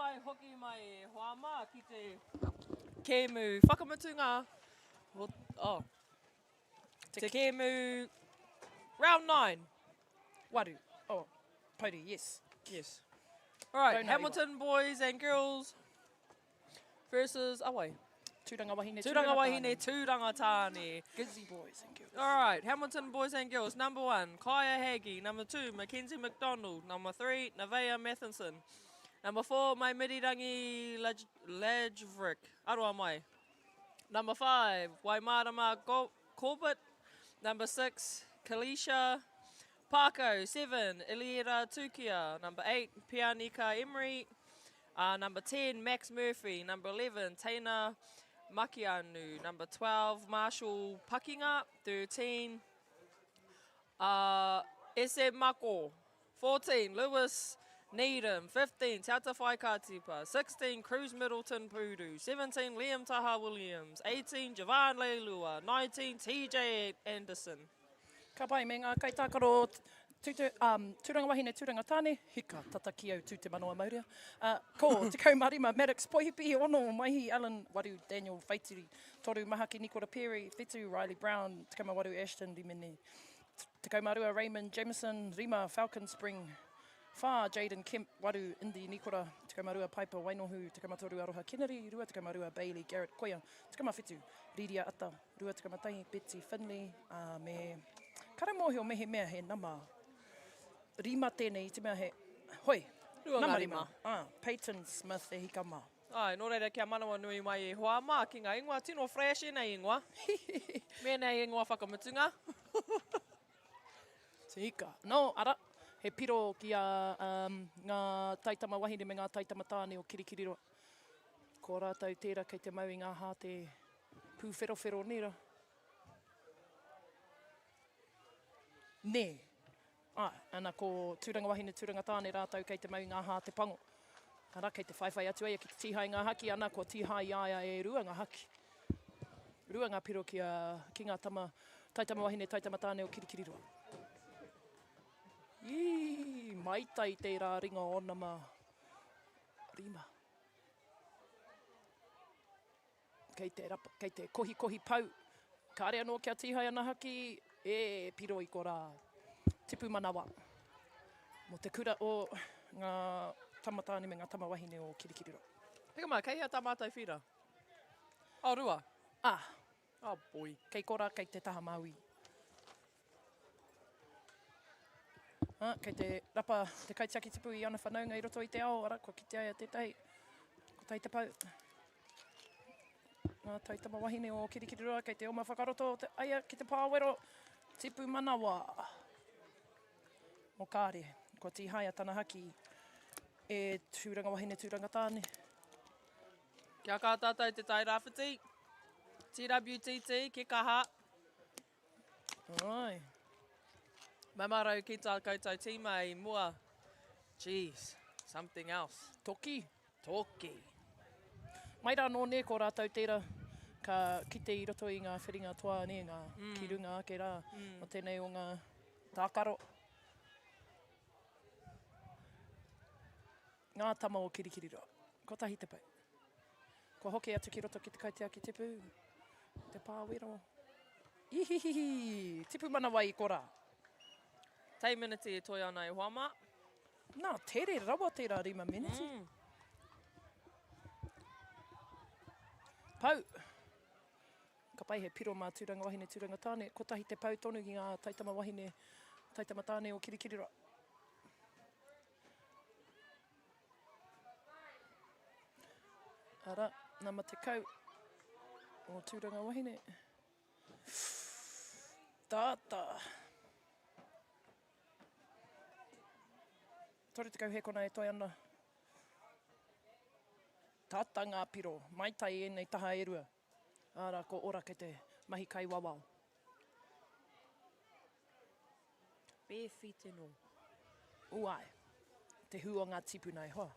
ai hoki mai e Hoama ki te kēmu whakamutunga. Oh. Te kēmu round 9. Waru. Oh, Pauri, yes. Yes. All right, Don't know Hamilton boys and girls versus away. Tūranga wahine, Tūranga wahine, tūranga tāne. Gizzy boys and girls. All right, Hamilton boys and girls. Number 1, Kaya Haggie. Number 2, Mackenzie McDonald. Number 3, Nevaeh Matheson. Number 4, mai Mirirangi Lajvrick. Aroha mai. Number 5, Waimarama Corbett. Number 6, Kalisha Parko. 7, Iliera Tukia. Number 8, Pianika Emery. Number 10, Max Murphy. Number 11, Taina Makianu. Number 12, Marshall Pakinga. 13, Ese Mako. 14, Lewis Needham. 15, Tauta Whaikatipa. 16, Cruz Middleton Pudu. 17, Liam Taha Williams. 18, Javan Leilua. 19, TJ Anderson. Ka pai me ngā kaitākaro tūranga wahine, tūranga tāne, hika tata ki au tū te manoa maurea. Ko, te kaumarima, Maddox, Pohipi, Ono, Maihi, Alan, Waru, Daniel, Faitiri, Toru, Mahaki, Nicola Perry, Fitu, Riley Brown, te kauma Waru, Ashton, Dimini, te kaumarua, Raymond, Jameson, Rima, Falcon Spring, Wha, Jaden, Kemp, Waru, Indi, Nicola, te kaumarua, Piper, Wainohu, te kaumatoru, Aroha, Kennedy, Rua, te kaumarua, Bailey, Garrett, Koia, te kaumawhitu, Riria, Ata, Rua, te kaumatai, Betsy, Finley, me... Karamohi o mehe mea he nama. Rima tēnei, te mea he... Hoi, nama rima. Peyton Smith e hika mā. Ai, nō reira kia manawa nui mai e Hoama ki ngā ingoa, tino fresh e nei ingoa. Mēnei ingoa whakamutunga. Te hika. No, ara, he piro ki a ngā taitama wahine me ngā taitama tāne o Kirikiriroa. Ko rātou tērā kei te mau i ngā hā te pūwhero nera. Ne. Ana ko tūranga wahine, tūranga tāne rātou kei te mau ngā hā te pango. Ara kei te whaiwhai atu eia ki te tihai ngā haki, ana ko tihai aia e rua ngā haki. Rua ngā piro ki ngā taitama wahine, taitama tāne o Kirikiriroa. Maitai te rā ringa o nama rima. Kei te kohi pau. Kāre anō kia tihai ana haki, e piro i ko rā tipu manawa. Mo te kura o ngā tamatāne me ngā tamawahine o Kirikiriroa. Hika mai, kei hea tamatai whira? Oh, rua? Oh, boy. Kei kora, kei te taha maui. Kei te rapa, te kaitiaki tipu i ana whanaunga i roto i te ao, ara, ko ki te aia tētai. Ko tai te pau. Ngā taitama wahine o Kirikiriroa, kei te oma whakaroto, te aia ki te pāwero, tipu manawa. Mo kāre, ko tihaia tana haki e tūranga wahine, tūranga tāne. Kia kātātai te tai rāwhiti. TWTT, ke kaha. Ai. Mamarau ki tā koutou tīma i mua. Jeez, something else. Toki. Toki. Mai rā nō ne ko rātou tērā, ka kite i roto i ngā whiringa toa ne, ngā kirunga ake rā, o tēnei o ngā tākaro. Ngā tama o Kirikiriroa. Ko tahi te pau. Ko hoki atu ki roto ki te kaitiaki tipu. Te pāwero. Ihihihi, tipu manawa i ko rā. Tei miniti e toi ana i Hoama. Nā, tere rawa tērā rima miniti. Pau. Ka pai he piro mā tūranga wahine, tūranga tāne. Ko tahi te pau tonu ki ngā taitama wahine, taitama tāne o Kirikiriroa. Ara, nama te kau o tūranga wahine. Tāta. Toru te kau he kona e toi ana. Tāta ngā piro, maitai e nei taha e rua. Ara, ko ora ke te mahi kai wawao. Bare feet and all. Uai, te hu o ngā tipu nei hoa.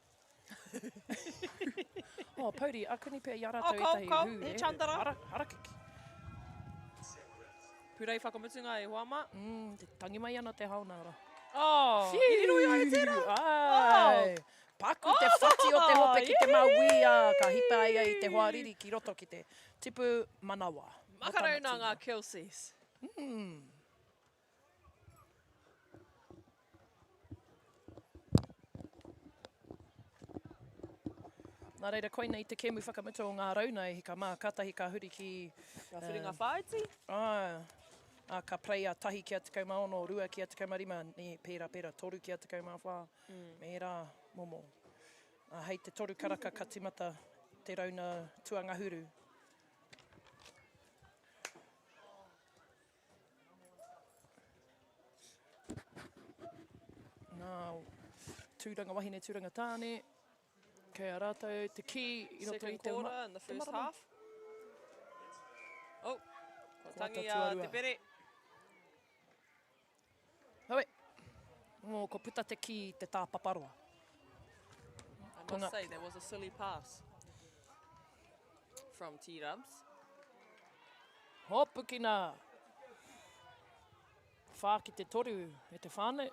Pauri, a kuni pia i arato e tahi ko, hu. he chandara. Harakiki. Purei whakamutunga e Hoama. Te tangi mai ana te hauna ora. Oh, i roi ai tērā. Ai, Paku te whati o te hope ki te mawia, ka hipa ia I te hoariri ki roto ki te tipu manawa. Makarona ngā Kelsey's. Nā reira koina I te kemu whakamutu o ngā rauna I ka mā katahi ka huri ki... Ka whiringa whaiti. Ka preia tahi ki a te kaumaono, rua ki a te kaumarima, ni pera, toru ki a te kaumawha. Me rā, momo. Hei te toru karaka ka timata te rauna tuanga huru. Nā, tūranga wahine, tūranga tāne. Kei a rātou, te ki I roto I Second te quarter in the first marama. half. Oh, tangi tuarua. te bere. Hawe, ko puta te ki te tā paparoa. I must say, that was a silly pass from T-Dubs. Hopu ki nā. Whā ki te toru e te whānau.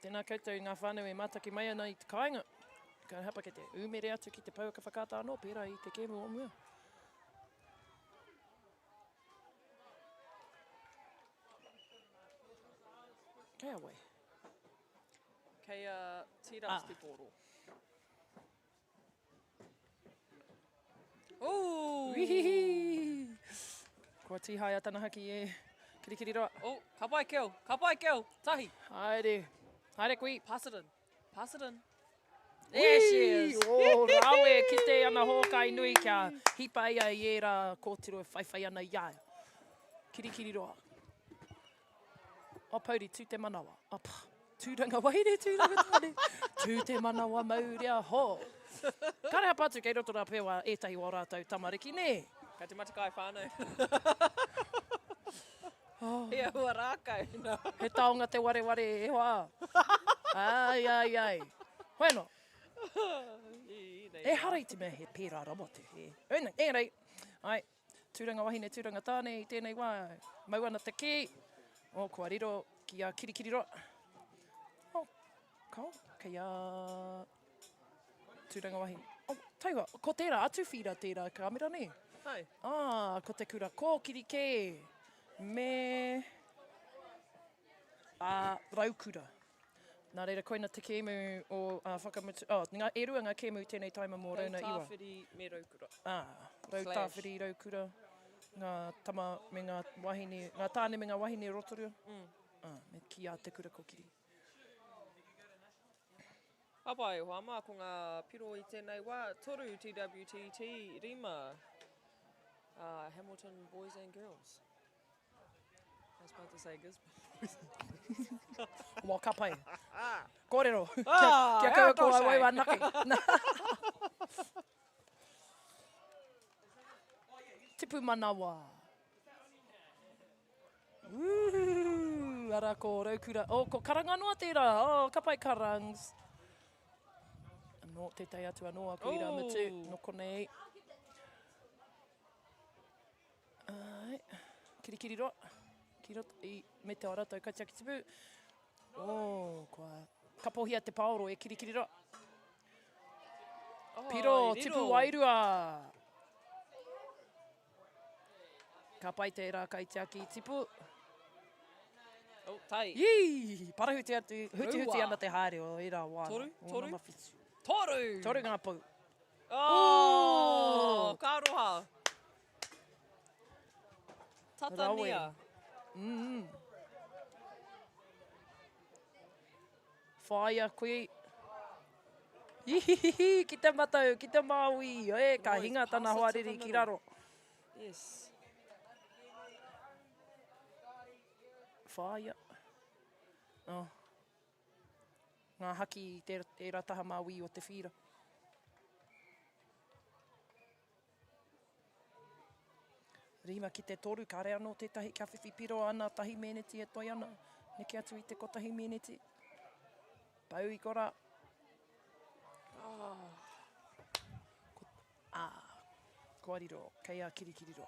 Tēnā koutou ngā whānau e mātaki mai ana I te kāinga. Ka hapa ke te umere atu ki te pauaka whakata anō, pērā I te kēmu o mua. Kei awai. Kei T-Dubs te poro. Ooh! Wihihi! Kua tihai atana haki e kirikiri roa. Oh, ka pai keo, tahi. Haere. Haere kui. Pass it in. There she is. Oh, rawe ki te ana hōkai nui kia hipa ia I era kōtiro e whaiwhai ana iai. Kirikiri roa. O pauri, tū te manawa. Tūranga waire, tūranga tāne. Tū te manawa maurea ho. Kareha patu kei roto rā pewa ētahi o rātou tamariki, ne? Ka te matakai whānau. Ia hua rākau. No. He taonga te wareware e hoa. Ai. Bueno. E harei te mea he pērā ramotu. Engari, ai, tūranga wahine, tūranga tāne I tēnei wā. Mau ana te ki. O kua riro ki a kirikiri roa. O, kei a tūranga wahine. O, taiwa, ko tērā atu whira tērā kamera ne? Hai. Ko te kura kōkiri ke. Me... raukura. Nā reira koina te kēmu o whakamutu... ngā e rua ngā kēmu tēnei taima mō rauna iwa. Rautāwhiri me raukura. Rautāwhiri, raukura. Ngā tama me ngā wahine... Ngā tāne me ngā wahine rotorua. Me ki a te kura kōkiri. Apai, hoa mā ko ngā piro I tēnei wā. Toru TWTT, rima. Hamilton Boys and Girls. I was about to say Gisborne. Wā kapai. Kōrero. Kia kaua ko a waiwa naki. Tipu manawa. Ara ko raukura. Ko karanga noa tērā. Kapai karangs. No, te tai atu anoa ko ira mutu. No konei. Kirikiri roa. Ki roto I me te ora tau katia ki tipu. Kua kapohia te paoro e kirikiri roa. Piro, tipu wairua. Ka pai te rā kai te aki tipu. Tai. Parahu te atu, huti ana te haere o ira wāna. Toru? Toru ngā pau. Ka aroha. Tatania. Whaia koe. Ki te matau, ki te maui. Ka hinga tana hoariri ki raro. Yes. Whaia. Ngā haki te rataha maui o te whira. Rima ki te toru, ka rea no tētahi ka whiwhi piro ana tahi meneti e toi ana. Neke atu I te kotahi meneti. Pau I kora. Kua riro, kei a kirikiri ro.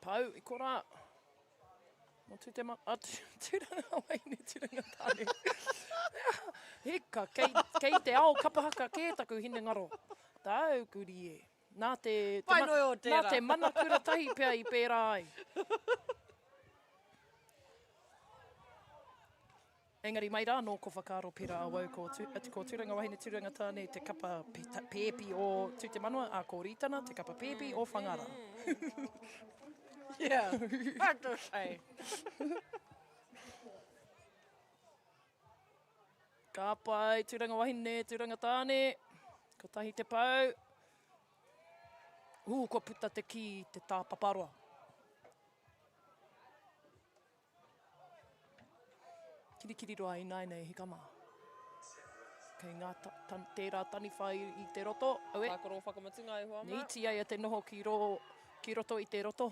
Pau, I kora. Mo tu te ma... Tūranga waine, tūranga tāne. Heka, kei te ao kapahaka kētaku hine ngaro. Tau kuri e. Nā te mana kura tahi pia I pērā ai. Engari mai rā nō ko whakaro pera a wau ko tūranga wahine tūranga tāne te kapa pēpi o tū te manua, a ko rītana, te kapa pēpi o whangara. Yeah, hard to say. Ka pai, tūranga wahine, tūranga tāne, ko tahi te pau. Ko puta te ki te tā paparoa. Kirikiri roa I nai nei hikama. Kei ngā tērā tani whai I te roto. Aue. Whakaro whakamatunga I hoa Ni mā. ti ai a te noho ki roto I te roto.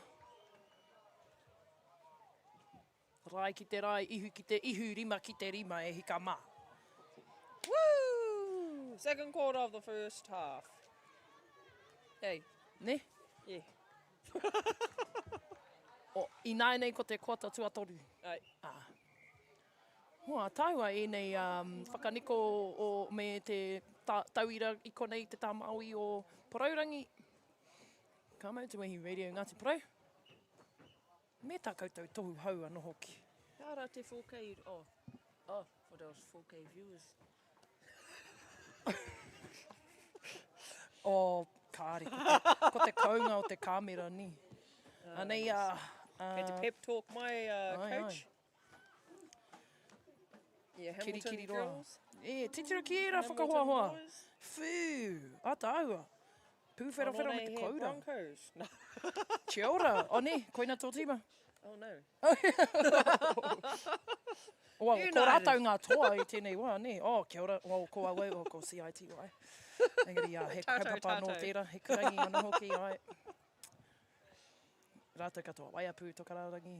Rai ki te rai, ihu ki te ihu, rima ki te rima e hika mā. Woo! Second quarter of the first half. Hey. Ne? Yeah. I nai nei ko te kota tuatoru. Ai. Hoa, taua e nei whakaniko o me te tauira I konei te tamaui o Poraurangi. Ka mau te wehi radio Ngāti Porou. Me tā koutou tohu hau anō hoki. Hara te 4K... Oh, for those 4K viewers. Kāre, ko te kaunga o te kāmera ni. Anei, Kei te pep talk my coach. Ai. Yeah, Hamilton Kiri roa. girls. Titira ki e rā Hamilton whakahoahoa. boys. Whū, ata aua. Pūwhera whera me te Hair kaura. Broncos. No. Kia ora, o ne, koina tō tima. Oh no. Wow, United. ko rātau ngā toa I tēnei wā, ne? Kia ora, wow, ko awau, o ko CIT wai. Engari, he kaupapa no tērā, he kurangi anō hoki ai. Rātau katoa, Waiapu, Tokararangi,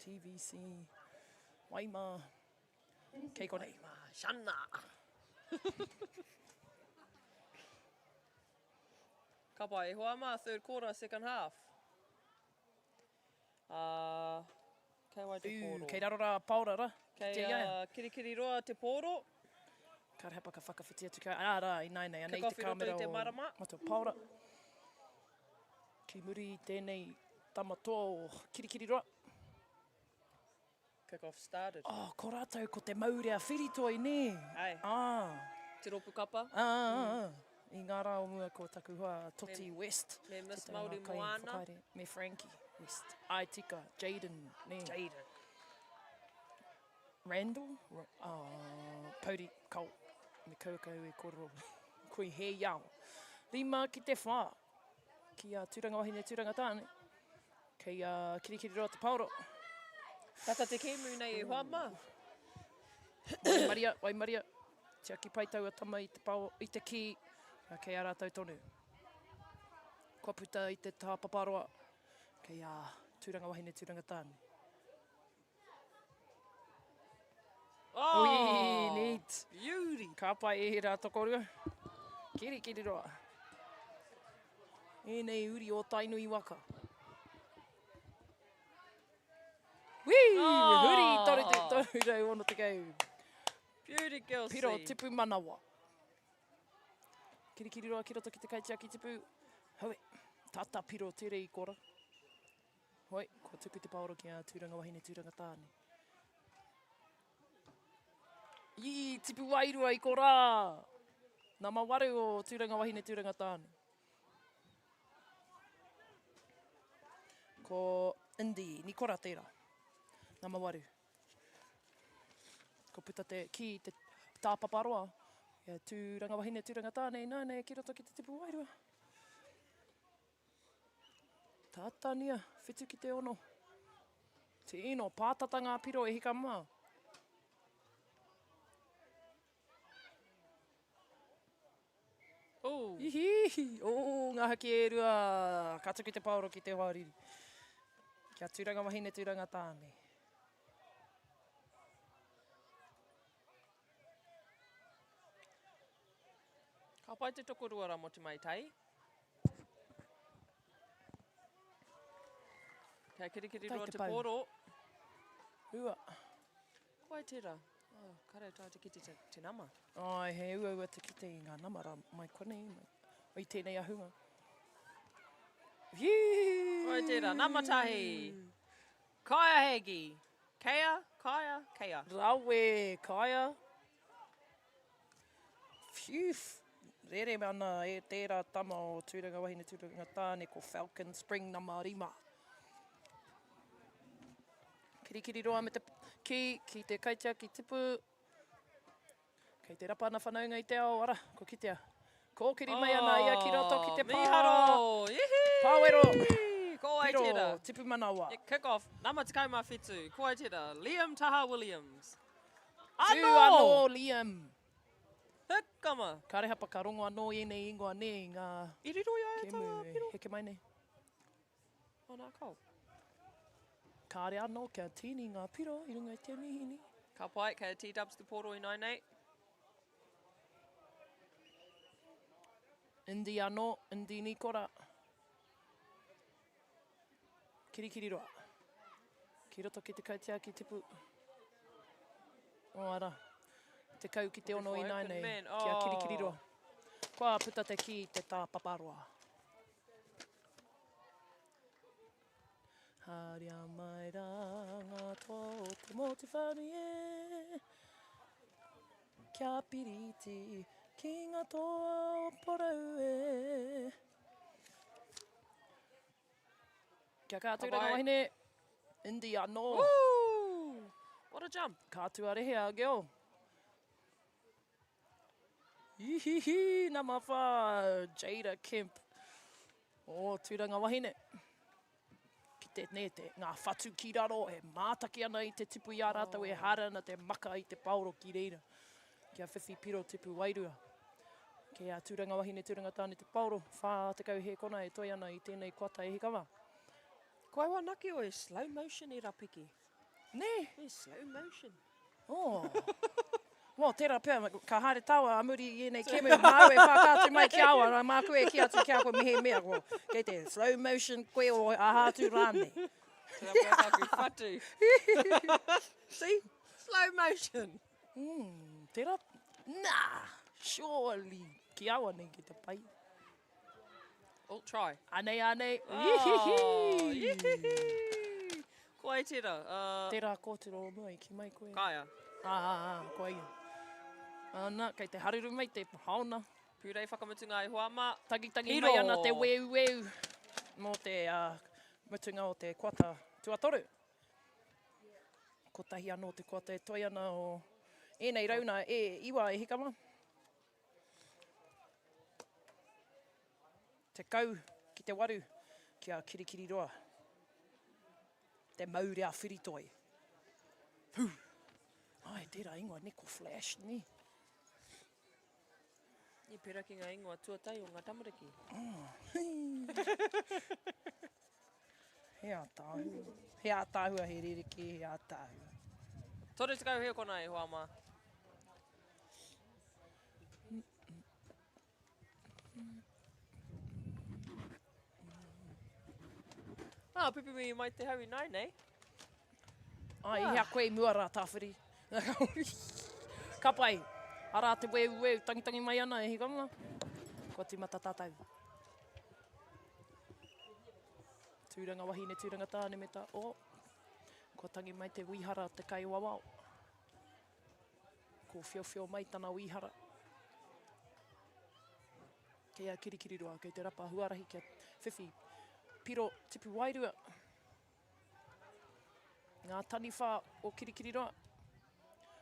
TVC, Waima, kei konei. Shana. Ka pai, hoa mā, third quarter, second half. Kei wai te pōro. Kei raro rā paurara. Kei kirikiri roa te pōro. Ka repa ka whakawhitia tukai. Rā, I nai nei, anei te Kawhiroto kāmera I te o marama. Matua Paura. Ki muri I tēnei tamatoa o kirikiri roa. Kick-off started. Ko rātou ko te maurea whiritoi, ne? Ai. Te ropu kapa. I ngā rā o mua ko taku hoa Toti West. Me Miss Te taunga Māori kai Moana. whakaere. Me Frankie West. Ai tika, Jaden, ne? Jaden. Randall. Pauri Kau. Me kaukau e kororo. Koe he iau. Rima ki te whā. Ki a tūranga wahine tūranga tāne. Kei a kirikiri roa te pauro. Tata te kēmu nei e hoa mā. Wai Maria. Te aki paitau a tama I te pao, I te ki. Kei a rātou tonu. Kua puta I te tā paparoa. Kei a tūranga wahine tūranga tāne. Ui, neat. Beauty. Ka pai e rā tokorua. Kiri roa. E nei uri o tainu I waka. Whee! Huri toru te toru ono te kau. Beauty girl Piro C. tipu manawa. Kiri roa ki roto ki te kaitia ki tipu. Haue, tata piro tere I kora. Hoi, ko tuku te paoro ki a tūranga wahine tūranga tāne. Tipu wairua I kora. Nā mawaru o tūranga wahine tūranga tāne. Ko Indi, ni kora tērā. Nā mawaru. Ko puta te ki te tāpaparoa. Ia tūranga wahine tūranga tāne. Nāne, ki roto ki te tipu wairua. Tātania, whitu ki te ono. Te ino, pātata ngā piro e hika mā. Ihi! Ngā haki e rua. Ka tuku te paoro ki te wāriri. Kia tūranga wahine tūranga tāne. Ka pai te tokorua rā mo te mai tai. Kia kirikiri Tai roa te te pau. poro. Ua. Koe tērā. Oh, karau tā te kiti te nama. Ai, he ua te kite i ngā namara mai konei. Mai tēnei ahunga. Koe tērā, namatahi. Kaia hegi. Kea, kaia, kea. Rawe, kaia. Phew. Rere mana e tērā tama o tūranga wahine tūranga tāne ko Falcon Spring nama rima. Kirikiri roa me te ki te kaitea ki tipu. Kei te rapa ana whanaunga i te ao, ara, ko kitea. Ko kiri mai ana ia ki roto ki te pā. Miharo, ihi! Pāwero. Ko ai Piro, tērā. tipu manawa. Yeah, kick off. Nama te kaumā whetū. Ko ai tērā. Liam Taha Williams. Tū anō, Liam. Hikama. Ka rehapa ka rongo anō i nei ingoa nei ngā Iriroi ai kemu tā, piro. heke mai nei. O nā kau. Ka re anō kia tini ngā piro i runga i te mihini. Ka pai, kei T-dubs te poro i nai nei. Indi anō, indi ni kora. Kirikiri roa. Ki roto ki te kaitea ki tipu. O ara. Te kau ki te ono i nai nei. Man. Kia Oh. kirikiri roa. Kua puta te ki te tā paparoa. Haria mai rā ngā toa o te moti whanu e. Kia piriti ki ngā toa o porau e. Kia kāturanga Bye-bye. wahine. Indi anō. Woo! What a jump. Kātua rehea, girl. Ihihi, nā mawha, Jada Kemp. O tūranga wahine. Ki te nete, ngā whatu ki raro, e mātaki ana i te tipu i ārātau, e hara ana te maka i te pauro ki reira. Kia whiwhi piro tipu wairua. Kia tūranga wahine, tūranga tāne te pauro, whā te kau he kona e toi ana i tēnei kuata e hikawa. Koe wanaki o e slow motion i rapiki. Ne? E slow motion. Oh. Mo, tērā pēr, ka haere taua amuri i nei kemu, mau e whakātu mai ki awa, rā mā koe ki atu ki a koe mihe mea ko. Kei te slow motion koe o ahātu rāne. Tērā pēr kaku whatu. See? Slow motion. Tērā? Nah, surely. Ki awa nei ki te pai. Oh, try. Anei, anei. Oh, yihihi. Ko ai tērā. Tērā kōtiro o mua i ki mai koe. Kaia. Koe ia. Ana, kei te haruru mai te haona. Pūrei whakamutunga i Hoama. Tangi Iro. mai ana te weu. Mō te mutunga o te kuata tuatoru. Ko tahi anō te kuata e toi ana o ēnei rauna e iwa e hikama. Te kau ki te waru kia kirikiri roa. Te maurea whiritoi. Puh. Ai, tērā ingoa neko flash ni. Ni pera ki ngā ingoa tuatai o ngā tamariki. Hea tāhua. Hea tāhua he ririki, hea tāhua. Tore te kau heo kona e Hoama. Pipimi mai te hau i nai nei. Ai, hea koe i mua rā tāwhiri. Ka pai. Ara te weu, tangitangi mai ana e hikama. Ko ti mata tātou. Tūranga wahine, tūranga tāne me tā. Ko tangi mai te wihara te kai wawao. Ko whio mai tana wihara. Kei a kirikiri roa, kei te rapa huarahi kia whiwhi. Piro tipu wairua. Ngā taniwha o kirikiri roa.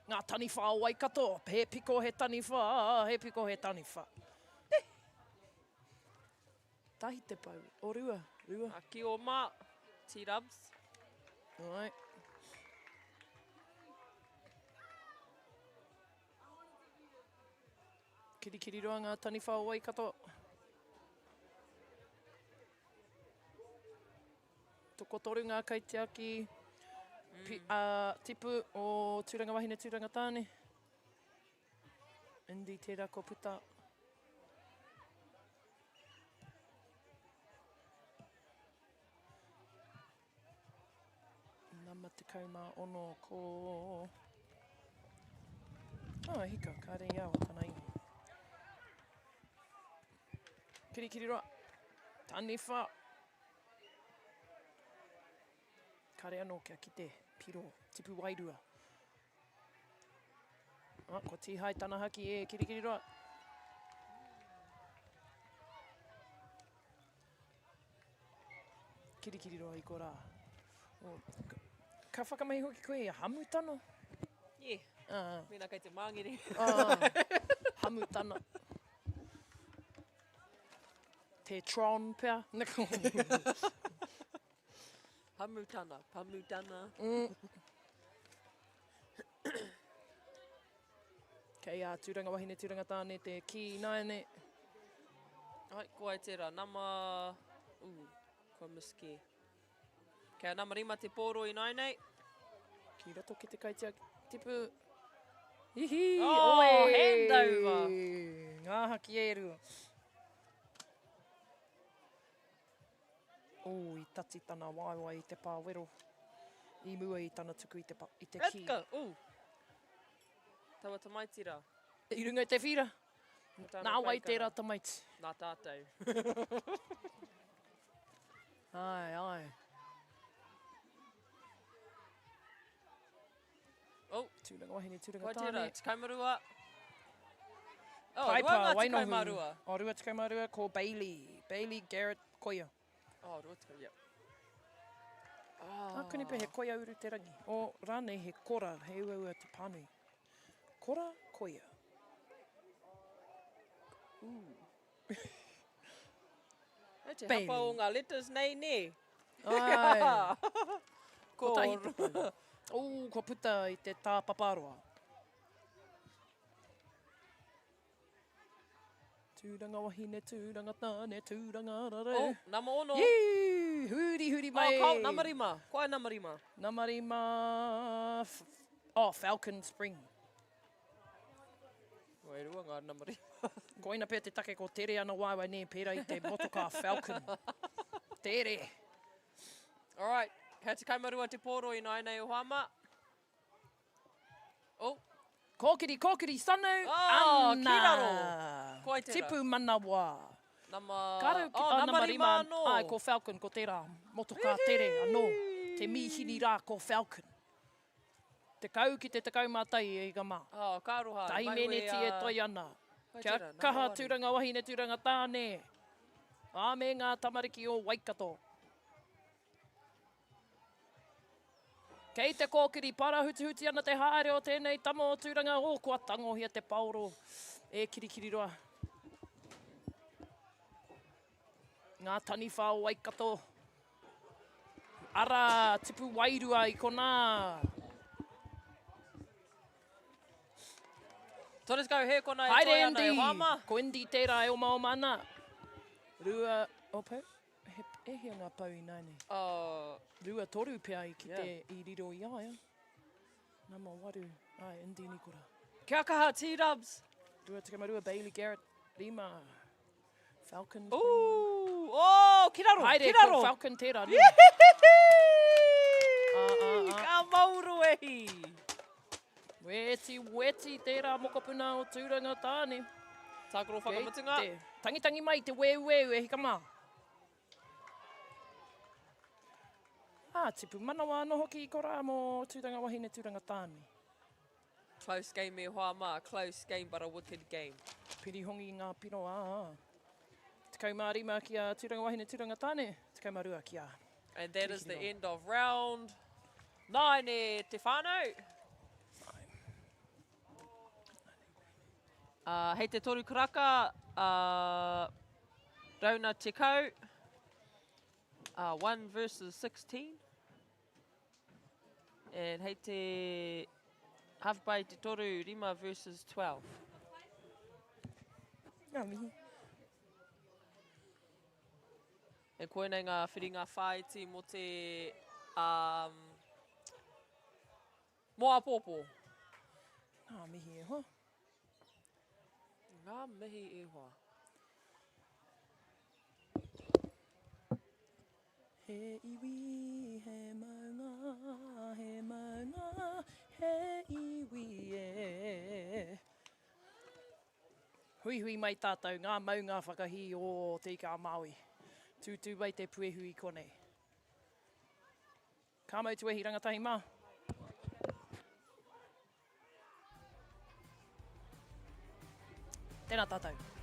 Ngā taniwha o Waikato. He piko he taniwha, he piko he taniwha. Tahi te pau. O rua. A ki o mā. T-dubs. Ai. Kirikiri roa ngā taniwha o Waikato. Toko toru ngā kaitiaki. Tipu o tūranga wahine, tūranga tāne. Indi tērā ko puta. 26 ko... hika, ka rei au, tana ingo. Kirikiri roa. Tani wha. Kare anō kia kite, piro, tipu wairua. Ko tihai tana haki e kirikiri roa. Kirikiri roa I ko rā. Ka whakamahi hoki koe, hamu tana? Yeah. Mena kei te māngere. Hamu tana. Te Tron pia. Hamutana, pamutana. Kei a tūranga wahine, tūranga tāne, te ki naene. Ai, ko ai tērā, nama... ko miski. Kei a nama rima te pōro I naenei. Ki rato ki te kaitia tipu. Ihi! Oh, handover. Ngā haki e rua. I tati tana waiwai I te pāwero. I mua I tana tuku I te ki. Ratka, Tawa tamaitira. I runga I te whira. Nā wai tērā tamaiti. Nā tātou. Ai. Tūranga wahine, tūranga tāne. Ko tērā, tikaumarua. Kaipa, rua ngā Wainohu. tikaumarua. Rua tikaumarua ko Bailey. Bailey Garrett Koia. Rua tikau, yep. Kuni pe he koia uru te rangi. O rānei he kora, he ua te pānui. Kora, koia. E te Bailey. hapa o ngā letters nei, ne? Ai. Ko Ko tahi tupu. Ko puta I te tā paparoa. Tūranga wahine, tūranga tāne, tūranga rare. Nama ono. Yee! Huri mai. Kau, namarima. Ko ai namarima? Namarima... Falcon Spring. Wai rua ngā namarima. Koina pēr te take ko tere ana waiwai ne pēra I te motoka Falcon. Tere. Alright. Hea te kaimarua te pōro I naenei o hama. Kōkiri, sanu, ana. Ki raro. Ko ai tērā. Tipu manawa. Namarima Namarima anō. Ai, ko Falcon, ko tērā. Motoka tere, anō. Te mihini rā ko Falcon. Te kau ki te kau mātai e gama. Ka aroha. Tai meneti e toi ana. Kia tērā, kaha nā tūranga wahine, tūranga tāne. Āme ngā tamariki o Waikato. Kei te kōkiri, para huti ana te haere o tēnei tamo o tūranga o kua tangohia te pauro e kirikiri roa. Ngā tani whā o Waikato. Ara, tipu wairua I kona. Tones kau he kona e Haere toi ana Andy, e hama. ko Andy tērā e o mana. Rua, pau? E hea ngā pau I naine. Rua toru pia I ki te I riro I aia. Nama waru. Ai, Andy Nikora. Kia kaha, T-Dubs. Rua tikamarua, Bailey Garrett, Rima. Falcon. Ki raro, Haere, ki raro. ko Falcon tērā. Ka mauro ehi. Weti tērā mokopuna o tūranga tāne. Tākoro whakamatunga. Tangitangi mai, te weu e hika mā. Tipu manawa anō hoki I ko rā mō tūranga wahine, tūranga tāne. Close game e hoa mā. Close game, but a wicked game. Pirihongi ngā piro Te kaumārima ki a tūranga wahine, tūranga tāne. Te kaumarua ki a. And that is the end of round 9 e te whānau. Hei te toru karaka, rauna te kau, 1 versus 16. And hei te halfpai te toru, 5 versus 12. Ngā mihi. E koenei ngā whiringa whaiti mo te moa pōpō. Ngā mihi e hoa. Ngā mihi e hoa. He iwi, he maunga, he ngā he iwi e. Hui hui mai tātou, ngā maunga whakahi o te ika Māui. Tūtū mai te puehui konei. Ka mau tuehi rangatahi mā. Tēnā tātou.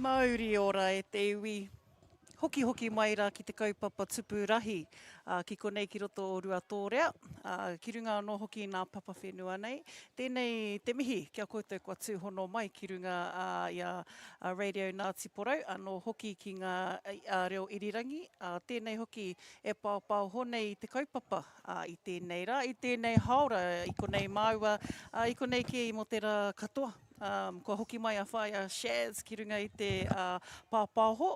Mauri ora e te iwi. Hoki mai rā ki te kaupapa tupurahi. Ki konei ki roto o Ruatoria. Ki runga anō hoki nā papa whenua nei. Tēnei te mihi kia koutou kua tūhono mai ki runga i a Radio Ngāti Porou. Anō hoki ki ngā reo irirangi. Tēnei hoki e pāpau honei i te kaupapa. I tēnei rā, i tēnei haora, i konei māua, i konei ki mo te rā katoa. Kua hoki mai a whai a Shaz ki runga i te pāpāho.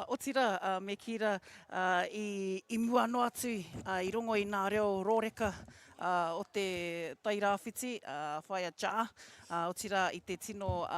Otira me kira i mua no atu i rongo i nā reo rōreka o te tairāwhiti, whai a Ja. Otira i te tino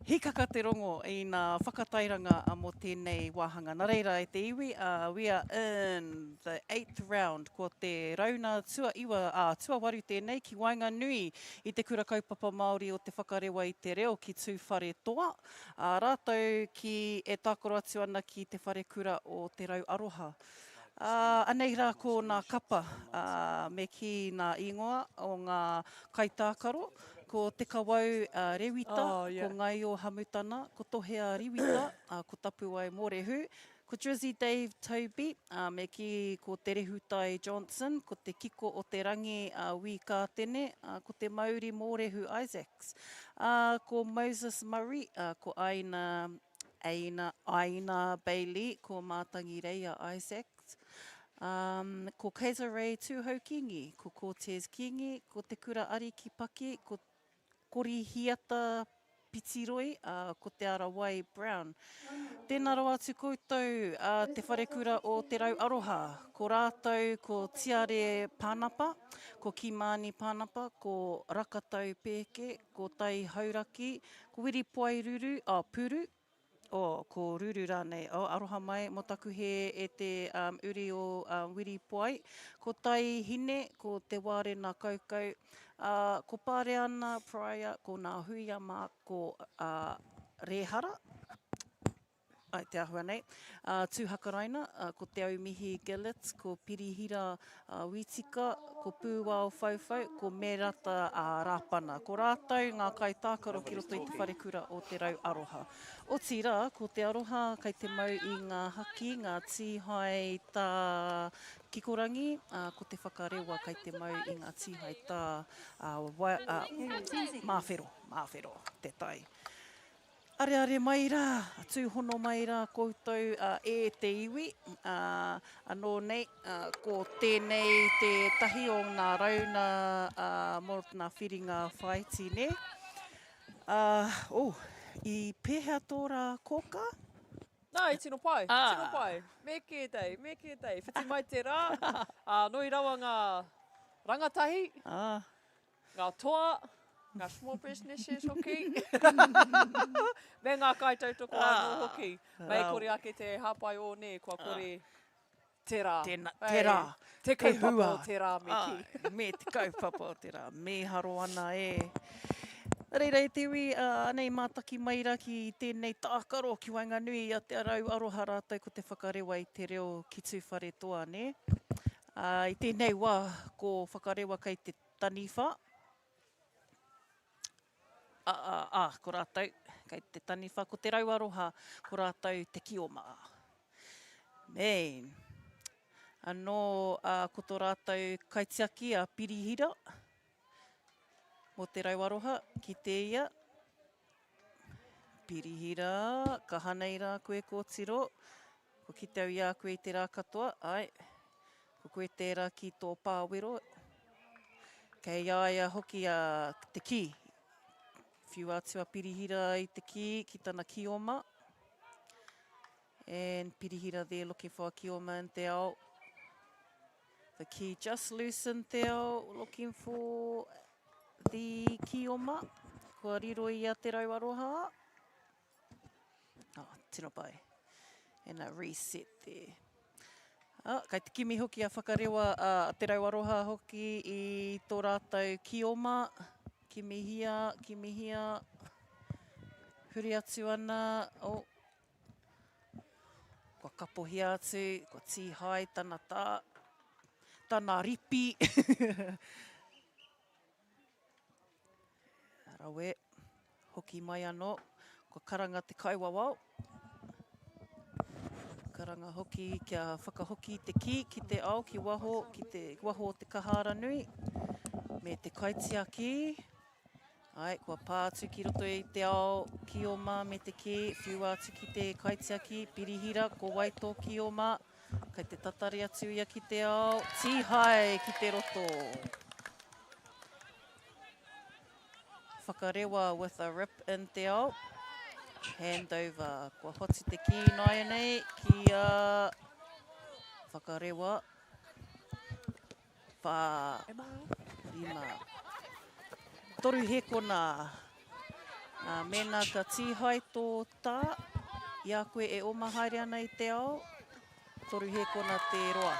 hikaka te rongo i nā whakatairanga mo tēnei wāhanga. Nā reira e te iwi, we are in the 8th round ko te rauna tuawaru tēnei ki Wainganui i te kura kaupapa Māori o te whakarewa i te reo ki tū whare toa. Rātou ki e tākoro atu ana ki te whare kura o te rau Aroha. Anei rā ko ngā kapa me ki ngā ingoa o ngā kaitākaro. Ko te kawau rewita, ko ngai o hamutana, ko tohea riwita, ko tapu ai mōrehu, ko Drizzy Dave Toby, me ki ko te Rehutai Johnson, ko te kiko o te rangi Wī Kātene, ko te Mauri mōrehu Isaacs, ko Moses Murray, ko Aina Bailey, ko Mātangi Reia Isaacs, ko Kaiser Ray Tūhau Kingi, ko Cortez Kingi, ko te kura Ari ki Paki, ko Kori Hiata Pitiroi, ko te Arawai Brown. Tēnā rau atu koutou te wharekura o te rau Aroha. Ko rātou, ko Tiare Pānapa, ko Kimani Pānapa, ko Rakatau Pēke, ko Tai Hauraki, ko Wiripuai Ruru, Puru, ko Ruru rānei, Aroha mai, mo taku he e te uri o Wiripuai, ko Tai Hine, ko te Wārena Kaukau, ko Pāreana Prior, ko Ngā Huiama, ko Rehara, te ahua nei, Tūhakaraina, ko te Aumihi Gillett, ko Pirihira Witika, ko Pūwao Whauwhau, ko Merata Rāpana. Ko rātou ngā kaitākaro ki roto i te wharekura o te rau Aroha. O tira, ko te Aroha, kei te mau i ngā haki, ngā tīhai tā kikorangi, ko te whakarewa kei te mau i ngā tīhai tā mawhero, te tai. Are mai rā, tūhono mai rā koutou e te iwi. Anō nei, ko tēnei te tahi o ngā rauna mō ngā whiringa whaiti ne. I pēhea tō rā koka? Nā, i tino pai, tino pai. Me ke tei. Whiti mai te rā, noi rawa ngā rangatahi, ngā toa, ngā small businesses hoki. Me ngā kaitautoko anō hoki. Mei kore ake te hapai o ne, kua kore te rā. Te rā. Te kaupapa o te rā me ki. Me te kaupapa o te rā. Me haro ana e. Reira e te iwi, anei mātaki mai rā ki tēnei tākaro ki Wainganui a te arau Aroha rātou ko te whakarewa i te reo ki tū whare toa, ne? I tēnei wā ko whakarewa kei te taniwha. Ko rātou, kei te taniwha, ko te rau Aroha, ko rātou te kioma. Man. Anō, ko tō rātou kaitiaki a Pirihira, mo te rau Aroha, ki te ia. Pirihira, ka hanei rā koe kōtiro, ko ki te au ia koe i te rā katoa, ko koe tērā ki tō pāwero. Kei aia hoki te ki. Whiu atua Pirihira i te ki tana kioma. And Pirihira there looking for a kioma in te ao. The ki just loosened te ao, looking for the kioma. Kua riro i a te rau Aroha. Tino pai. And a reset there. Kei te kimi hoki a whakarewa te rau Aroha hoki i tō rātou kioma. Kimihia, huri atu ana, kua kapohi atu, kua tīhai, tana ripi. Rawe, hoki mai anō, Kua karanga te kaiwawao. Karanga hoki kia whakahoki te ki te ao, ki waho o te kahara nui. Me te kaitiaki. Ai, kua pātu ki roto i te ao, kioma me te ki, whiu atu ki te kaitiaki, pirihira, ko waito kioma. Kei te tatari atu ia ki te ao, tihai ki te roto. Whakarewa with a rip in te ao. Hand over. Kua hoti te ki nai nei, kia whakarewa. Wha... Rima. Toru he kona. Mena ka tihai tō tā. Ia koe e omahaere ana i te ao. Toru he kona te roa.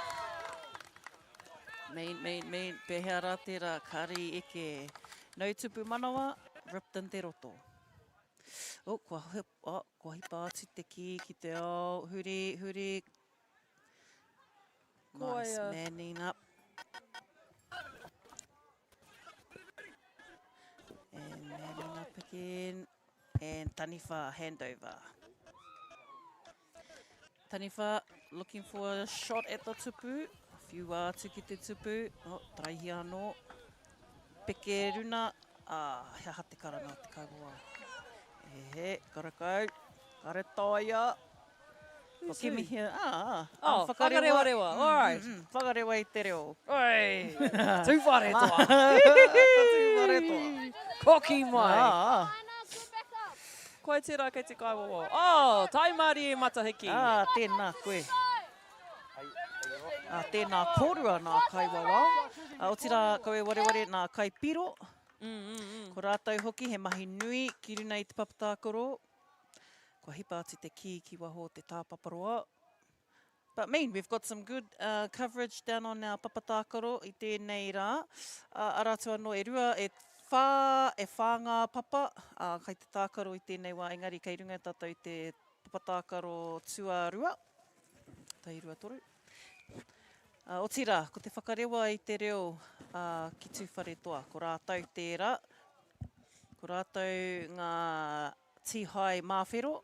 Main. Pehea rā tērā, kari eke. Nau tupu manawa, ripped in te roto. Kua hipa atu te ki te ao. Huri. Nice, manning up. And manning up again. And Taniwha, handover. Taniwha, looking for a shot at the tupu. Whiu atu ki te tupu. Traihi anō. Peke runa. Hea ha te karanga te kaiwawa. Karakau. Karetaia. Ke mihia. Whakarewa rewa. Alright. Whakarewa I te reo. Oi. Tūwhare toa. Tūwhare toa. Koki mai. Koe tērā kei te kaiwawa. Taimari e matahiki. Tēnā koe. Tēnā kōrua nā kaiwawa. O tira koe wareware nā kaipiro. Ko rātou hoki he mahi nui ki runa I te papatākoro. Kua hipa atu te ki waho te tāpaparoa. But we've got some good coverage down on our papatākoro I tēnei rā. Aratua no e rua e whāngā papa. Kei te tākaro I tēnei wā engari kei runga tātou te papatākaro tuarua. Tai Ruatoria. O tira, ko te whakarewa I te reo ki tūwhare toa. Ko rātou tērā. Ko rātou ngā tihai māwhero.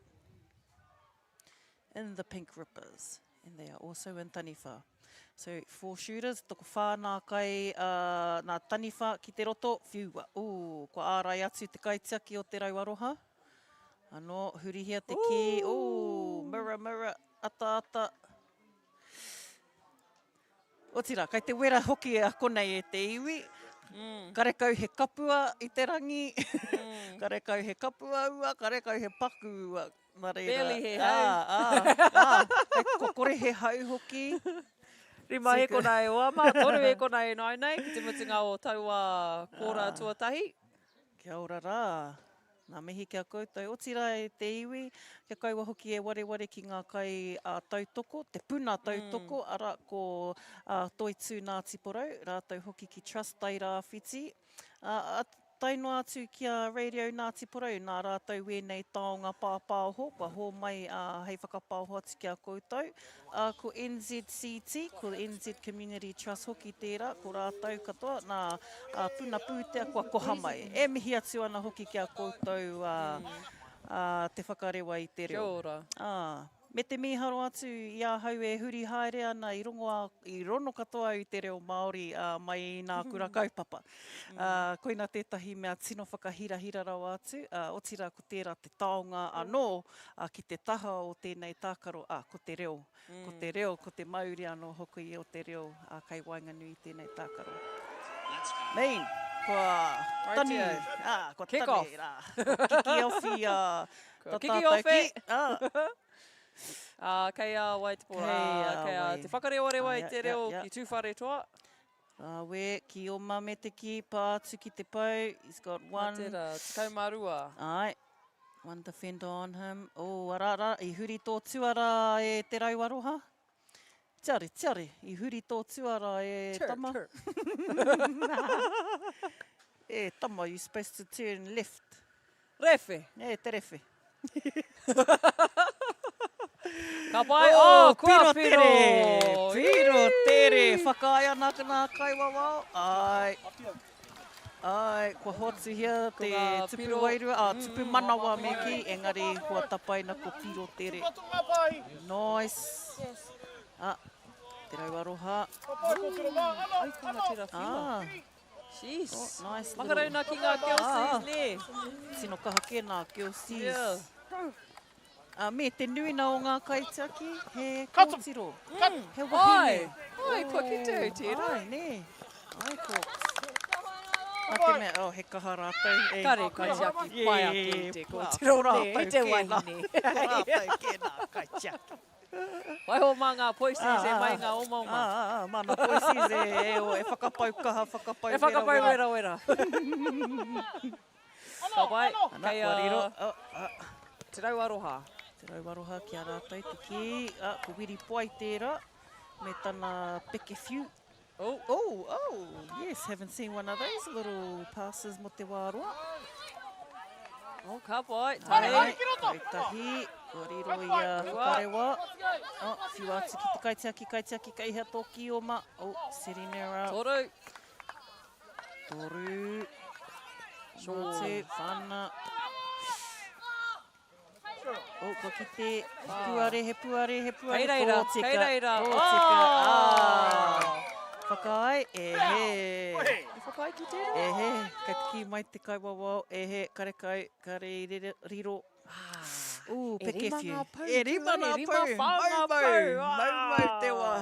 In the pink rippers. And they are also in Taniwha. So, 4 shooters, toko whānā kai nā Taniwha ki te roto, whiua. Ko ārai atu te kaitiaki o te Aroha. Anō, hurihia te ki. Mira, ata. O tira, kei te wera hoki a konei e te iwi. Karekau he kapua I te rangi. Karekau he kapua ua, karekau he paku ua. Barely he hau. Kei kokore he hau hoki. Rima he kona e oama, toru he kona e nainei, ki te mutunga o taua kōra tuatahi. Kia ora rā. Nā mihi kia koutou. O tira e te iwi, kia kaua hoki e wareware ki ngā kai tautoko, te puna tautoko, ara ko toitū Ngāti Porou, rātou hoki ki Trust Tai Rāwhiti. Tainoa atu kia Radio Ngāti Porou, nā rātou wēnei taonga pāpāoho, kua hō mai hei whakapāoho atu kia koutou. Ko NZCT, ko NZ Community Trust hoki tērā, ko rātou katoa, nā puna pūtea kua koha mai. E mihi atu ana hoki kia koutou te whakarewa I te reo. Kia ora. Me te miharo atu, ia hau e huri haere ana I rono katoa I te reo Māori mai nā kura kaupapa. Koina tētahi mea tino whakahirahira rau atu. O tira ko tērā te taonga anō ki te taha o tēnei tākaro. Ko te reo. Ko te reo, ko te mauri anō hokui o te reo kei Wainganui I tēnei tākaro. Kua tani. Kua Kick tani rā. Kiki awhi Kiki awhi. Kei a Waitipora, kei a te whakarewa I te reo ki tūwhare toa. Ki oma me te ki, pātu ki te pau. He's got one. Tērā, te kaumarua. One defender on him. Arara, I huri tō tuara e te Aroha. Tiare, I huri tō tuara e tama. Tama, you're supposed to turn left. Refe. Te refe. Ka pai, kua piro. Piro tere, whakaia nā kaiwawa. Ai, kua hotu hia te ngā tupu piro. wairua, tupu manawa me ki, engari hua tapaina ko piro tere. Nice. Te rau aroha. Ai, ko ngā tira whiua. Jeez. Nice. Makarauna ki ngā Kelsey's, ne? Tino kaha ke nā Kelsey's. Yeah. Me te nuina o ngā kaitiaki, he kōtiro. He Ai, wahine. ai, kua ki te tira. Ai, ne. Ai, ko. Te mea, he kaha rātou. Kare, kaitiaki, pai ake te kōtiro, ne, te wahine. Rātou ke nā kaitiaki. Wai ho mā ngā poisis e mai ngā oma. Mana poisis e whakapau kaha, whakapau E whakapau wera wera. Ka pai, kei te rau aroha. Te rau aroha ki a rātou te ki. Ko wiri poai tērā, me tana peke whiu. Oh, yes, haven't seen one of those little passes mo te wāroa. Oh, ka pai, Tahi. Tahi. Wariro i Whakarua. Whiu atu ki te kaitiaki, kei hea toki o ma. Serenera. Toru. Toru. Motu, whana. Kua ki te he puare. Kei reira. Whakai, Whakai ki tērā. kei te ki mai te kaiwawao, kare riro. Peke whiu. E rima ngā pau. Mau te wā.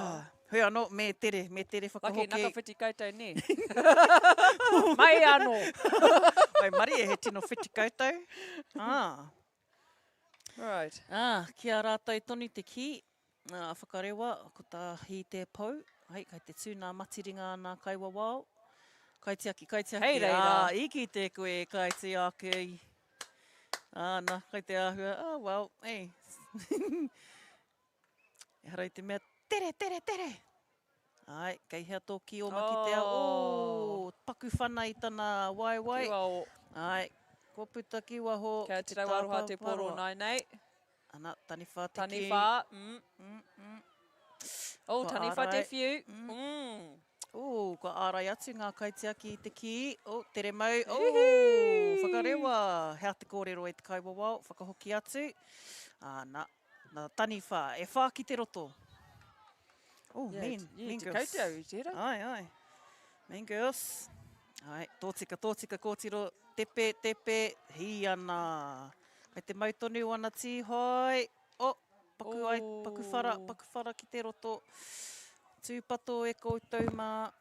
Hei anō, me tere whakahoke. Waki, naka whiti koutou, ne? Mai anō. Wai mari he tino whiti koutou. Right. Kia rātou tonu te ki. Whakarewa, ko tā hi te pau. Hei, kei te tūnā matiringa nā kaiwawao. Kaitiaki. Hei reira. Iki te koe kaitiaki. Nā, kei te āhua. Well, hey. E harai te mea, tere. Ai, kei hea tōki o maki te ao. Paku whana i tana waiwai. Ai, ko puta ki waho. Kia te rau aroha te poro nei. Ana, taniwha te ki. Taniwha. Taniwha te whiu. Ko ārai atu ngā kaitiaki i te ki. Tere mau. Whakarewa. Hea te kōrero e te kaiwawao. Whakahoki atu. Nā taniwha. E whā ki te roto. Mean girls. Te koutou, tērā. Ai. Mean girls. Ai, tōtika kōtiro. Tepe. Hi ana. Kei te mautonu ana tīhoi. Paku whara ki te roto. Tūpato e koutou mā.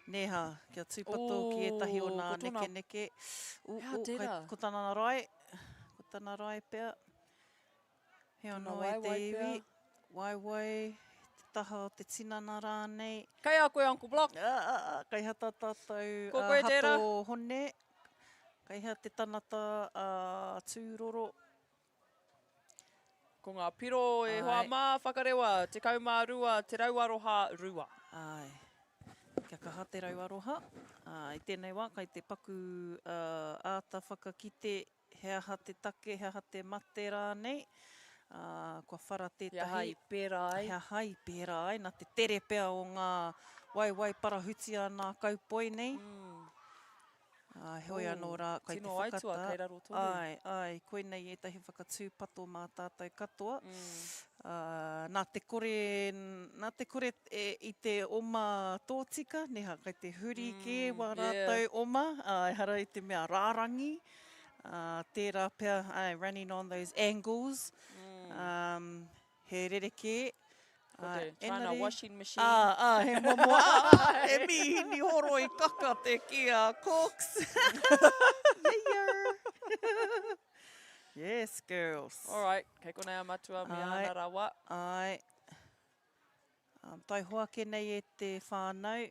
Neha, kia tūpato ki etahi o nā neke. Ko tana rai pia. He anō e te iwi. Waiwai, te taha o te tinana rānei. Kei a koe, Uncle Block. Kei hea tā tātou Ko koe tērā. hato hone. Kei hea te tanata tūroro. Ko ngā piro e hoa mā whakarewa, te kaumārua, te rau aroha rua. Ai, kia kaha te rau aroha. I tēnei wā, kai te paku āta whakakite, hea ha te take, hea ha te mate rānei. Kua whara tētahi. Hea hai pēra ai. Nā te tere pea o ngā waiwai parahutia nā kaupoi nei. Hoi anō rā, kai te Tino aitua kei raro tonu. Ai, koe nei e tahi whakatūpato mā tātou katoa. Nā te kore i te oma tōtika, neha kai te huri ke wā rātou oma, hara i te mea rārangi. Tērā pia, running on those angles. He rereke. Ko te China washing machine. He momo. He mihini horo i kaka te kia cooks. Yes, girls. All right, kei konei a matua me ana rawa. Ai. Tai hoa ke nei e te whānau.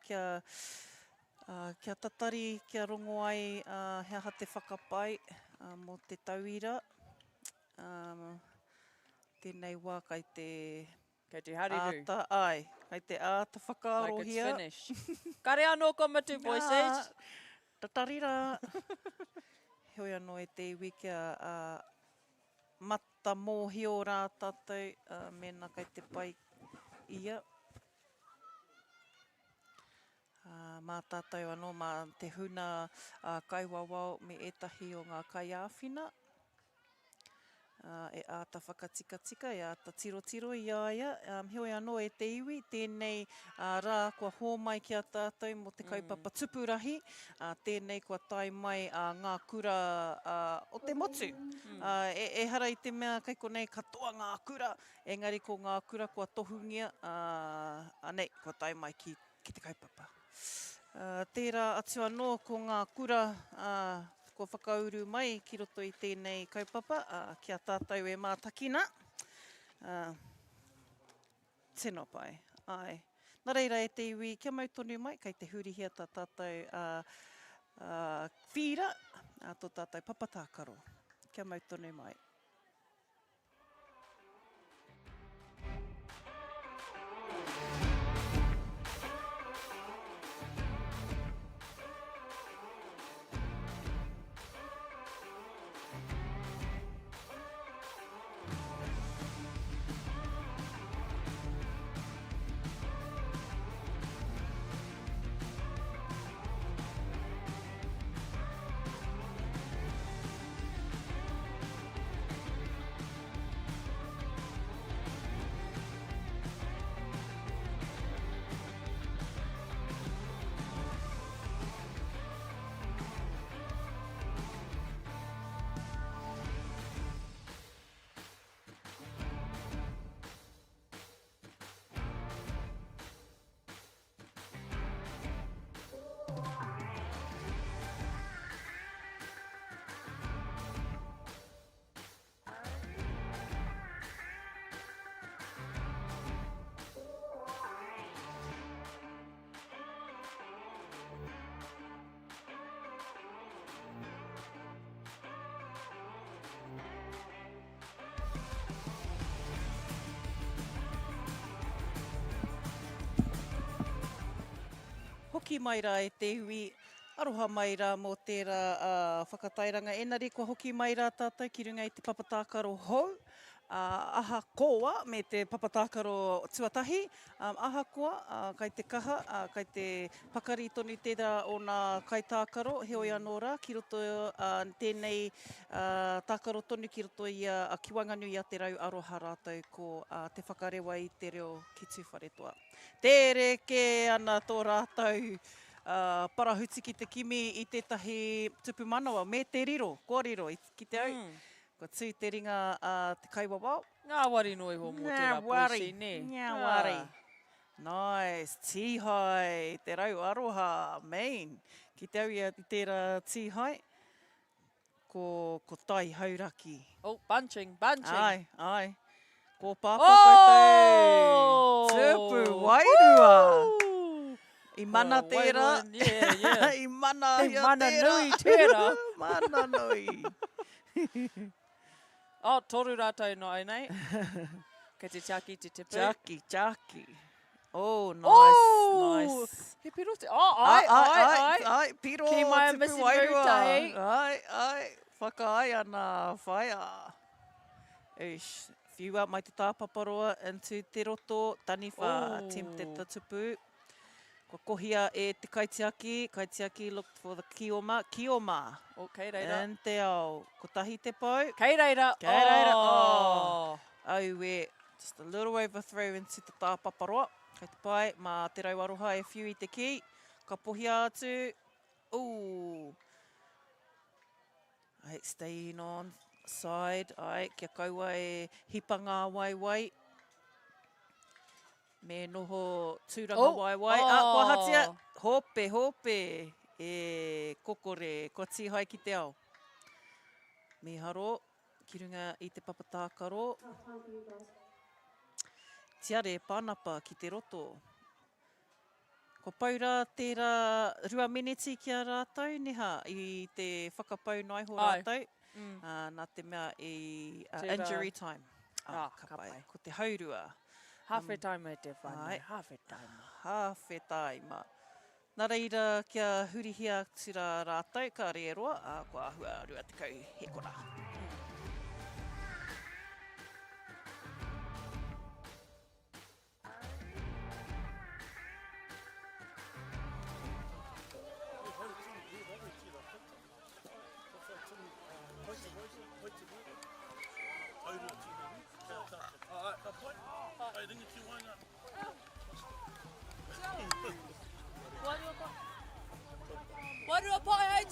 Kia tatari, kia rongo ai, hea ha te whakapai mo te tauira. Tēnei wā kai te... Kei te hariru. Kai te āta whakaarohia. Like it's finished. Kare anō komatu, voices. Tatarira. Hoi anō e te iwi kia mata mōhi o rā tātou, mena kai te pai ia. Mā tātou anō, mā te huna kaiwawao me etahi o ngā kaiāwhina. E āta whakatika, e āta tiro i aia. Heoi anō e te iwi, tēnei rā kua hōmai ki a tātou mo te kaupapa tupurahi. Tēnei kua tai mai ngā kura o te motu. E hara i te mea kai konei katoa ngā kura, engari ko ngā kura kua tohungia, anei, kua tai mai ki te kaupapa. Tērā atu anō ko ngā kura ko whakauru mai ki roto i tēnei kaupapa, kia tātou e mātakina. Tēnā pai, ai. Nā reira e te iwi, kia mau tonu mai, kei te hurihia tā tātou whira, tō tātou papatākaro. Kia mau tonu mai. Hoki mai rā e te hui, aroha mai rā mō tērā whakatairanga. Enari kua hoki mai rā tātou ki runga i te papatākaro hou. Aha koa me te papatākaro tuatahi. Aha koa, kai te kaha, kai te pakari tonu tērā o nā kaitākaro, heoi anō rā, ki roto tēnei tākaro tonu ki roto i a kiwanganui a te rau aroha rātou ko te whakarewa i te reo ki tūwharetoa. Tere ke ana tō rātou parahuti ki te kimi i tētahi tupu manawa, me te riro, kua riro, ki te au. Ko tū te ringa te kaiwawao. Ngā wari noi ho mō tērā puisi, ne? Ngā wari. Nice. Tīhai, te rau aroha, main. Ki te au i tērā tīhai, ko tai hauraki. Oh, bunching. Ai. Ko pāpā koutou. Tupu wairua. I mana tērā. I mana tērā. Mana nui tērā. Mana nui. Oh, toru rātou no au nei. Kei te chaki te tipu. Chaki. Oh, nice. He piro te... ai. Piro Ki mai a tupu missing wairua. route, Ai. Whakaai ana, whaia. Whiu out mai te tāpaparoa into te roto, taniwha, attempted the tupu. Ko kohia e te kaitiaki looked for the kioma. Oh, kei reira. And te ao, ko tahi te pau. Kei reira. Oh. Auwe, just a little overthrow into te tāpaparoa. Kei te pai, mā te rau aroha e whiu i te ki. Ka pohia atu. Ooh. Ai, staying on side. Ai, kia kaua e hipa ngā waiwai. Me noho tūranga waiwai. Kua hatia. Hope. E kokore. Kua tīhai ki te ao. Me haro. Ki runga i te papatākaro. Tiare pānapa ki te roto. Ko paura tērā rua miniti ki a rātou, neha, i te whakapau naiho rātou. Nā te mea i injury time. Ka pai. Ko te haurua. Hawhi taima te whānei. Hawhi taima. Nā reira kia hurihia tura rātou, ka reeroa, kua ahua rua te kau hekora.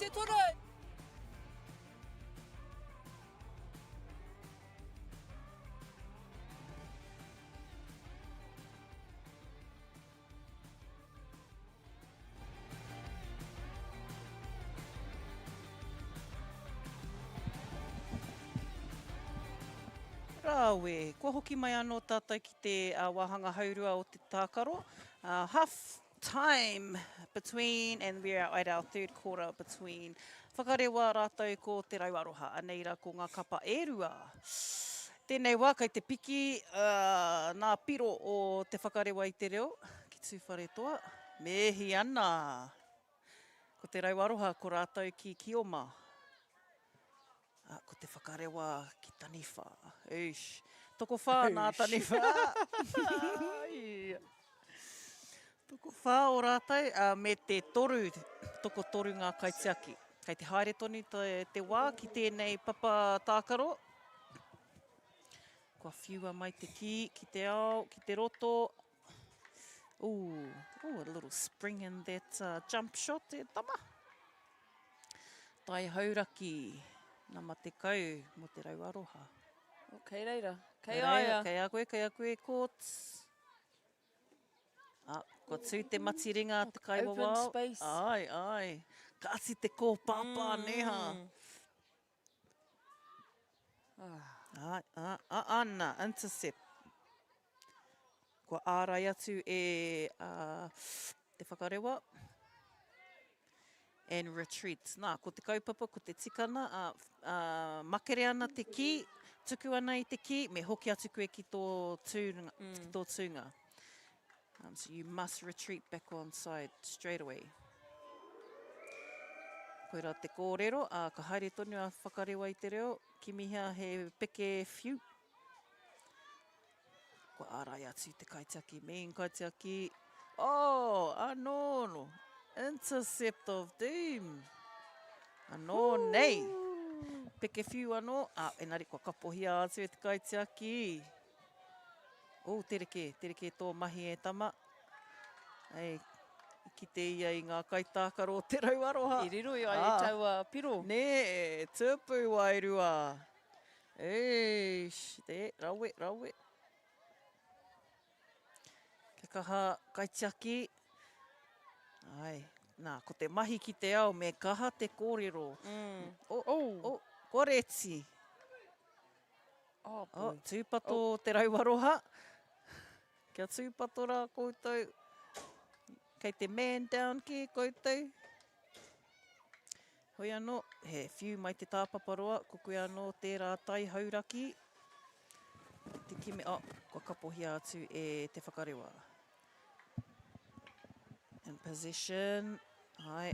te tore! Rāwe, kua hoki mai anō tātou ki te wahanga haurua o te tākaro. Half time between, and we're at our third quarter between. Whakarewa rātou ko te Rauaroha, anei rā ko ngā kapa e rua. Tēnei wā, kei te piki nā piro o te whakarewa i te reo, ki tūwhare toa, mehi ana. Ko te Rauaroha, ko rātou ki Kioma. Ko te whakarewa ki taniwha. Eish. Toko whā nā taniwha. Toko whā o rātou me te toru, toko toru ngā kaitiaki. Kei te haere tonu te wā ki tēnei papa tākaro. Kua whiua mai te ki te ao, ki te roto. Ooh, a little spring in that jump shot te tama. Tai hauraki. Nama te kau mo te Rauaroha. Kei reira. Kei aia. Kei a koe, courts. Kua tū te matiringa te kaiwa Open wao. space. Ai. Kāsi te kōpāpā neha. Ana, intercept. Kua ārai atu te whakarewa. And retreat. Nā, ko te kaupapa, ko te tikana, makere ana te ki, tuku ana i te ki, me hoki atu koe ki tō tūnga. So you must retreat back on side straight away. Koira te kōrero, ka haere tonu a whakarewa i te reo, ki mihia he peke whiu. Ko ārai atu te kaitiaki, main kaitiaki. Oh, anō. Intercept of doom. Anō nei. Peke whiu anō. Engari kua kapohia atu e te kaitiaki. Tereke tō mahi e tama. Ei, ki te ia i ngā kaitākaro o te Rauaroha. I riro i ai taua piro. Nē, tupu wairua. Eish, rawe. Ke kaha kaitiaki. Ai, nā, ko te mahi ki te ao, me kaha te kōrero. Koreti. Tūpato te Rauaroha. Kia tūpato rā koutou. Kei te man down ki koutou. Hoi anō, he whiu mai te tāpaparoa, ko koe anō tērā tai hauraki. Te kime, kua kapohia atu e te whakarewa. In position. Hai,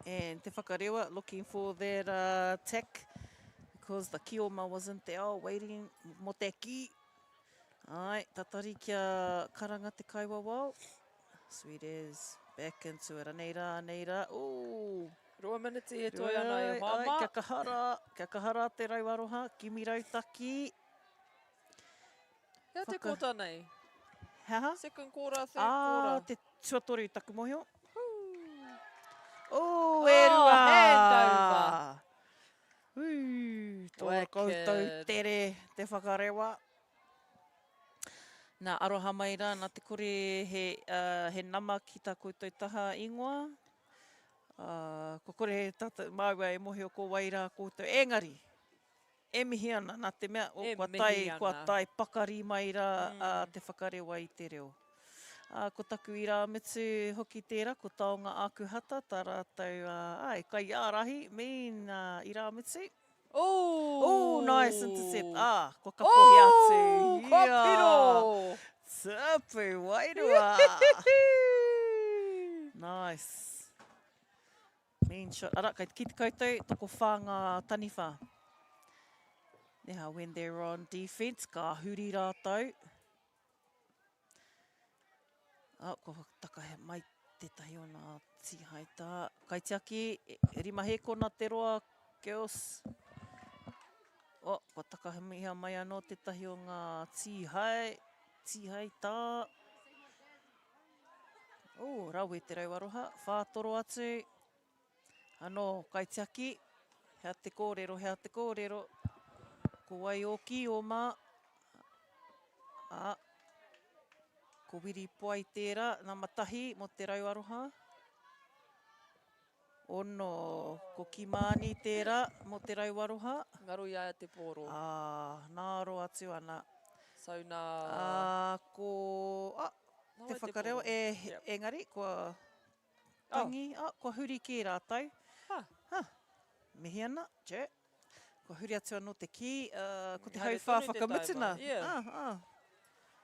and te whakarewa, looking for that attack, because the Kioma wasn't there, waiting mo te ki. Ai, tatari kia karanga te kaiwa wao. Sweet as. Back into it. Aneira. Ooh. 2 minutes e toi ana e hama. Kia kahara te Rauaroha, kimi rautaki. Hea te kota nei? Haha? Second quarter, third quarter. Te tuatoru taku mohio. E rua! Hand over. Tō koutou tere te whakarewa. Nā aroha mai rā, nā te kore he nama ki tā koutou taha ingoa. Ko kore tata maua e mohi o ko waira koutou. Engari, e mihi ana, nā te mea, kua tai pakari mai rā te whakarewa i te reo. Ko taku i rā mitu hoki tērā, ko taonga āku hata, tā rātou, kai ārahi, i rā mitu. Nice intercept. Kua kapohi atu. Kua piro! Tupu, wairua. Nice. Mean shot. Ki te koutou, toko whā ngā taniwha. Neha, when they're on defense, ka huri rātou. Ko taka mai tētahi o nā tihaita. Kaitiaki, rima he kona te roa, girls. Ko taka miha mai anō tētahi o ngā tihaita. Rawe te Rauaroha, whātoro atu. Ano, kaitiaki. Hea te kōrero, hea te kōrero. Ko wai o Kioma. Ko wiri poai tērā, nā matahi mo te rauaroha. Ono, ko Kimani tērā mo te rauaroha. Ngaru ia te pōro. Nā ro atu ana. So nā... Te whakarewa, engari, kua tangi, kua huri ki rātou. Mihi ana, tjē. Kua huri atu anō te ki, ko te hau whakamutuna.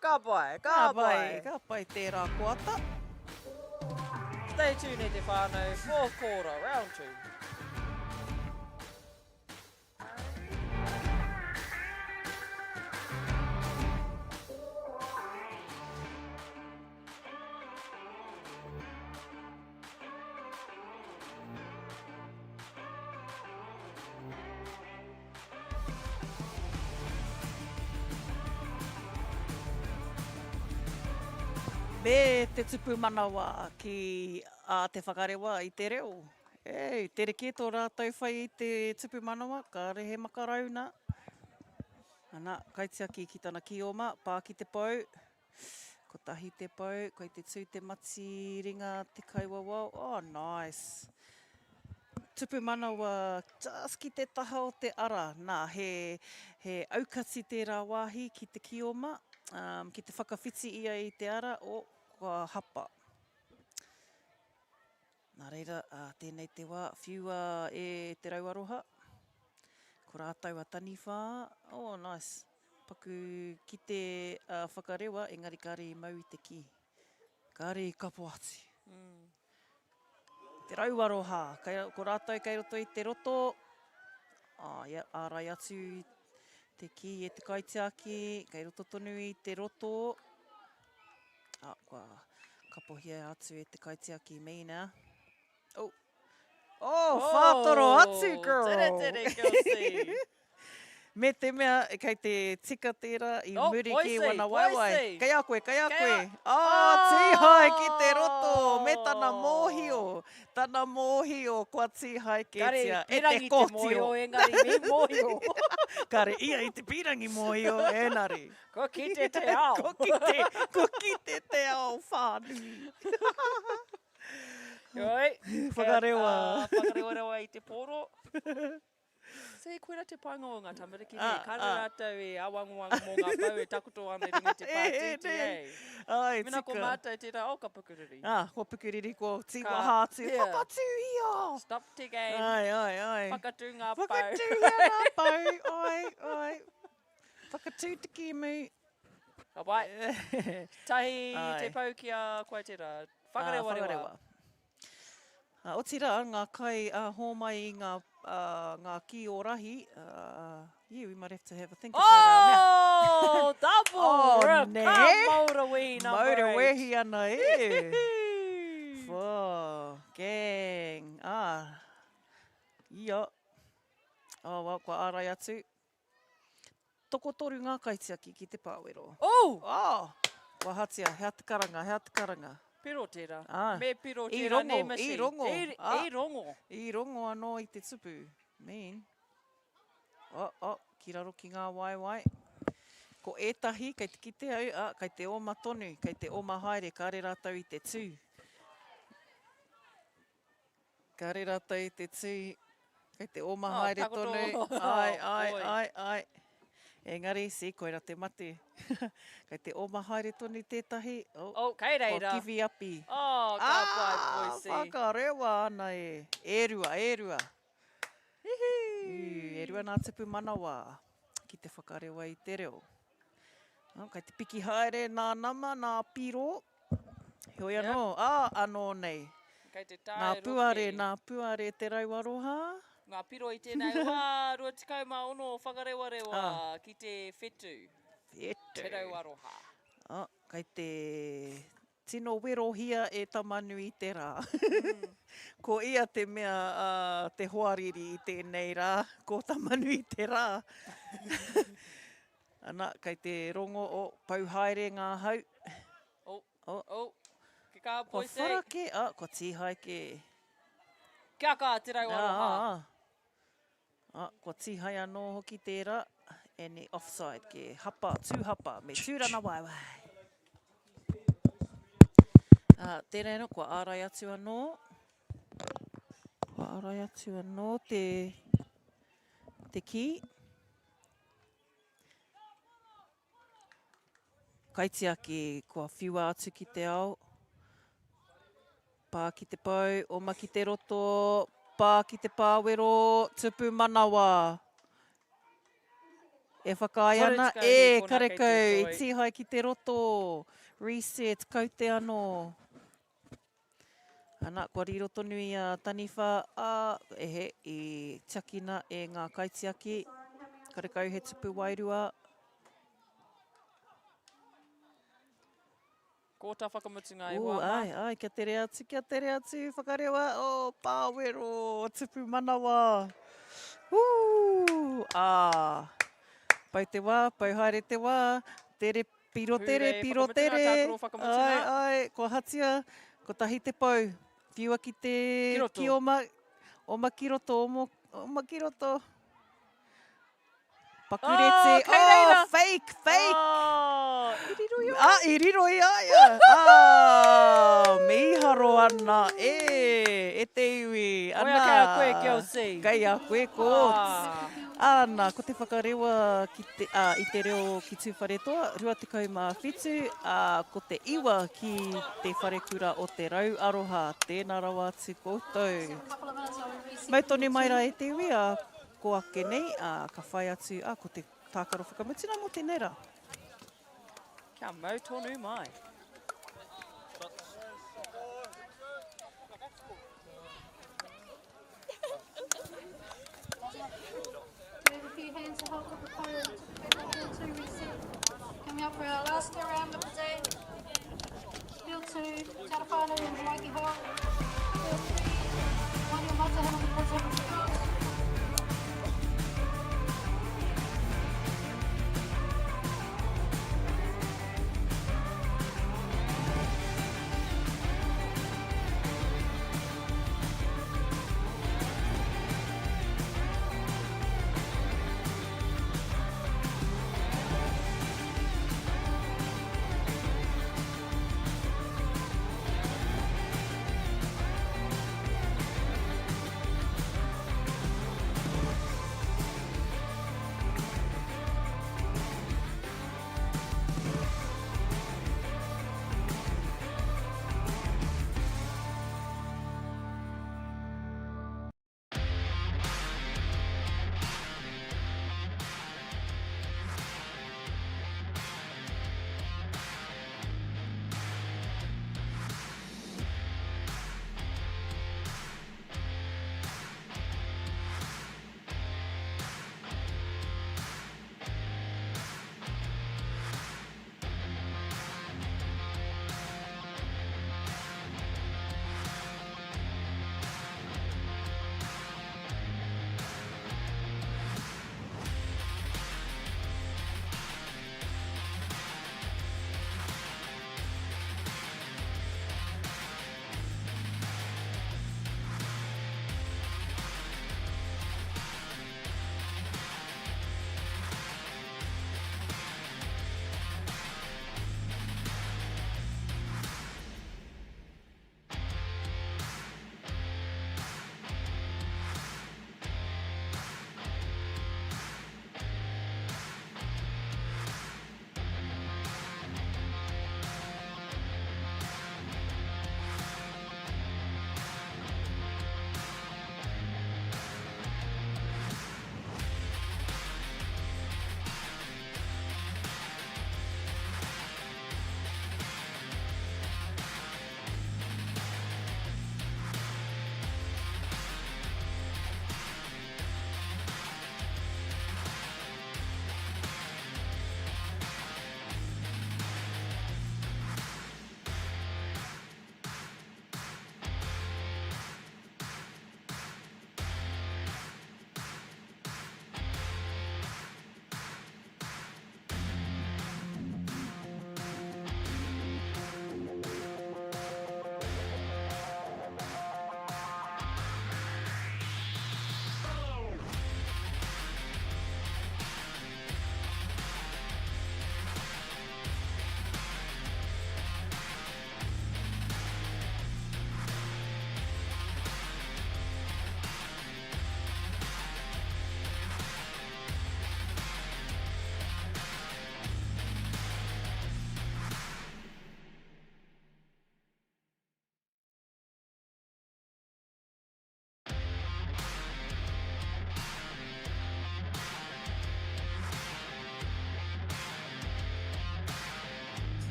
Ka pai, ka pai. Ka pai tērā koata. Stay tuned e te whānau, fourth quarter, round 2. Me te tupu manawa ki te whakarewa i te reo. Te reke tō rātou whai i te tupu manawa, ka rehe makarauna. Ana, kaitiaki ki tana Kioma, pā ki te pau. Ko tahi te pau, ko i te tū te mati ringa te kaiwawa. Oh, nice. Tupu manawa, just ki te taha o te ara. Nā, he aukati tērā wāhi ki te Kioma. Ki te whakawhiti ia i te ara o kua hapa. Nā reira, tēnei te wā, whiua e te rauaroha. Ko rātou a taniwha. Oh, nice. Paku ki te whakarewa, engari kāre mau i te ki. Kāre i kapo atu. Te rauaroha. Ko rātou kei roto i te roto. Ārai atu te ki e te kaitiaki, kei roto tonu i te roto. Kua kapohia atu e te kaitiaki meina. Whātoro atu, girl! Tere, Kelsey. Me te mea, kei te tika tērā i muri ki wana waiwai. Kei a koe. Tīhai ki te roto, me tana mōhio. Tana mōhio, kua tīhai ki tia. E te kōtio. Engari, me mōhio. Kare ia i te pirangi mōhio, enari. Ko ki te te ao. Ko ki te ao whānui. Whakarewa. Whakarewa i te pōro. Se koe te pānga o ngā tamariki nei, kāre rātou e awanguanga mō ngā pau e takuto ana ringa te pātiti, Mina ko mātou tērā ka pukuriri. Ko pukuriri, ko tiwahātu. Whakatūhia! Stop te game. Ai. Whakatū ngā pau. Whakatūhia ngā pau, ai. Whakatū te kimu. Ka pai. Tahi te pau ki a koe tērā. Whakarewa. O tira, ngā kai hōmai i ngā Kiorahi. We might have to have a think about our mea. Double! Ne? Maurawi number 8. Maurawehi ana e. Gang. Ia. Kua ārai atu. Toko toru ngā kaitiaki ki te pāwero. Kua hatia, hea te karanga. Piro tērā. Me piro tērā, ne masi. I rongo anō i te tupu. Mean. Ki raro ki ngā waiwai. Ko ētahi, kei te kite au, kei te oma tonu, kei te oma haere, kāre rātou i te tū. Kāre rātou i te tū, kei te oma haere tonu. Ai. Engari, koe ra te mate. Kei te oma haere tonu tētahi. Kei reira. Ko kiwi api. Ka pai, poisi. Whakarewa ana e. Erua. Erua nā tupu manawa. Ki te whakarewa i te reo. Kei te piki haere, nā nama, nā piro. Hoi anō. Anō nei. Kei te tāe Nā puare te rauaroha. Ngā piro i tēnei wā, rua tikau mā ono whakarewa ki te whetu. Te rauaroha. Kei te tino werohia e tamanu i te rā. Ko ia te mea te hoariri i tēnei rā, ko tamanu i te rā. Ana, kei te rongo o pauhaere ngā hau. Ki kā poise. Ko wharake, ko tīhai ke. Kia ka te rau Aroha. Kua tihai anō hoki tērā, e ne offside ke hapa, tūhapa, me tūrana waiwai. Tērā no, kua ārai atu anō. Kua ārai atu anō te ki. Kaitia ki kua whiua atu ki te ao. Pā ki te pau, oma ki te roto, pā ki te pāwero, tupu manawa. E whakaai ana, karekau, i tihai ki te roto. Reset, kau te anō. Ana, kua riro tonu i a taniwha, i tiakina e ngā kaitiaki. Karekau he tupu wairua. Ko tā whakamutunga e hoa. Ai, kia tere atu, whakarewa, pāwero, tupu manawa. Pau te wā, pau haere te wā, tere, piro tere. Ai, kua hatia, ko tahi te pau, whiua ki te, ki oma ki roto, oma ki roto. Pakurete, fake! Iriroi aia! Miharo ana, e te iwi. Oia kei a koe ki au si. Kei a koe ko. Ana, ko te whakarewa i te reo ki tū wharetoa, rua te kaumawhitu, ko te iwa ki te wharekura o te rau aroha, tēnā rawa atu koutou. Mautoni mai rā e te iwi, ko ake nei, ka whai atu, ko te tākaro whakamutuna mo te nera. Kia mau tonu mai. Hands to help with the pole to reset. Coming up for our last round of the day. Field 2, Tarapano and Waiki Ho. Field 3, Wani Matahana and Pazama.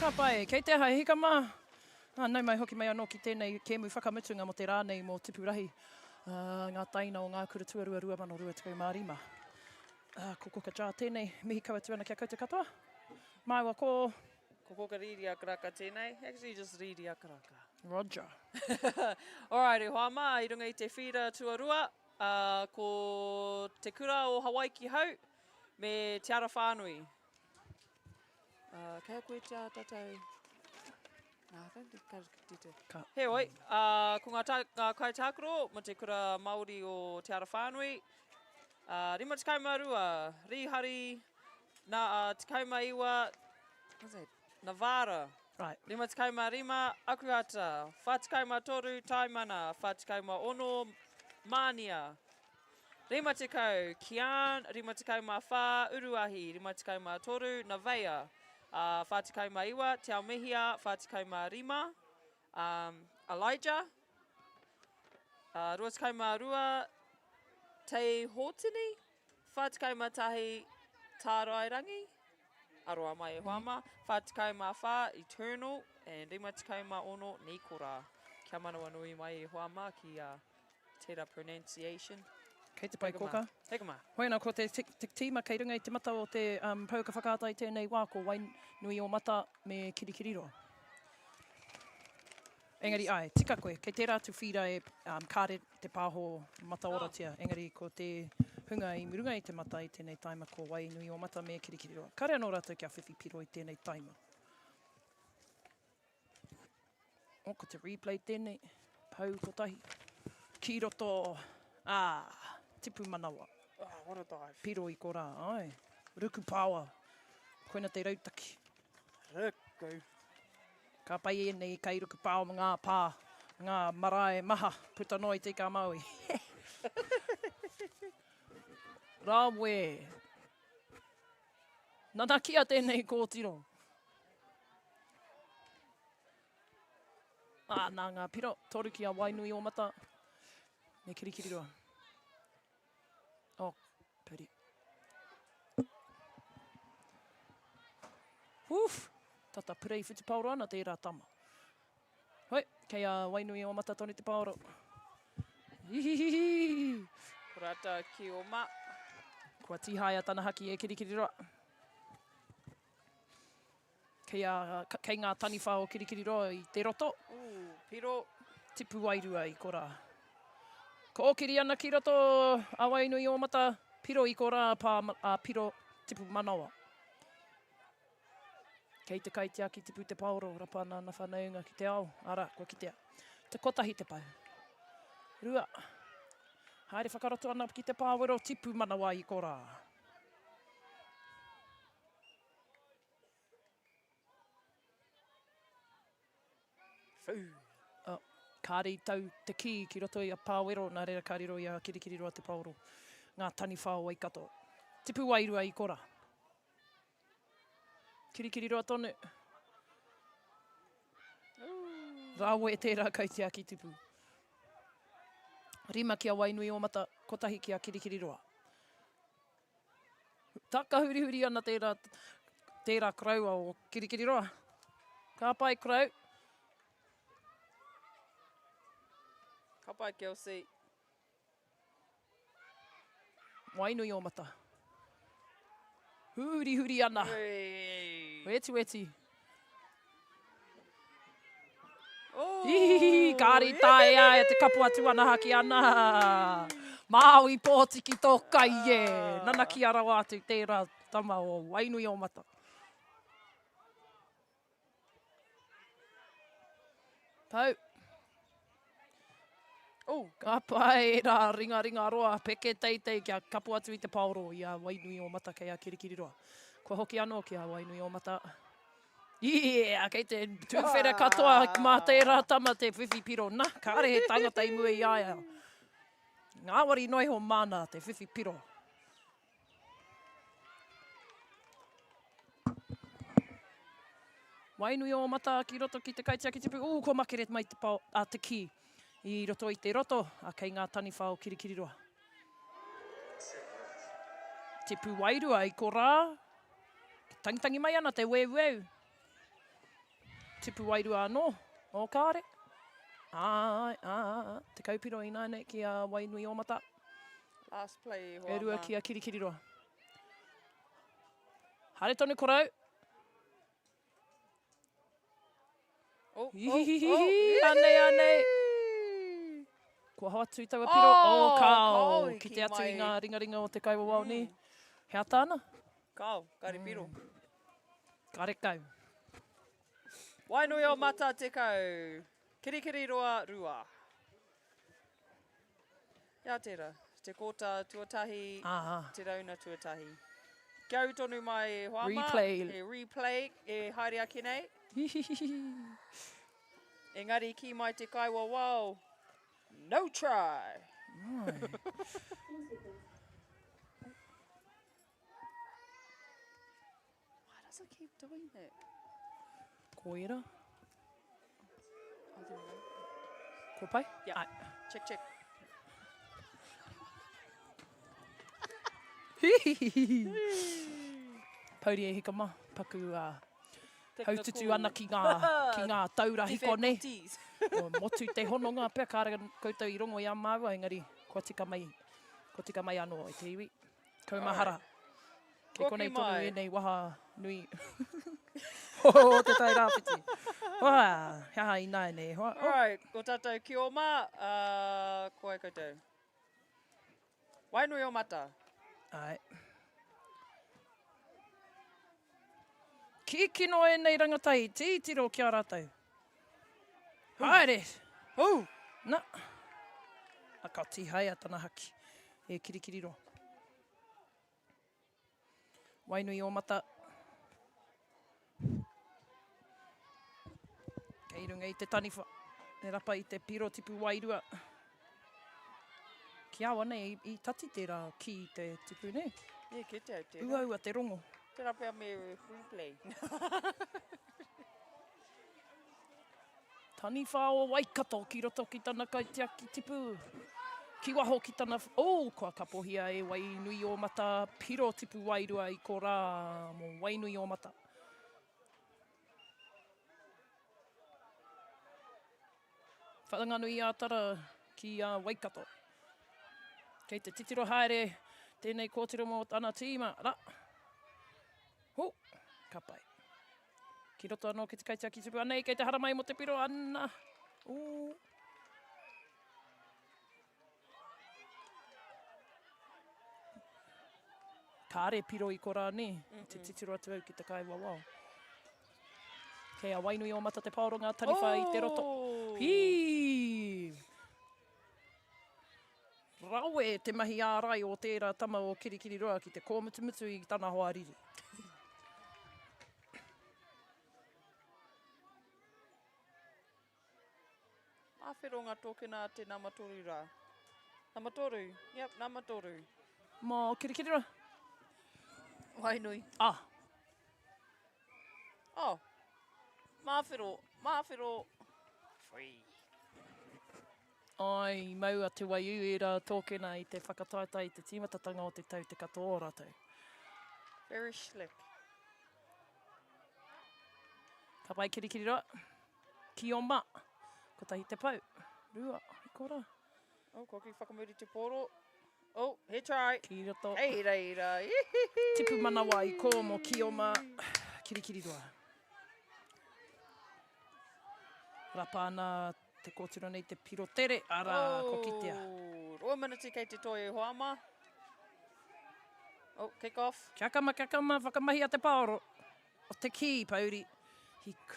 Ka pai, kei te hai hika mā. Nau mai hoki mai anō ki tēnei kēmu whakamutunga mo te rānei mō Tipurahi. Ngā taina o ngā kuratua rua mano rua tukau mārima. Ko koka jā tēnei, mihi kaua tuana kia koutou katoa. Mai wa ko... Ko koka riri a karaka tēnei. Actually, just riri a karaka. Roger. Alrighty, hoa mā, I runga I te whira tuarua. Ko te kura o Hawaii ki hau, me te ara whānui. Kaya koe te tatau. He oi, ko ngā kai tākuro, mo te kura Māori o te ara whānui. Rima te kaumarua, rihari, te kaumaiwa, Navara. Right. Rima te kaumarima, akuata, whātikau toru, taimana, whātikau ono, Mānia. Rima te kau, Kian, rima te kau whā, Uruahi, rima te kau toru, Navea. Whātikau iwa, Te Aomihia, whātikau rima, Elijah. Rua te kau rua, Te Hōtini, whātikau tahi, Tārairangi, Aroha mai e Huama, whātikau whā, Eternal, and rima te kau ono, Nikora. Kia manawa nui mai e Huama ki tērā pronunciation. Kei te pai koka. Heka mā. Hoina, ko te tīma kei runga I te mata o te pauka whakaatai tēnei wā, ko Wainui o mata me kirikiriroa. Engari, ai, tika koe, kei tērā tu whira e kāre te pāho mata oratia. Engari, ko te hunga I murunga I te mata I tēnei taima ko Wainui o mata me kirikiriroa. Kare anō rātou kia whiwhi piro I tēnei taima. O, ko te replay tēnei, pau kotahi. Ki roto, tipu manawa. What a dive. Piro I ko rā, ai. Ruku pāwa. Koina te rautaki. Ruku. Ka pai e nei kei ruku pāwa mo ngā pā. Ngā marae maha. Puta noi te ka maui. Rāwe. Nana kia tēnei kōtiro. Nā ngā piro. Toru ki a Wainui o mata. Me kirikiriroa. Oh, peri. Tata purei whiti pauro ana te ira tama. Hoi, kei a Wainui o mata tonu te pauro. Hihihihi. Kurata ki o ma. Kua tihaia tana haki e kirikiriroa. Kei ngā tani whao kirikiriroa I te roto. Piro. Tipu wairua I ko rā. Ko okiri ana ki roto a Wainui o mata, piro I ko rā piro tipu manawa. Kei te kaitea ki tipu te pauro, rapa ana na whanaunga ki te ao. Ara, kua kitea. Te kotahi te pau. Rua. Haere whakaroto ana ki te pāwero tipu manawa I ko rā. Kāri tau te ki roto I a pāwero, nā reira kāriro I a kirikiriroa te pauro. Ngā tani whao ai kato. Tipu wairua I ko rā. Kirikiriroa tonu. Rāwe e tērā kaitea ki tipu. Rima ki a Wainui o mata, kotahi ki a kirikiriroa. Taka huri ana tērā kraua o kirikiriroa. Ka pai krau. Ka pai Kelsey. Wainui o mata. Huri ana. Weti. Hihihi, kāri tae ai, te kapu atu ana haki ana. Māui pōtiki tō kai e. Nana ki ara wātu tērā tama o Wainui o mata. Pau. Ka pai rā ringa roa, peke teitei kia kapu atu I te pauro I a Wainui o mata kei a kirikiriroa. Kua hoki anō ki a Wainui o mata. Kei te tūwhera katoa mā tērā tama te whiwhi piro. Nā, kāre he tangata I mua I aia. Ngāwari noi ho mana te whiwhi piro. Wainui o mata ki roto ki te kaitea ki tipu. Ko makere mai te ki. I roto I te roto, a kei ngā tani whao kirikiriroa. Tipu wairua I ko rā. Tangitangi mai ana te weu. tipu wairua anō. O kāre. Te kaupiro ina nei ki a Wainui o Mata. Last play, E rua Hoama. ki a Kirikiri roa. Hare tonu korau. Anei. Kua hoatu i taua piro. Kao. Ki te atu i ngā ringaringa o te kaua wao ni. Hea tāna. Kau, kare piro. Kare kau. Wainui o Mata te kau. Kirikiri roa rua. Ia tērā. Te kōta tuatahi, te rauna tuatahi. Kia au tonu mai Hoama. Replay. E haere ake nei. Engari ki mai te kaiwa wao. No try. Why does it keep doing that? Koira. I don't know. Ko pai? Yeah. Ai. Check. Pauri e hika ma. Paku haututu ana ki ngā taura hiko ne. O motu te hononga pia kāra koutou i rongo i a māua, engari kua tika mai anō i te iwi. Kaumahara. Kei konei tonu e nei waha nui. O te tai rāwhiti. Wā, hea ina e nei. Alright, ko tātou ki o mā, koe koutou. Wainui o Mata. Ai. Ki kino e nei rangatai, tītiro ki a rātou. Haere! Na. A ka tihai a tana haki. E kirikiri ro. Wainui o Mata. Kei runga i te taniwha. Ne rapa i te piro tipu wairua. Ki awa nei, i tati tērā ki te tipu ne. E, ke te au tērā. Uaua te rongo. Tērā pia me replay. Taniwha o Waikato ki roto ki tana kaitiaki tipu. Ki waho ki tana... kua kapohia e Wainui o Mata. Piro tipu wairua i ko rā mo Wainui o Mata. Whatanganui a tara ki a Waikato. Kei te titiro haere, tēnei kōtiro mō tana tīma. Ra. Ka pai. Ki roto anō ki te kaitiaki tipu. Anei, kei te haramai mo te piro. Ana. Kāre piro i ko rā ne. Te titiro atu au ki te kaiwa wao. Kei a Wainui o Mata te paoronga taniwha i te roto. Rawe te mahi ārai o tērā tama o kirikiri roa ki te kōmutumutu i tana hoa riri. Mawhironga tōkena te namatoru rā. Namatoru? Yep, namatoru. Mō kirikiri roa. Wainui. Mawhiro. Free. Ai, maua te waiu e rā tōkena i te whakataitai te tīmatatanga o te tau te katoa rātou. Very slick. Ka pai kirikiri roa. Ki o mā. Ko tahi te pau. Rua, i ko rā. Koki whakamuri te poro. He try. Ki roto. Hei reira. Tipu manawa i ko mo ki o mā. Kirikiri roa. Rapa ana te kōtiro nei te piro tere. Ara, ko kitea. Roa minute kei te toi e Hoama. Kick off. Kia kama, whakamahi a te paoro. O te ki, pauri. Hiku.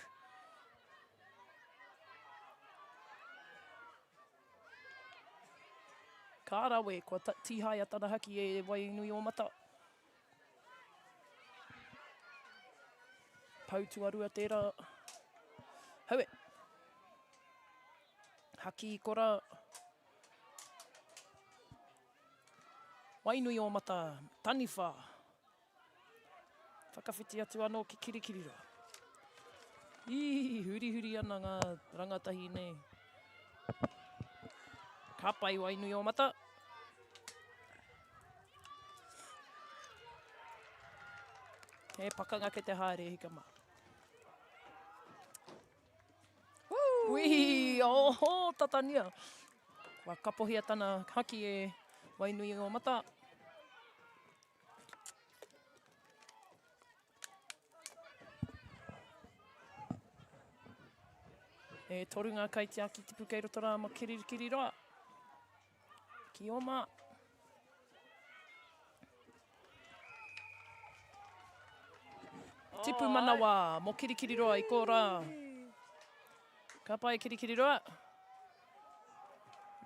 Ka rawe, kua tihai a tana haki e Wainui o Mata. Pautu arua tērā. Haue. Haki i kora. Wainui o Mata. Taniwha. Whakawhiti atu anō ki kirikiri roa. Huri ana ngā rangatahi nei. Ka pai Wainui o Mata. He pakanga ke te haere hika mā. Ui, oho, tatania. Wa kapohia tana haki e Wainui o Mata. E toru ngā kaitia ki tipu kei roto rā ma kirikiri roa. Ki oma. Tipu manawa, mo kirikiri roa i ko rā. Ka pai kirikiri roa.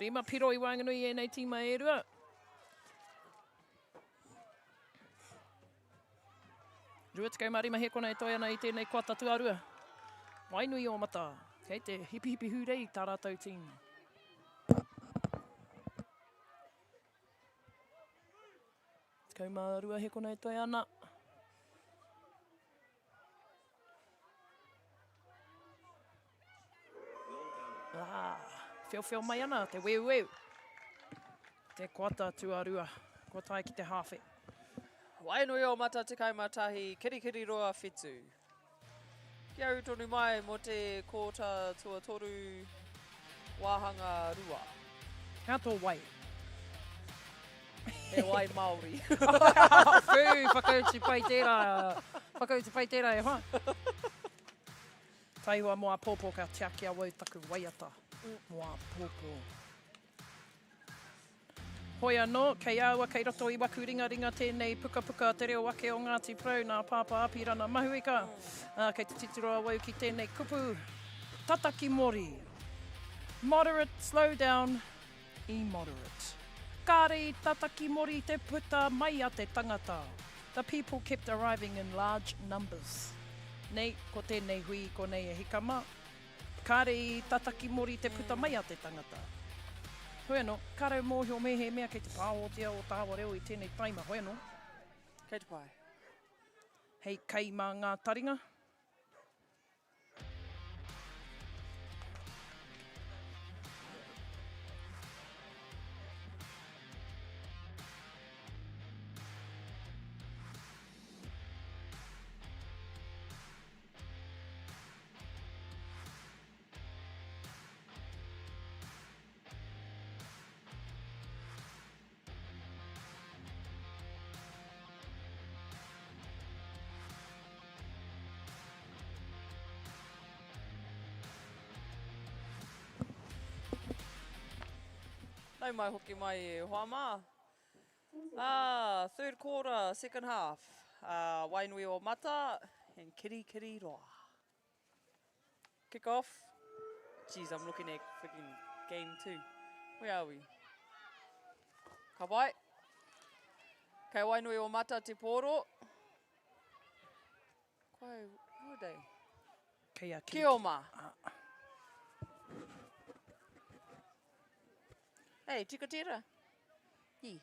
Rima piro i Wanganui e nei tīma e rua. Rua tikau marima he kona e toi ana i tēnei kua tatu arua. Wainui o Mata. Kei te hipi hipi hurei tā rātou tīma. Tikau marua he kona e toi ana. Whio mai ana, te weu weu. Te koata tuarua. Ko tai ki te hawhi. Wainui o Mata te kaimatahi, kirikiri roa whitu. Kia au tonu mai mo te kōta tuatoru wāhanga rua. Kā tō wai? He wai Māori. Whakauti pai tērā. Whakauti pai tērā e hoa. Taihua moa pōpō ka tiakia wau taku waiata. Moa pōpō. Hoi anō, kei aua kei roto i waku ringa tēnei puka puka te reo wake o Ngāti Prau nā pāpā api rana mahuika. Kei te titiroa wau ki tēnei kupu. Tataki mori. Moderate, slow down, immoderate. Kāre tataki mori te puta mai a te tangata. The people kept arriving in large numbers. Nei, ko tēnei hui, ko nei e hikama. Kāre tataki mori te puta mai a te tangata. Hoi anō, kāre mōhio mehe mea kei te pāotia o tāwa reo i tēnei taima. Hoi anō. Kei te pai. Hei kei mā ngā taringa. Nau mai hoki mai e hoa mā. Third quarter, second half. Wainui o Mata and kirikiri roa. Kick off. Jeez, I'm looking at freaking game 2. Where are we? Ka pai. Kei Wainui o Mata te pōro. Koe, who are they? Kei a Kia oma. Hey, tika tira. Hi.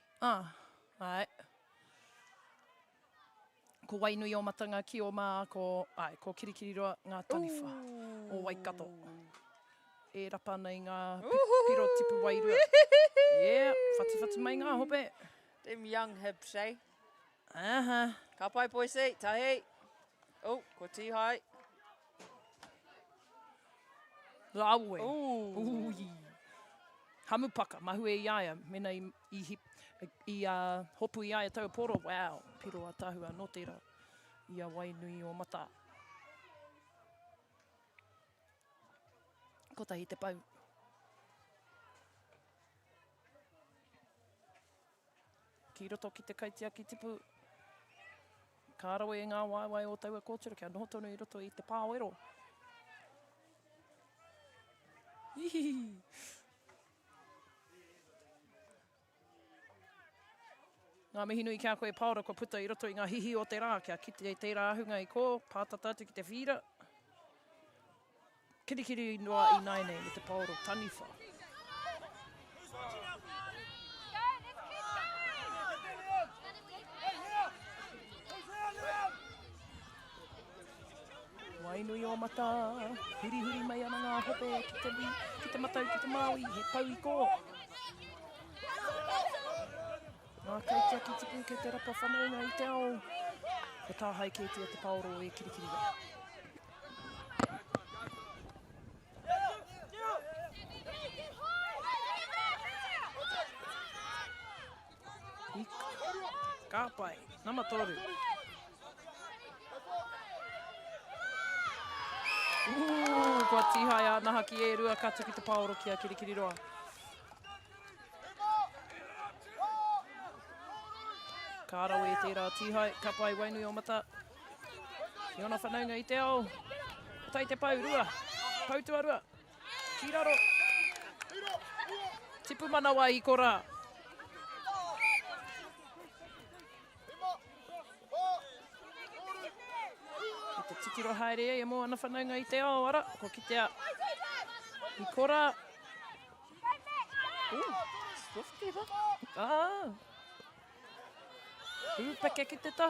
Ai. Ko Wainui o Mata ngā ki o mā, ko kirikiri roa ngā taniwha o Waikato. E rapa nei ngā piro tipu wairua. Yeah, whati mai ngā hope. Them young hips, eh? Ka pai poise, tahi. Oh, ko ti hai. Laue. Ui. Hamupaka, mahu e iaia, mena i hopu i iaia tau poro. Wow, piro a tahua no tera i a Wainui o Mata. Ko tahi te pau. Ki roto ki te kaitia ki tipu. Ka arawe e ngā waiwai o taua kōtura, kia noho tonu i roto i te pāoero. Hihihi. Ngā mihi nui kia koe paora kua puta i roto i ngā hihi o te rā, kia kite te rāhunga i kō, pātatatu ki te whira. Kirikiri noa i naine i te paoro taniwha. Wainui o Mata, huri mai ana ngā hope, ki te matau, ki te maui, he pau i kō. Ngā kaitia ki tipu ke te rapa whanaunga i te ao. Ko tāhai ke te paoro e kirikiri. Ka pai. Nama toru. Kua tihai a naha ki e rua katu ki te paoro ki a kirikiri roa. Ka rau e tērā tihai, ka pai wainui o mata. Ki ona whanaunga i te ao. Tai te pau rua. Pautua rua. Ki raro. Tipu manawa i ko rā. I te tikiro haere e mo ana whanaunga i te ao ara. Ko ki te a. I ko rā. Swifty ba? Peke ki te tā.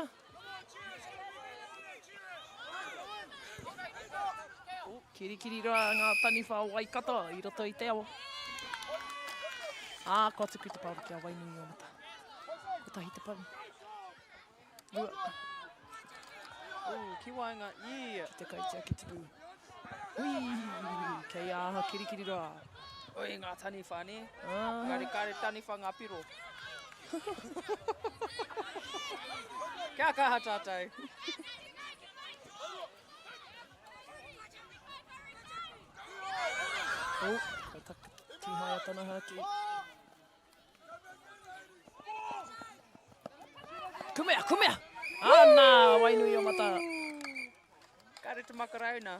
Kirikiri roa ngā taniwha o Waikato i roto i te ao. Kua tuku te paru kia wainui o mata. Ko tahi te paru. Rua. Ki wainga, Ki te kaitea ki te pū. Kei aha kirikiri roa. Oi, ngā taniwha ne. Ngari kare taniwha ngā piro. Kia kaha tātou. Ka taka tihai a tana haki. Kumea, kumea! Ana, wainui o mata. Kare te makarauna.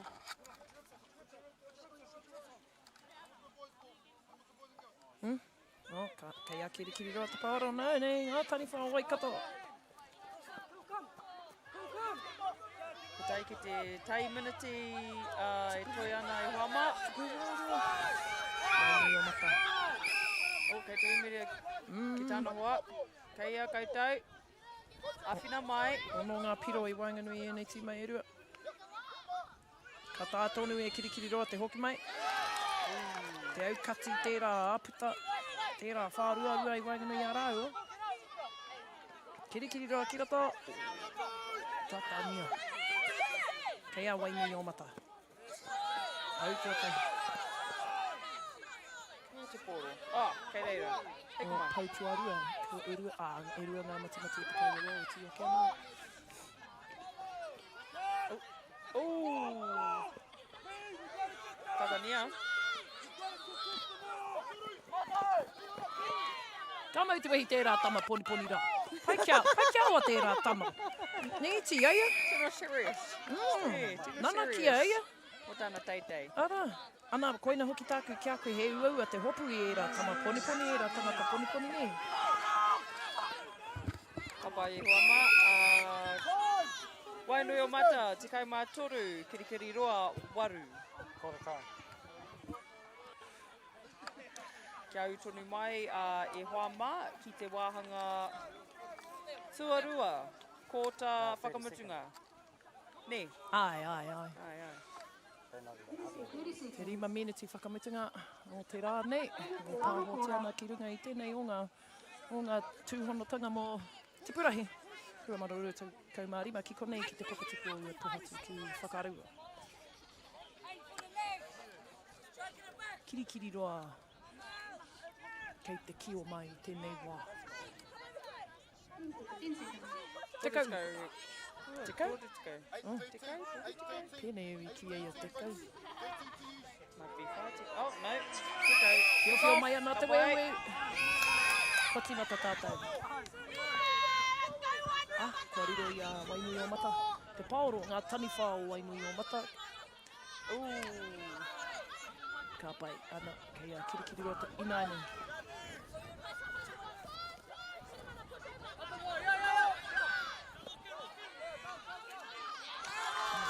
Kei a kirikiri roa te paoro. Nei, ngā taniwha o Waikato. Ko tai ki te tai miniti e toi ana i Huama. Wainui o mata. Kei te imiria ki tāna hoa. Kei a koutou. Awhina mai. Ono ngā piro i wainganui e nei tīmai e rua. Ka tātonu e kirikiri roa te hoki mai. Te aukati tērā aputa. Tērā whārua rua i wainganui a rāua. Kirikiri roa ki roto. Tata nia. Kei a wainui o mata. Aukua kai. Kia te poro. Kei reira. Heko mai. Pautua rua. E rua ngā matimati e te kaua roa o tia kia mai. Tatania. Ka mau te wehi tērā tama poni rā. Pai kia o tērā tama. Niti aia. Tēnā serious. Nana kia aia. O tāna teitei. Ara. Ana, koina hoki tāku kia koe he uau a te hopu i e rā tama poni e rā tangata poni ne. Ka pai e Huama. Wainui o mata, tikai mā toru, kirikiri roa, waru. Koraka. Kia utonu mai e Huama ki te wāhanga tuarua, kōta whakamutunga. Ne? Ai. Te 5 miniti whakamutunga o te rā nei. Me pāhote ana ki runga i tēnei o ngā tūhonotanga mō te Purahi. Kua maruru tau kaumārima ki konei ki te pokatuku o tohatu ki Whakarua. Kirikiri roa. Kei te kio mai tēnei wā. Te kau. Te kau? Te kau. Pēne ui ki eia te kau. Might be fighting. Oh, no. Te kau. Whio mai ana te wewe. Ko tīmata tātou. Kua riro i a wainui o mata. Te paoro, ngā taniwha o wainui o mata. Ka pai ana, kei a kirikiri roa te inaini.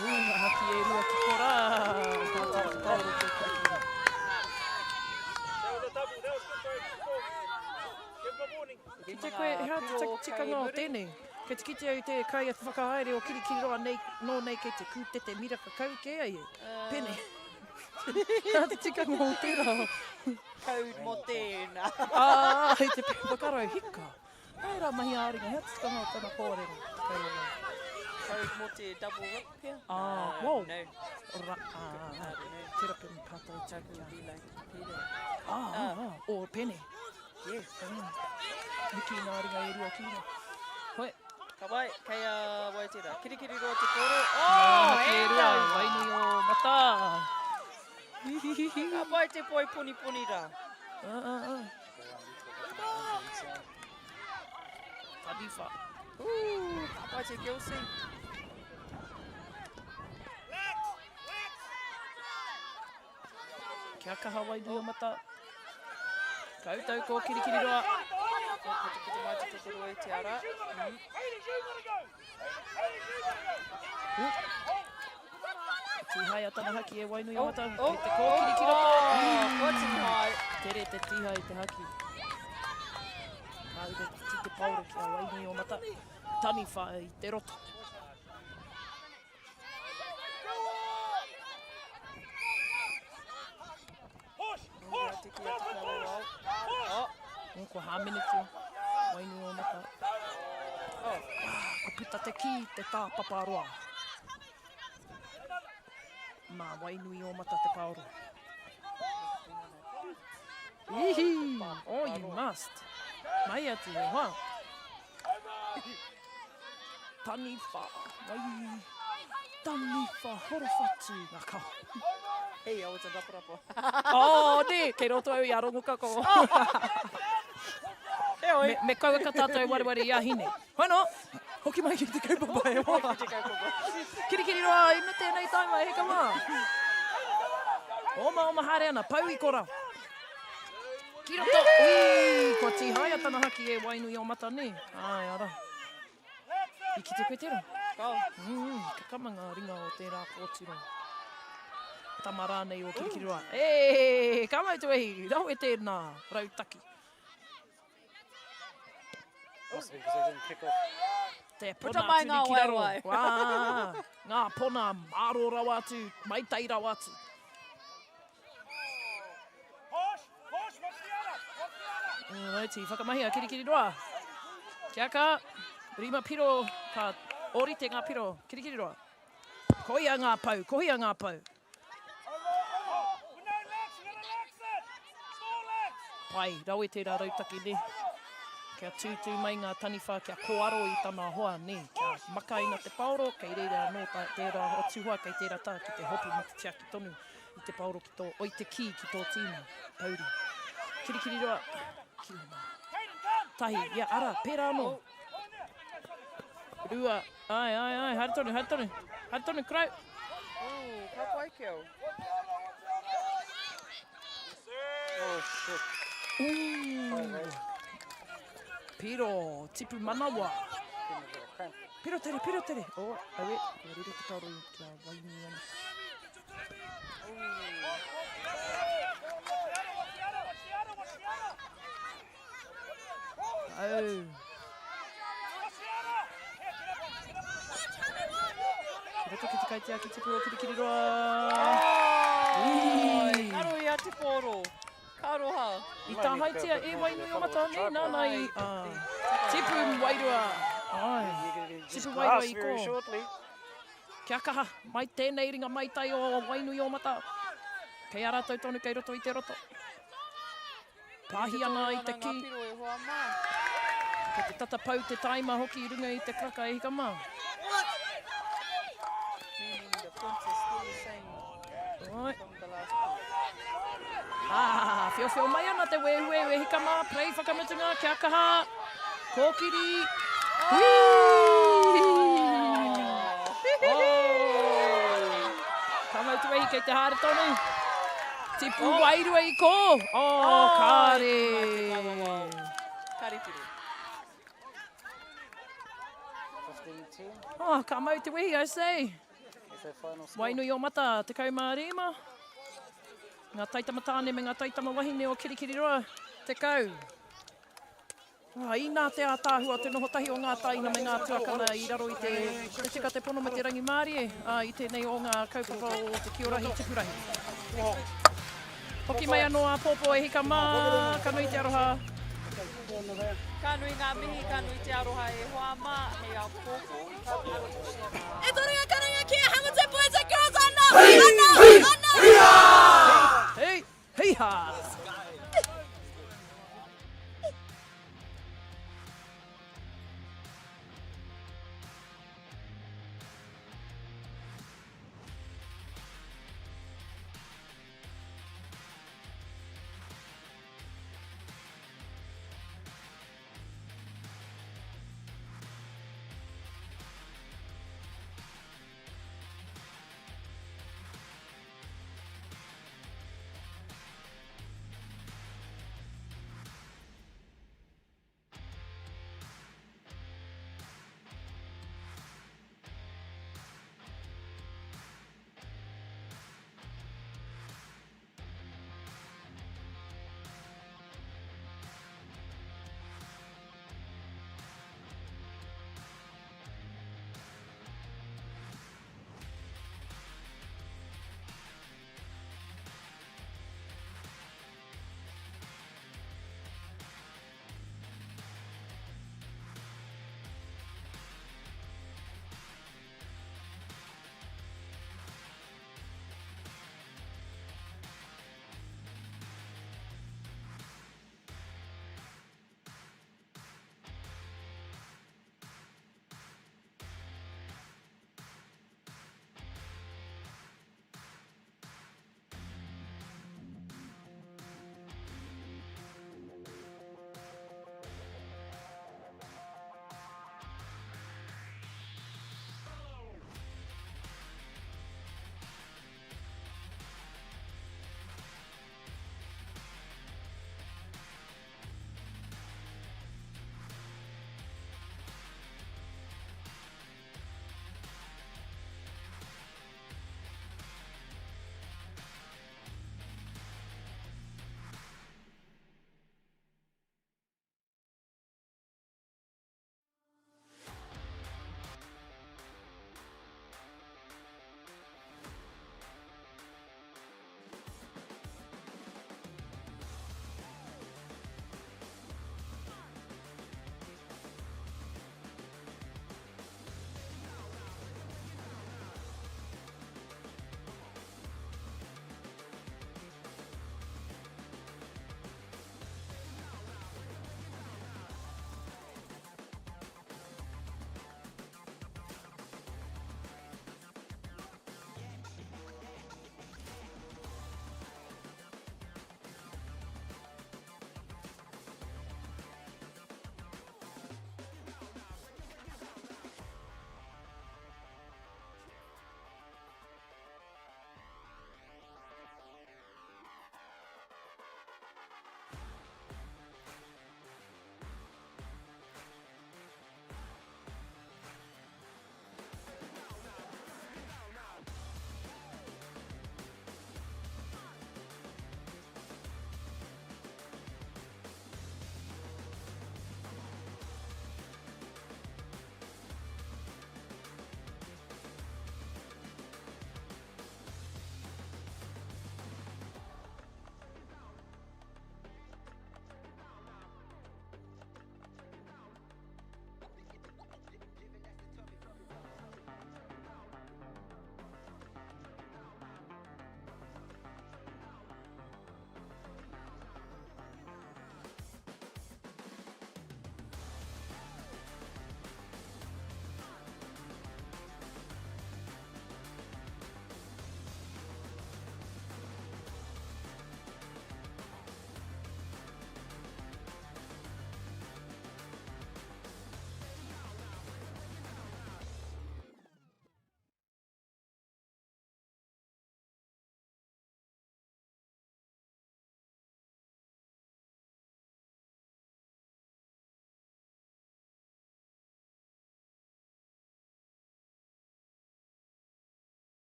Ngā haki e rua ki kora. Ka tara te paoro te kirikiri. Ki te koe, hea te tikanga o tēnei. Kei te kite au te kai a whakahaere o kirikiri roa nō nei kei te kūtete miraka kau ke ai e. Pene. Hea te tikanga o tērā. Kau mo tēnā. Hei te whakarau hika. Hei rā mahi āringa, hea te tikanga o tana kōrero. Kau mo te double whip pia? Wow. No. Te rapin pātai Taku takia. pile. O pene. Yes. Miki nā ringa e rua kina. Hoi. Ka wai, kei a wai tira. Kirikiri roa te koro. Ke rua, wainui o mata. Ka wai te poi puni ra. Tarifa. Ka wai te Gilsey. Kia kaha wainui o mata. Kautau ko kirikiri roa. Putu mai te tukuru e te ara. Tihai a tana haki e wainui o mata. Kei te ko kirikiri roa. Tere te tihai te haki. Kaure ti te pauro ki a wainui o mata. Tani whai te roto. Ko hāmeneti, wainui o mata. Ko pita te ki te tā paparoa. Mā wainui o mata te pauro. Ihi! Oh, you must. Mai atu, ha? Tani wha, wai. Tani wha, horowhatu, ngā kau. Hei, au te rapurapa. Oh, ne, kei roto au i a rongo kako. Me kaua ka tātou wareware i a hine. Hoino, hoki mai ki te kaupapa e hoa. Kirikiri roa, ina tēnei taima, he ka mā. Oma haere ana, pau i kora. Ki roto, ui, kua tihai a tana haki e wainui o mata ne. Ai, ara. I ki te koe tera. Kau. Ka kamanga ringa o tērā kōtiro. Tamara nei o kirikiri roa. E, kamau tu ehi, rau e tēnā, rautaki. Te pona mai ngā turikiraro. waiwai. Wā, ngā pona maro rau atu, maitai rau atu. Alrighty, whakamahia kirikiri roa. Kia ka, rima piro, ka orite ngā piro, kirikiri roa. Kohia ngā pau, kohia ngā pau. Pai, rau e tērā rautaki ne. Kia tūtū mai ngā taniwha, kia koaro i tana hoa ne. Kia makaina te pauro, kei reira no tērā atuhua, kei tērā tā ki te hopu matatiaki tonu i te pauro ki tō, oi te ki tō tīma, pauri. Kirikiri roa, ki o mā. Tahi, ia ara, pērā anō. Rua, ai, haere tonu, krau. Ka koe keo. Oh, shit. Piro, tipu manawa. Piro tere. Oh, awe, kia rere te kauro i kia wainui ana. Au. Kia roto ki te kaitea ki te pua kirikiri roa. Karo i a te poro. Aroha. I tā haitea e wainui o mata ne, nānai. Tipu wairua. Ai, tipu wairua i ko. Kia kaha, mai tēnei ringa maitai o wainui o mata. Kei a rātou tonu, kei roto i te roto. Pāhi ana i te ki. Kei te tata pau te taima hoki i runga i te kraka e hika mā. Right. Whio mai ana te wehu e hika mā, prei whakamutunga, kia kaha, kōkiri. Kamau tu ehi kei te haere tonu. Tipu wairua i ko. Kāre. Karipiri. Kamau tu ehi, I say. Wainui o mata, te kaumā rima. Ngā taitama tāne me ngā taitama wahine o kirikiri roa, te kau. I nā te ātāhua te noho tahi o ngā taina me ngā tuakana i raro i te tika te pono me te rangi Mārie, i tēnei o ngā kaupapa o te Kiorahi Tipurahi. Hoki mai anō a pōpō e hika mā, kanui te aroha. Kanui ngā mihi, kanui te aroha e hoa mā, hei au pōpō. E toringa karanga kia Hamilton boys and girls, Anna! Hey, ha!